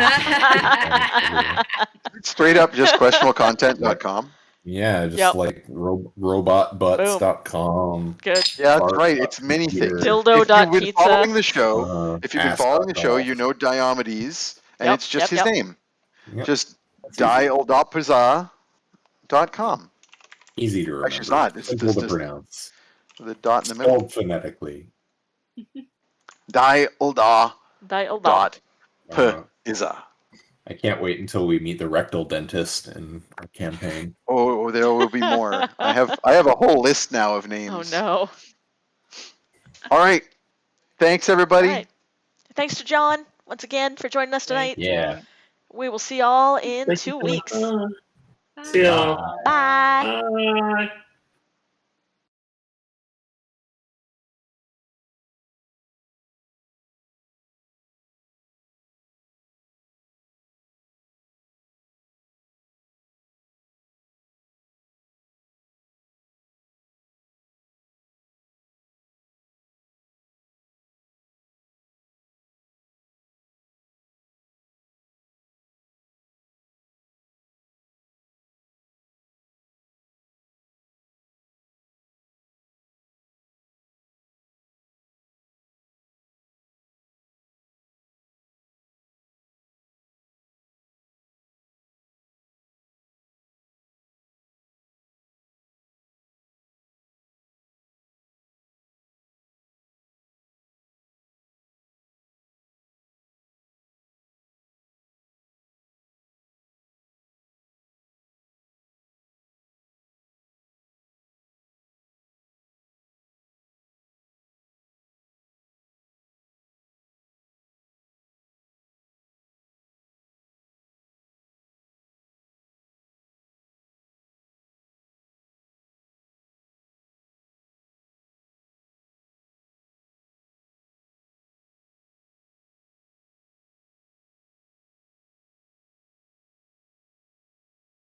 Straight up just questionablecontent.com. Yeah, just like robotbutts.com. Good. Yeah, that's right. It's many things. Dildo.pizza. If you've been following the show, you know Diomedes, and it's just his name. Yep. Just dial.pizza.com. Easy to remember. Actually, it's not. It's simple to pronounce. The dot in the middle. Spelled phonetically. Dial.pizza. I can't wait until we meet the rectal dentist in our campaign. Oh, there will be more. I have a whole list now of names. Oh no. All right. Thanks everybody. All right. Thanks to John once again for joining us tonight. Yeah. We will see y'all in 2 weeks. See y'all. Bye. Bye.